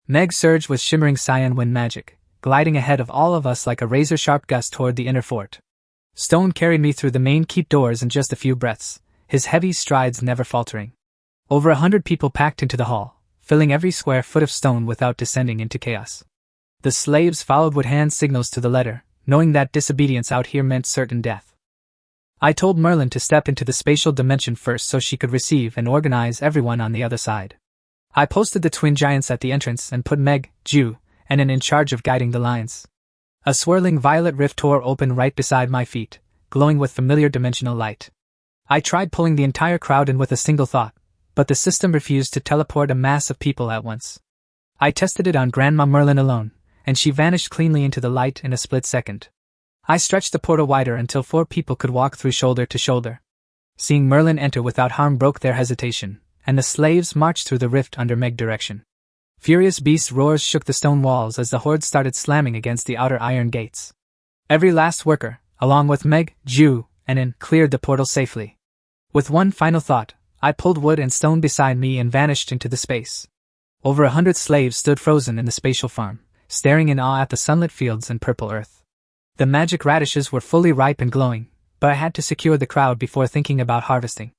Meg surged with shimmering cyan wind magic, gliding ahead of all of us like a razor-sharp gust toward the inner fort. Stone carried me through the main keep doors in just a few breaths, his heavy strides never faltering. Over 100 people packed into the hall, filling every square foot of stone without descending into chaos. The slaves followed with hand signals to the letter, knowing that disobedience out here meant certain death. I told Merlin to step into the spatial dimension first so she could receive and organize everyone on the other side. I posted the twin giants at the entrance and put Meg, Ju, and in charge of guiding the lines. A swirling violet rift tore open right beside my feet, glowing with familiar dimensional light. I tried pulling the entire crowd in with a single thought, but the system refused to teleport a mass of people at once. I tested it on Grandma Merlin alone, and she vanished cleanly into the light in a split second. I stretched the portal wider until 4 people could walk through shoulder to shoulder. Seeing Merlin enter without harm broke their hesitation, and the slaves marched through the rift under Meg's direction. Furious beast roars shook the stone walls as the horde started slamming against the outer iron gates. Every last worker, along with Meg, Ju, and In, cleared the portal safely. With one final thought, I pulled wood and stone beside me and vanished into the space. Over 100 slaves stood frozen in the spatial farm, staring in awe at the sunlit fields and purple earth. The magic radishes were fully ripe and glowing, but I had to secure the crowd before thinking about harvesting.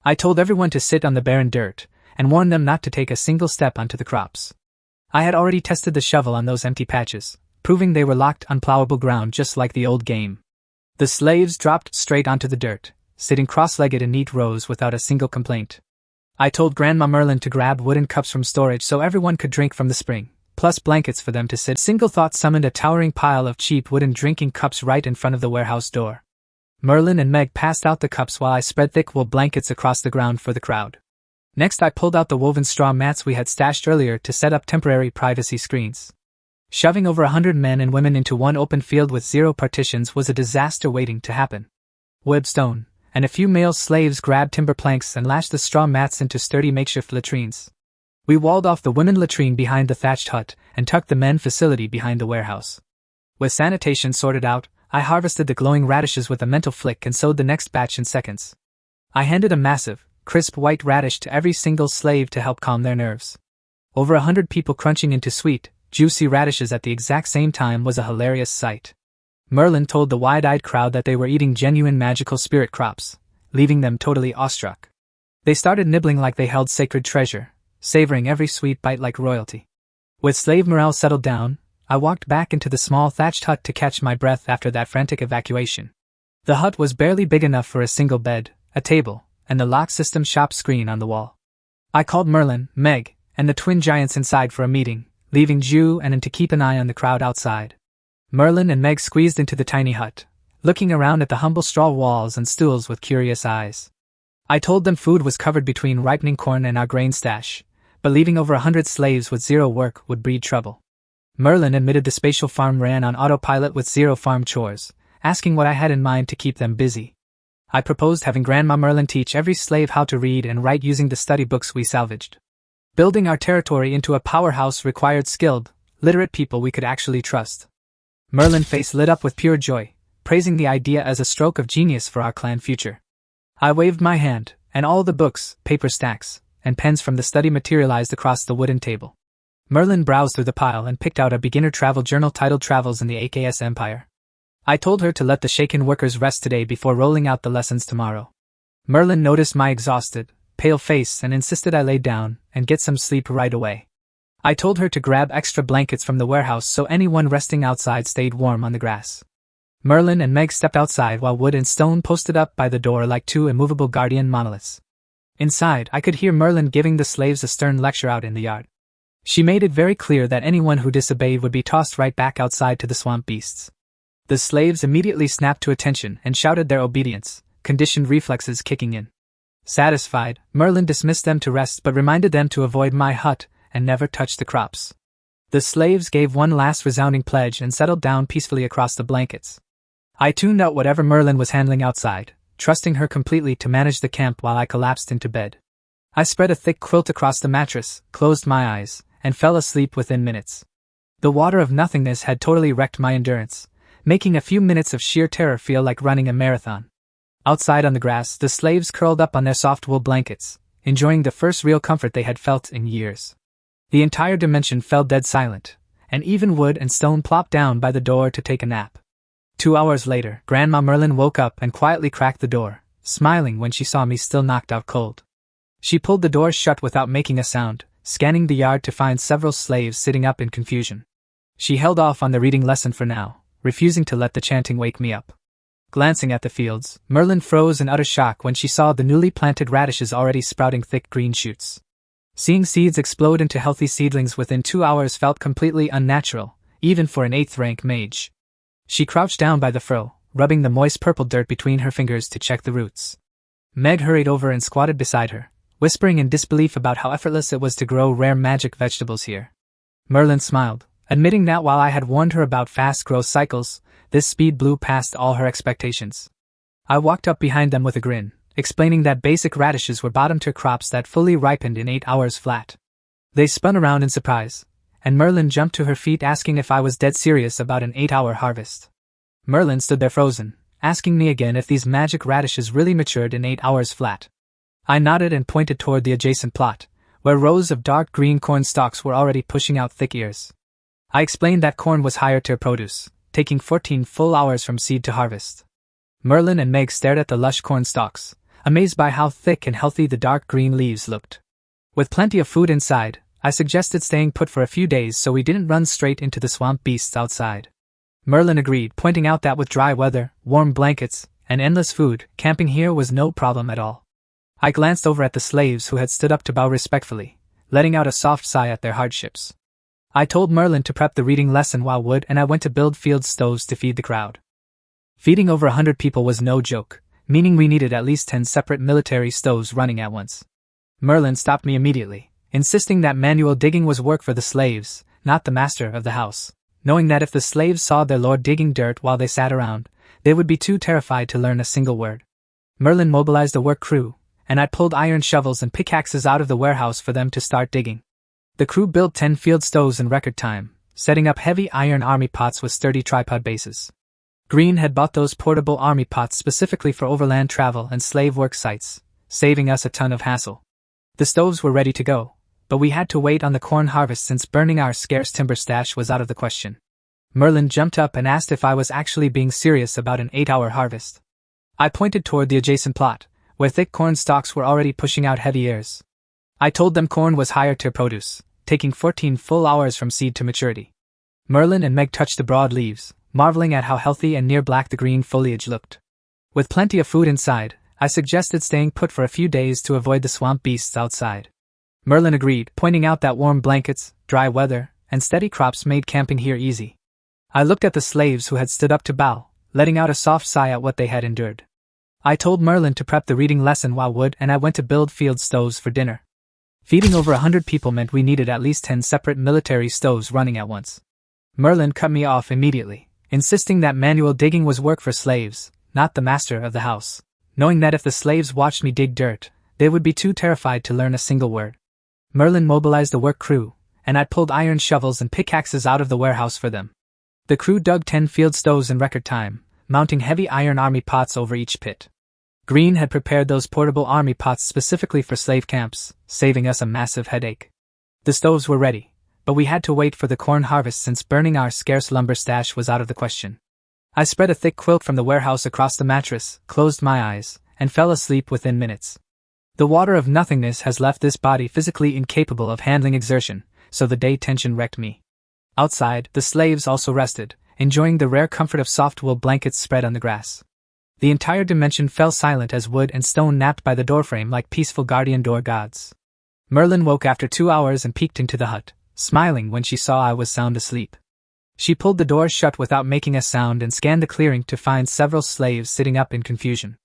I told everyone to sit on the barren dirt, and warned them not to take a single step onto the crops. I had already tested the shovel on those empty patches, proving they were locked unplowable ground just like the old game. The slaves dropped straight onto the dirt, sitting cross-legged in neat rows without a single complaint. I told Grandma Merlin to grab wooden cups from storage so everyone could drink from the spring, plus blankets for them to sit. Single thought summoned a towering pile of cheap wooden drinking cups right in front of the warehouse door. Merlin and Meg passed out the cups while I spread thick wool blankets across the ground for the crowd. Next I pulled out the woven straw mats we had stashed earlier to set up temporary privacy screens. Shoving over 100 men and women into one open field with 0 partitions was a disaster waiting to happen. Webstone, and a few male slaves grabbed timber planks and lashed the straw mats into sturdy makeshift latrines. We walled off the women latrine behind the thatched hut and tucked the men facility behind the warehouse. With sanitation sorted out, I harvested the glowing radishes with a mental flick and sowed the next batch in seconds. I handed a massive, crisp white radish to every single slave to help calm their nerves. Over 100 people crunching into sweet, juicy radishes at the exact same time was a hilarious sight. Merlin told the wide-eyed crowd that they were eating genuine magical spirit crops, leaving them totally awestruck. They started nibbling like they held sacred treasure, savoring every sweet bite like royalty. With slave morale settled down, I walked back into the small thatched hut to catch my breath after that frantic evacuation. The hut was barely big enough for a single bed, a table, and the lock system shop screen on the wall. I called Merlin, Meg, and the twin giants inside for a meeting, leaving Ju and In to keep an eye on the crowd outside. Merlin and Meg squeezed into the tiny hut, looking around at the humble straw walls and stools with curious eyes. I told them food was covered between ripening corn and our grain stash, but leaving over 100 slaves with 0 work would breed trouble. Merlin admitted the spatial farm ran on autopilot with 0 farm chores, asking what I had in mind to keep them busy. I proposed having Grandma Merlin teach every slave how to read and write using the study books we salvaged. Building our territory into a powerhouse required skilled, literate people we could actually trust. Merlin's face lit up with pure joy, praising the idea as a stroke of genius for our clan future. I waved my hand, and all the books, paper stacks, and pens from the study materialized across the wooden table. Merlin browsed through the pile and picked out a beginner travel journal titled Travels in the AKS Empire. I told her to let the shaken workers rest today before rolling out the lessons tomorrow. Merlin noticed my exhausted, pale face and insisted I lay down and get some sleep right away. I told her to grab extra blankets from the warehouse so anyone resting outside stayed warm on the grass. Merlin and Meg stepped outside while wood and stone posted up by the door like 2 immovable guardian monoliths. Inside, I could hear Merlin giving the slaves a stern lecture out in the yard. She made it very clear that anyone who disobeyed would be tossed right back outside to the swamp beasts. The slaves immediately snapped to attention and shouted their obedience, conditioned reflexes kicking in. Satisfied, Merlin dismissed them to rest but reminded them to avoid my hut and never touch the crops. The slaves gave one last resounding pledge and settled down peacefully across the blankets. I tuned out whatever Merlin was handling outside, trusting her completely to manage the camp while I collapsed into bed. I spread a thick quilt across the mattress, closed my eyes, and fell asleep within minutes. The water of nothingness had totally wrecked my endurance, making a few minutes of sheer terror feel like running a marathon. Outside on the grass, the slaves curled up on their soft wool blankets, enjoying the first real comfort they had felt in years. The entire dimension fell dead silent, and even wood and stone plopped down by the door to take a nap. 2 hours later, Grandma Merlin woke up and quietly cracked the door, smiling when she saw me still knocked out cold. She pulled the door shut without making a sound, scanning the yard to find several slaves sitting up in confusion. She held off on the reading lesson for now, refusing to let the chanting wake me up. Glancing at the fields, Merlin froze in utter shock when she saw the newly planted radishes already sprouting thick green shoots. Seeing seeds explode into healthy seedlings within 2 hours felt completely unnatural, even for an 8th-rank mage. She crouched down by the furrow, rubbing the moist purple dirt between her fingers to check the roots. Meg hurried over and squatted beside her, whispering in disbelief about how effortless it was to grow rare magic vegetables here. Merlin smiled, admitting that while I had warned her about fast growth cycles, this speed blew past all her expectations. I walked up behind them with a grin, explaining that basic radishes were bottom-tier crops that fully ripened in 8 hours flat. They spun around in surprise, and Merlin jumped to her feet asking if I was dead serious about an 8-hour harvest. Merlin stood there frozen, asking me again if these magic radishes really matured in 8 hours flat. I nodded and pointed toward the adjacent plot, where rows of dark green corn stalks were already pushing out thick ears. I explained that corn was higher-tier produce, taking 14 full hours from seed to harvest. Merlin and Meg stared at the lush corn stalks, amazed by how thick and healthy the dark green leaves looked. With plenty of food inside, I suggested staying put for a few days so we didn't run straight into the swamp beasts outside. Merlin agreed, pointing out that with dry weather, warm blankets, and endless food, camping here was no problem at all. I glanced over at the slaves who had stood up to bow respectfully, letting out a soft sigh at their hardships. I told Merlin to prep the reading lesson while Wood and I went to build field stoves to feed the crowd. Feeding over 100 people was no joke, meaning we needed at least 10 separate military stoves running at once. Merlin stopped me immediately, insisting that manual digging was work for the slaves, not the master of the house, knowing that if the slaves saw their lord digging dirt while they sat around, they would be too terrified to learn a single word. Merlin mobilized a work crew, and I pulled iron shovels and pickaxes out of the warehouse for them to start digging. The crew built 10 field stoves in record time, setting up heavy iron army pots with sturdy tripod bases. Green had bought those portable army pots specifically for overland travel and slave work sites, saving us a ton of hassle. The stoves were ready to go, but we had to wait on the corn harvest since burning our scarce timber stash was out of the question. Merlin jumped up and asked if I was actually being serious about an 8-hour harvest. I pointed toward the adjacent plot, where thick corn stalks were already pushing out heavy ears. I told them corn was higher-tier produce, taking 14 full hours from seed to maturity. Merlin and Meg touched the broad leaves, marveling at how healthy and near-black the green foliage looked. With plenty of food inside, I suggested staying put for a few days to avoid the swamp beasts outside. Merlin agreed, pointing out that warm blankets, dry weather, and steady crops made camping here easy. I looked at the slaves who had stood up to bow, letting out a soft sigh at what they had endured. I told Merlin to prep the reading lesson while Wood and I went to build field stoves for dinner. Feeding over 100 people meant we needed at least 10 separate military stoves running at once. Merlin cut me off immediately, insisting that manual digging was work for slaves, not the master of the house, knowing that if the slaves watched me dig dirt, they would be too terrified to learn a single word. Merlin mobilized a work crew, and I pulled iron shovels and pickaxes out of the warehouse for them. The crew dug 10 field stoves in record time, mounting heavy iron army pots over each pit. Green had prepared those portable army pots specifically for slave camps, saving us a massive headache. The stoves were ready, but we had to wait for the corn harvest since burning our scarce lumber stash was out of the question. I spread a thick quilt from the warehouse across the mattress, closed my eyes, and fell asleep within minutes. The water of nothingness has left this body physically incapable of handling exertion, so the day tension wrecked me. Outside, the slaves also rested, enjoying the rare comfort of soft wool blankets spread on the grass. The entire dimension fell silent as wood and stone napped by the doorframe like peaceful guardian door gods. Merlin woke after 2 hours and peeked into the hut, smiling when she saw I was sound asleep. She pulled the door shut without making a sound and scanned the clearing to find several slaves sitting up in confusion.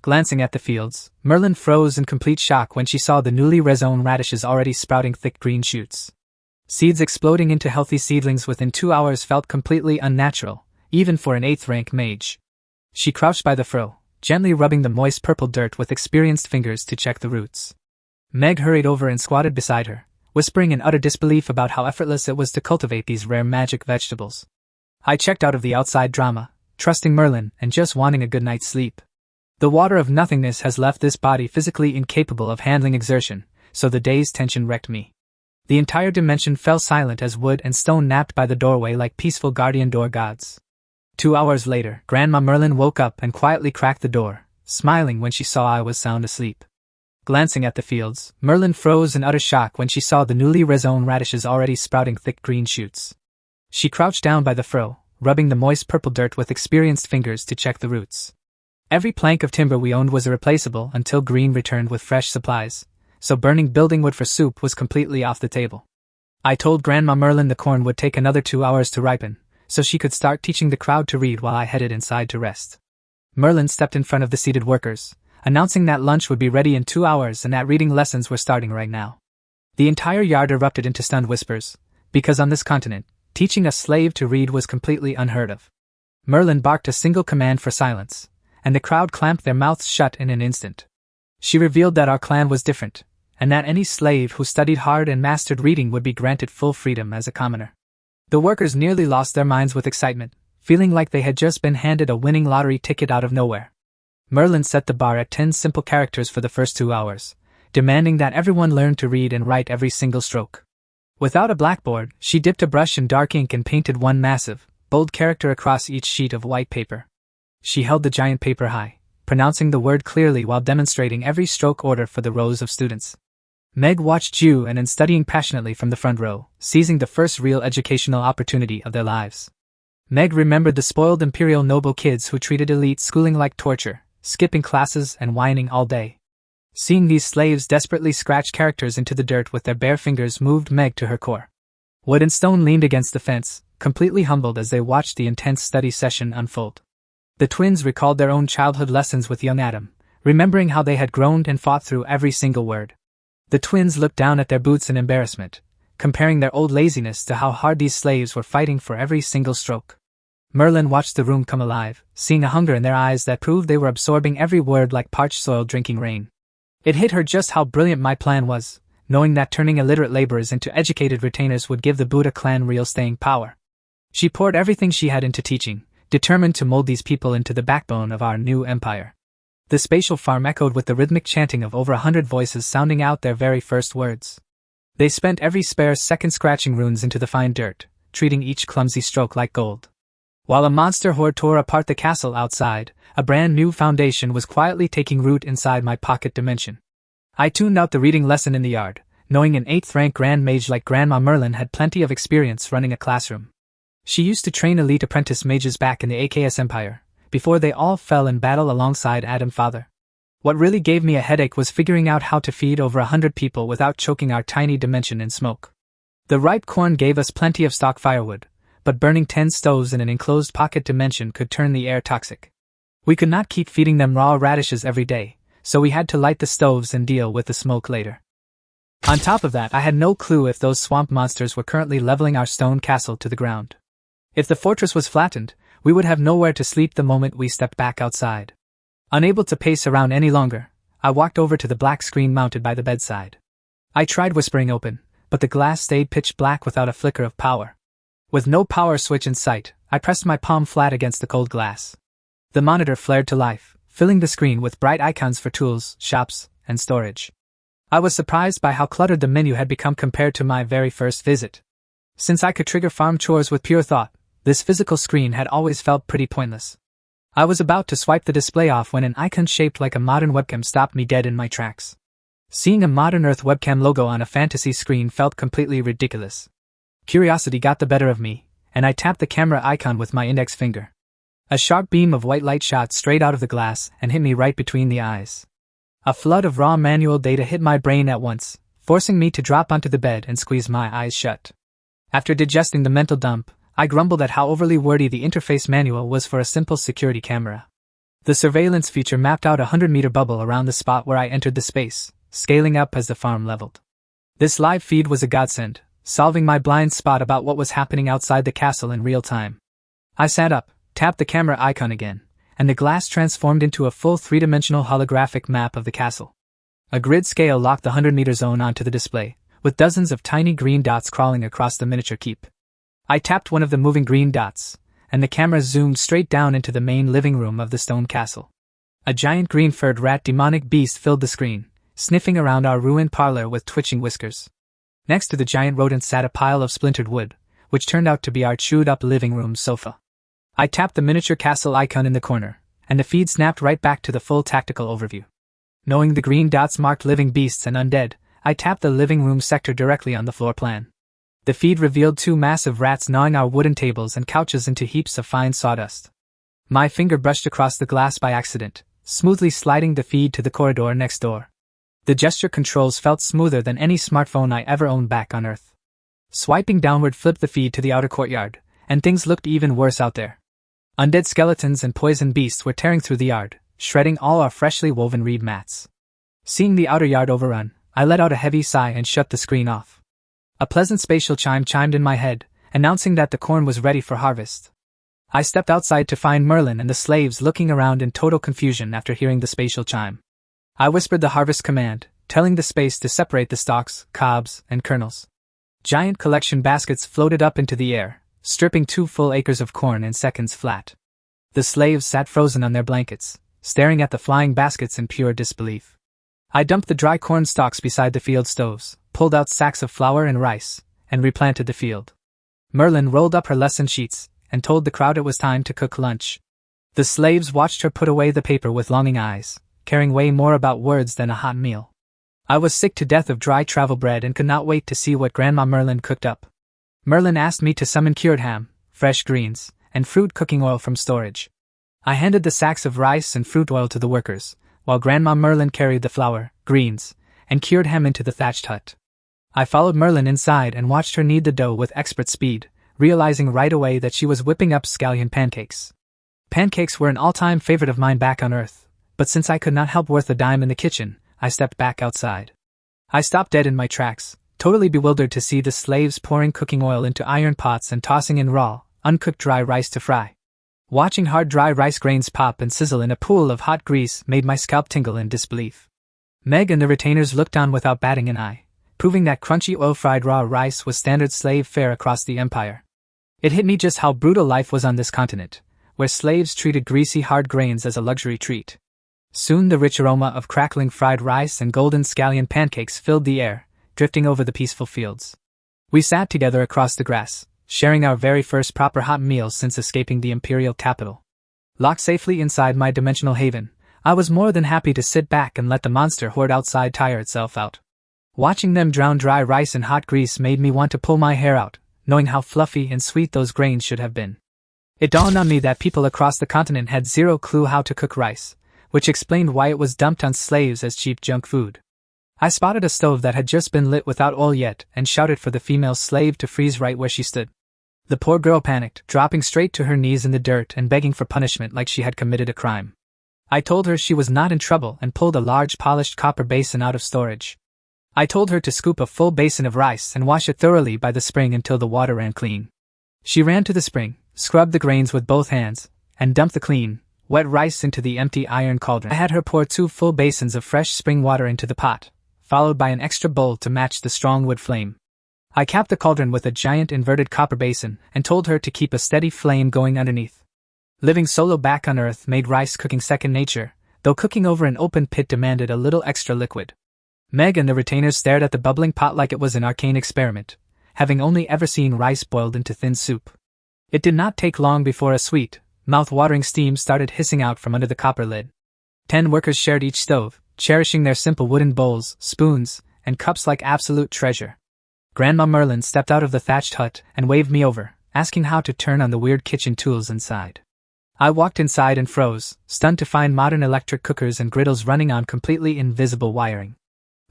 Glancing at the fields, Merlin froze in complete shock when she saw the newly resown radishes already sprouting thick green shoots. Seeds exploding into healthy seedlings within 2 hours felt completely unnatural, even for an 8th-rank mage. She crouched by the furrow, gently rubbing the moist purple dirt with experienced fingers to check the roots. Meg hurried over and squatted beside her, whispering in utter disbelief about how effortless it was to cultivate these rare magic vegetables. I checked out of the outside drama, trusting Merlin and just wanting a good night's sleep. The water of nothingness has left this body physically incapable of handling exertion, so the day's tension wrecked me. The entire dimension fell silent as wood and stone napped by the doorway like peaceful guardian door gods. 2 hours later, Grandma Merlin woke up and quietly cracked the door, smiling when she saw I was sound asleep. Glancing at the fields, Merlin froze in utter shock when she saw the newly rhizomed radishes already sprouting thick green shoots. She crouched down by the furrow, rubbing the moist purple dirt with experienced fingers to check the roots. Every plank of timber we owned was irreplaceable until Green returned with fresh supplies, so burning building wood for soup was completely off the table. I told Grandma Merlin the corn would take another 2 hours to ripen, so she could start teaching the crowd to read while I headed inside to rest. Merlin stepped in front of the seated workers, announcing that lunch would be ready in 2 hours and that reading lessons were starting right now. The entire yard erupted into stunned whispers, because on this continent, teaching a slave to read was completely unheard of. Merlin barked a single command for silence, and the crowd clamped their mouths shut in an instant. She revealed that our clan was different, and that any slave who studied hard and mastered reading would be granted full freedom as a commoner. The workers nearly lost their minds with excitement, feeling like they had just been handed a winning lottery ticket out of nowhere. Merlin set the bar at 10 simple characters for the first 2 hours, demanding that everyone learn to read and write every single stroke. Without a blackboard, she dipped a brush in dark ink and painted one massive, bold character across each sheet of white paper. She held the giant paper high, pronouncing the word clearly while demonstrating every stroke order for the rows of students. Meg watched Ju and studying passionately from the front row, seizing the first real educational opportunity of their lives. Meg remembered the spoiled imperial noble kids who treated elite schooling like torture, skipping classes and whining all day. Seeing these slaves desperately scratch characters into the dirt with their bare fingers moved Meg to her core. Wood and Stone leaned against the fence, completely humbled as they watched the intense study session unfold. The twins recalled their own childhood lessons with young Adam, remembering how they had groaned and fought through every single word. The twins looked down at their boots in embarrassment, comparing their old laziness to how hard these slaves were fighting for every single stroke. Merlin watched the room come alive, seeing a hunger in their eyes that proved they were absorbing every word like parched soil drinking rain. It hit her just how brilliant my plan was, knowing that turning illiterate laborers into educated retainers would give the Buddha clan real staying power. She poured everything she had into teaching, determined to mold these people into the backbone of our new empire. The spatial farm echoed with the rhythmic chanting of over 100 voices sounding out their very first words. They spent every spare second scratching runes into the fine dirt, treating each clumsy stroke like gold. While a monster horde tore apart the castle outside, a brand new foundation was quietly taking root inside my pocket dimension. I tuned out the reading lesson in the yard, knowing an 8th rank grand mage like Grandma Merlin had plenty of experience running a classroom. She used to train elite apprentice mages back in the AKS Empire, before they all fell in battle alongside Adam Father. What really gave me a headache was figuring out how to feed over 100 people without choking our tiny dimension in smoke. The ripe corn gave us plenty of stock firewood, but burning 10 stoves in an enclosed pocket dimension could turn the air toxic. We could not keep feeding them raw radishes every day, so we had to light the stoves and deal with the smoke later. On top of that, I had no clue if those swamp monsters were currently leveling our stone castle to the ground. If the fortress was flattened, we would have nowhere to sleep the moment we stepped back outside. Unable to pace around any longer, I walked over to the black screen mounted by the bedside. I tried whispering open, but the glass stayed pitch black without a flicker of power. With no power switch in sight, I pressed my palm flat against the cold glass. The monitor flared to life, filling the screen with bright icons for tools, shops, and storage. I was surprised by how cluttered the menu had become compared to my very first visit. Since I could trigger farm chores with pure thought, this physical screen had always felt pretty pointless. I was about to swipe the display off when an icon shaped like a modern webcam stopped me dead in my tracks. Seeing a modern Earth webcam logo on a fantasy screen felt completely ridiculous. Curiosity got the better of me, and I tapped the camera icon with my index finger. A sharp beam of white light shot straight out of the glass and hit me right between the eyes. A flood of raw manual data hit my brain at once, forcing me to drop onto the bed and squeeze my eyes shut. After digesting the mental dump, I grumbled at how overly wordy the interface manual was for a simple security camera. The surveillance feature mapped out a 100-meter bubble around the spot where I entered the space, scaling up as the farm leveled. This live feed was a godsend, solving my blind spot about what was happening outside the castle in real time. I sat up, tapped the camera icon again, and the glass transformed into a full 3-dimensional holographic map of the castle. A grid scale locked the 100-meter zone onto the display, with dozens of tiny green dots crawling across the miniature keep. I tapped one of the moving green dots, and the camera zoomed straight down into the main living room of the stone castle. A giant green-furred rat demonic beast filled the screen, sniffing around our ruined parlor with twitching whiskers. Next to the giant rodent sat a pile of splintered wood, which turned out to be our chewed-up living room sofa. I tapped the miniature castle icon in the corner, and the feed snapped right back to the full tactical overview. Knowing the green dots marked living beasts and undead, I tapped the living room sector directly on the floor plan. The feed revealed 2 massive rats gnawing our wooden tables and couches into heaps of fine sawdust. My finger brushed across the glass by accident, smoothly sliding the feed to the corridor next door. The gesture controls felt smoother than any smartphone I ever owned back on Earth. Swiping downward flipped the feed to the outer courtyard, and things looked even worse out there. Undead skeletons and poison beasts were tearing through the yard, shredding all our freshly woven reed mats. Seeing the outer yard overrun, I let out a heavy sigh and shut the screen off. A pleasant spatial chime chimed in my head, announcing that the corn was ready for harvest. I stepped outside to find Merlin and the slaves looking around in total confusion after hearing the spatial chime. I whispered the harvest command, telling the space to separate the stalks, cobs, and kernels. Giant collection baskets floated up into the air, stripping 2 full acres of corn in seconds flat. The slaves sat frozen on their blankets, staring at the flying baskets in pure disbelief. I dumped the dry corn stalks beside the field stoves, pulled out sacks of flour and rice, and replanted the field. Merlin rolled up her lesson sheets and told the crowd it was time to cook lunch. The slaves watched her put away the paper with longing eyes, caring way more about words than a hot meal. I was sick to death of dry travel bread and could not wait to see what Grandma Merlin cooked up. Merlin asked me to summon cured ham, fresh greens, and fruit cooking oil from storage. I handed the sacks of rice and fruit oil to the workers, while Grandma Merlin carried the flour, greens, and cured ham into the thatched hut. I followed Merlin inside and watched her knead the dough with expert speed, realizing right away that she was whipping up scallion pancakes. Pancakes were an all-time favorite of mine back on Earth, but since I could not help worth a dime in the kitchen, I stepped back outside. I stopped dead in my tracks, totally bewildered to see the slaves pouring cooking oil into iron pots and tossing in raw, uncooked dry rice to fry. Watching hard dry rice grains pop and sizzle in a pool of hot grease made my scalp tingle in disbelief. Meg and the retainers looked on without batting an eye, proving that crunchy oil-fried raw rice was standard slave fare across the empire. It hit me just how brutal life was on this continent, where slaves treated greasy hard grains as a luxury treat. Soon the rich aroma of crackling fried rice and golden scallion pancakes filled the air, drifting over the peaceful fields. We sat together across the grass, sharing our very first proper hot meal since escaping the imperial capital. Locked safely inside my dimensional haven, I was more than happy to sit back and let the monster horde outside tire itself out. Watching them drown dry rice in hot grease made me want to pull my hair out, knowing how fluffy and sweet those grains should have been. It dawned on me that people across the continent had zero clue how to cook rice, which explained why it was dumped on slaves as cheap junk food. I spotted a stove that had just been lit without oil yet and shouted for the female slave to freeze right where she stood. The poor girl panicked, dropping straight to her knees in the dirt and begging for punishment like she had committed a crime. I told her she was not in trouble and pulled a large polished copper basin out of storage. I told her to scoop a full basin of rice and wash it thoroughly by the spring until the water ran clean. She ran to the spring, scrubbed the grains with both hands, and dumped the clean, wet rice into the empty iron cauldron. I had her pour 2 full basins of fresh spring water into the pot, followed by an extra bowl to match the strong wood flame. I capped the cauldron with a giant inverted copper basin and told her to keep a steady flame going underneath. Living solo back on Earth made rice cooking second nature, though cooking over an open pit demanded a little extra liquid. Meg and the retainers stared at the bubbling pot like it was an arcane experiment, having only ever seen rice boiled into thin soup. It did not take long before a sweet, mouth-watering steam started hissing out from under the copper lid. 10 workers shared each stove, cherishing their simple wooden bowls, spoons, and cups like absolute treasure. Grandma Merlin stepped out of the thatched hut and waved me over, asking how to turn on the weird kitchen tools inside. I walked inside and froze, stunned to find modern electric cookers and griddles running on completely invisible wiring.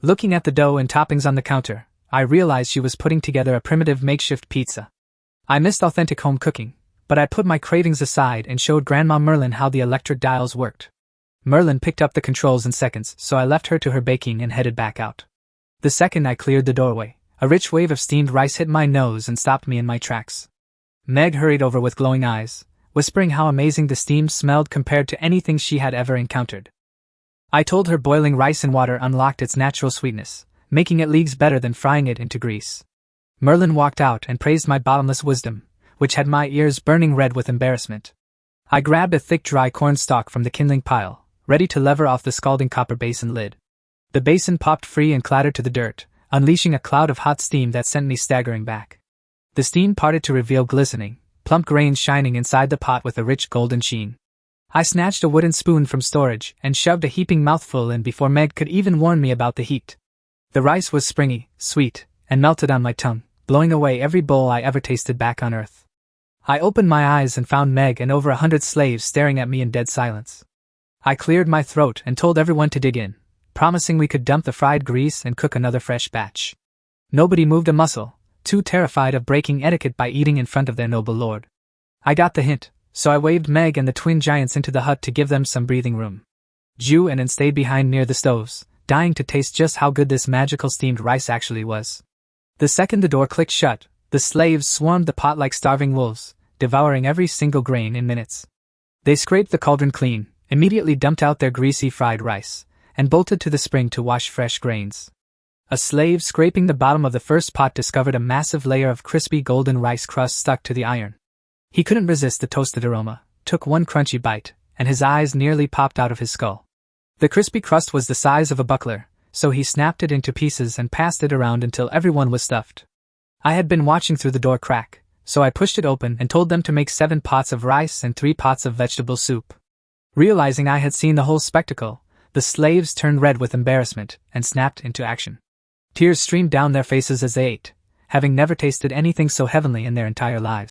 Looking at the dough and toppings on the counter, I realized she was putting together a primitive makeshift pizza. I missed authentic home cooking, but I put my cravings aside and showed Grandma Merlin how the electric dials worked. Merlin picked up the controls in seconds, so I left her to her baking and headed back out. The second I cleared the doorway, a rich wave of steamed rice hit my nose and stopped me in my tracks. Meg hurried over with glowing eyes, whispering how amazing the steam smelled compared to anything she had ever encountered. I told her boiling rice in water unlocked its natural sweetness, making it leagues better than frying it into grease. Merlin walked out and praised my bottomless wisdom, which had my ears burning red with embarrassment. I grabbed a thick dry corn stalk from the kindling pile, ready to lever off the scalding copper basin lid. The basin popped free and clattered to the dirt, unleashing a cloud of hot steam that sent me staggering back. The steam parted to reveal glistening, plump grains shining inside the pot with a rich golden sheen. I snatched a wooden spoon from storage and shoved a heaping mouthful in before Meg could even warn me about the heat. The rice was springy, sweet, and melted on my tongue, blowing away every bowl I ever tasted back on Earth. I opened my eyes and found Meg and over 100 slaves staring at me in dead silence. I cleared my throat and told everyone to dig in, promising we could dump the fried grease and cook another fresh batch. Nobody moved a muscle, too terrified of breaking etiquette by eating in front of their noble lord. I got the hint, so I waved Meg and the twin giants into the hut to give them some breathing room. Ju and An stayed behind near the stoves, dying to taste just how good this magical steamed rice actually was. The second the door clicked shut, the slaves swarmed the pot like starving wolves, devouring every single grain in minutes. They scraped the cauldron clean, immediately dumped out their greasy fried rice, and bolted to the spring to wash fresh grains. A slave scraping the bottom of the first pot discovered a massive layer of crispy golden rice crust stuck to the iron. He couldn't resist the toasted aroma, took one crunchy bite, and his eyes nearly popped out of his skull. The crispy crust was the size of a buckler, so he snapped it into pieces and passed it around until everyone was stuffed. I had been watching through the door crack, so I pushed it open and told them to make 7 pots of rice and 3 pots of vegetable soup. Realizing I had seen the whole spectacle, the slaves turned red with embarrassment and snapped into action. Tears streamed down their faces as they ate, having never tasted anything so heavenly in their entire lives.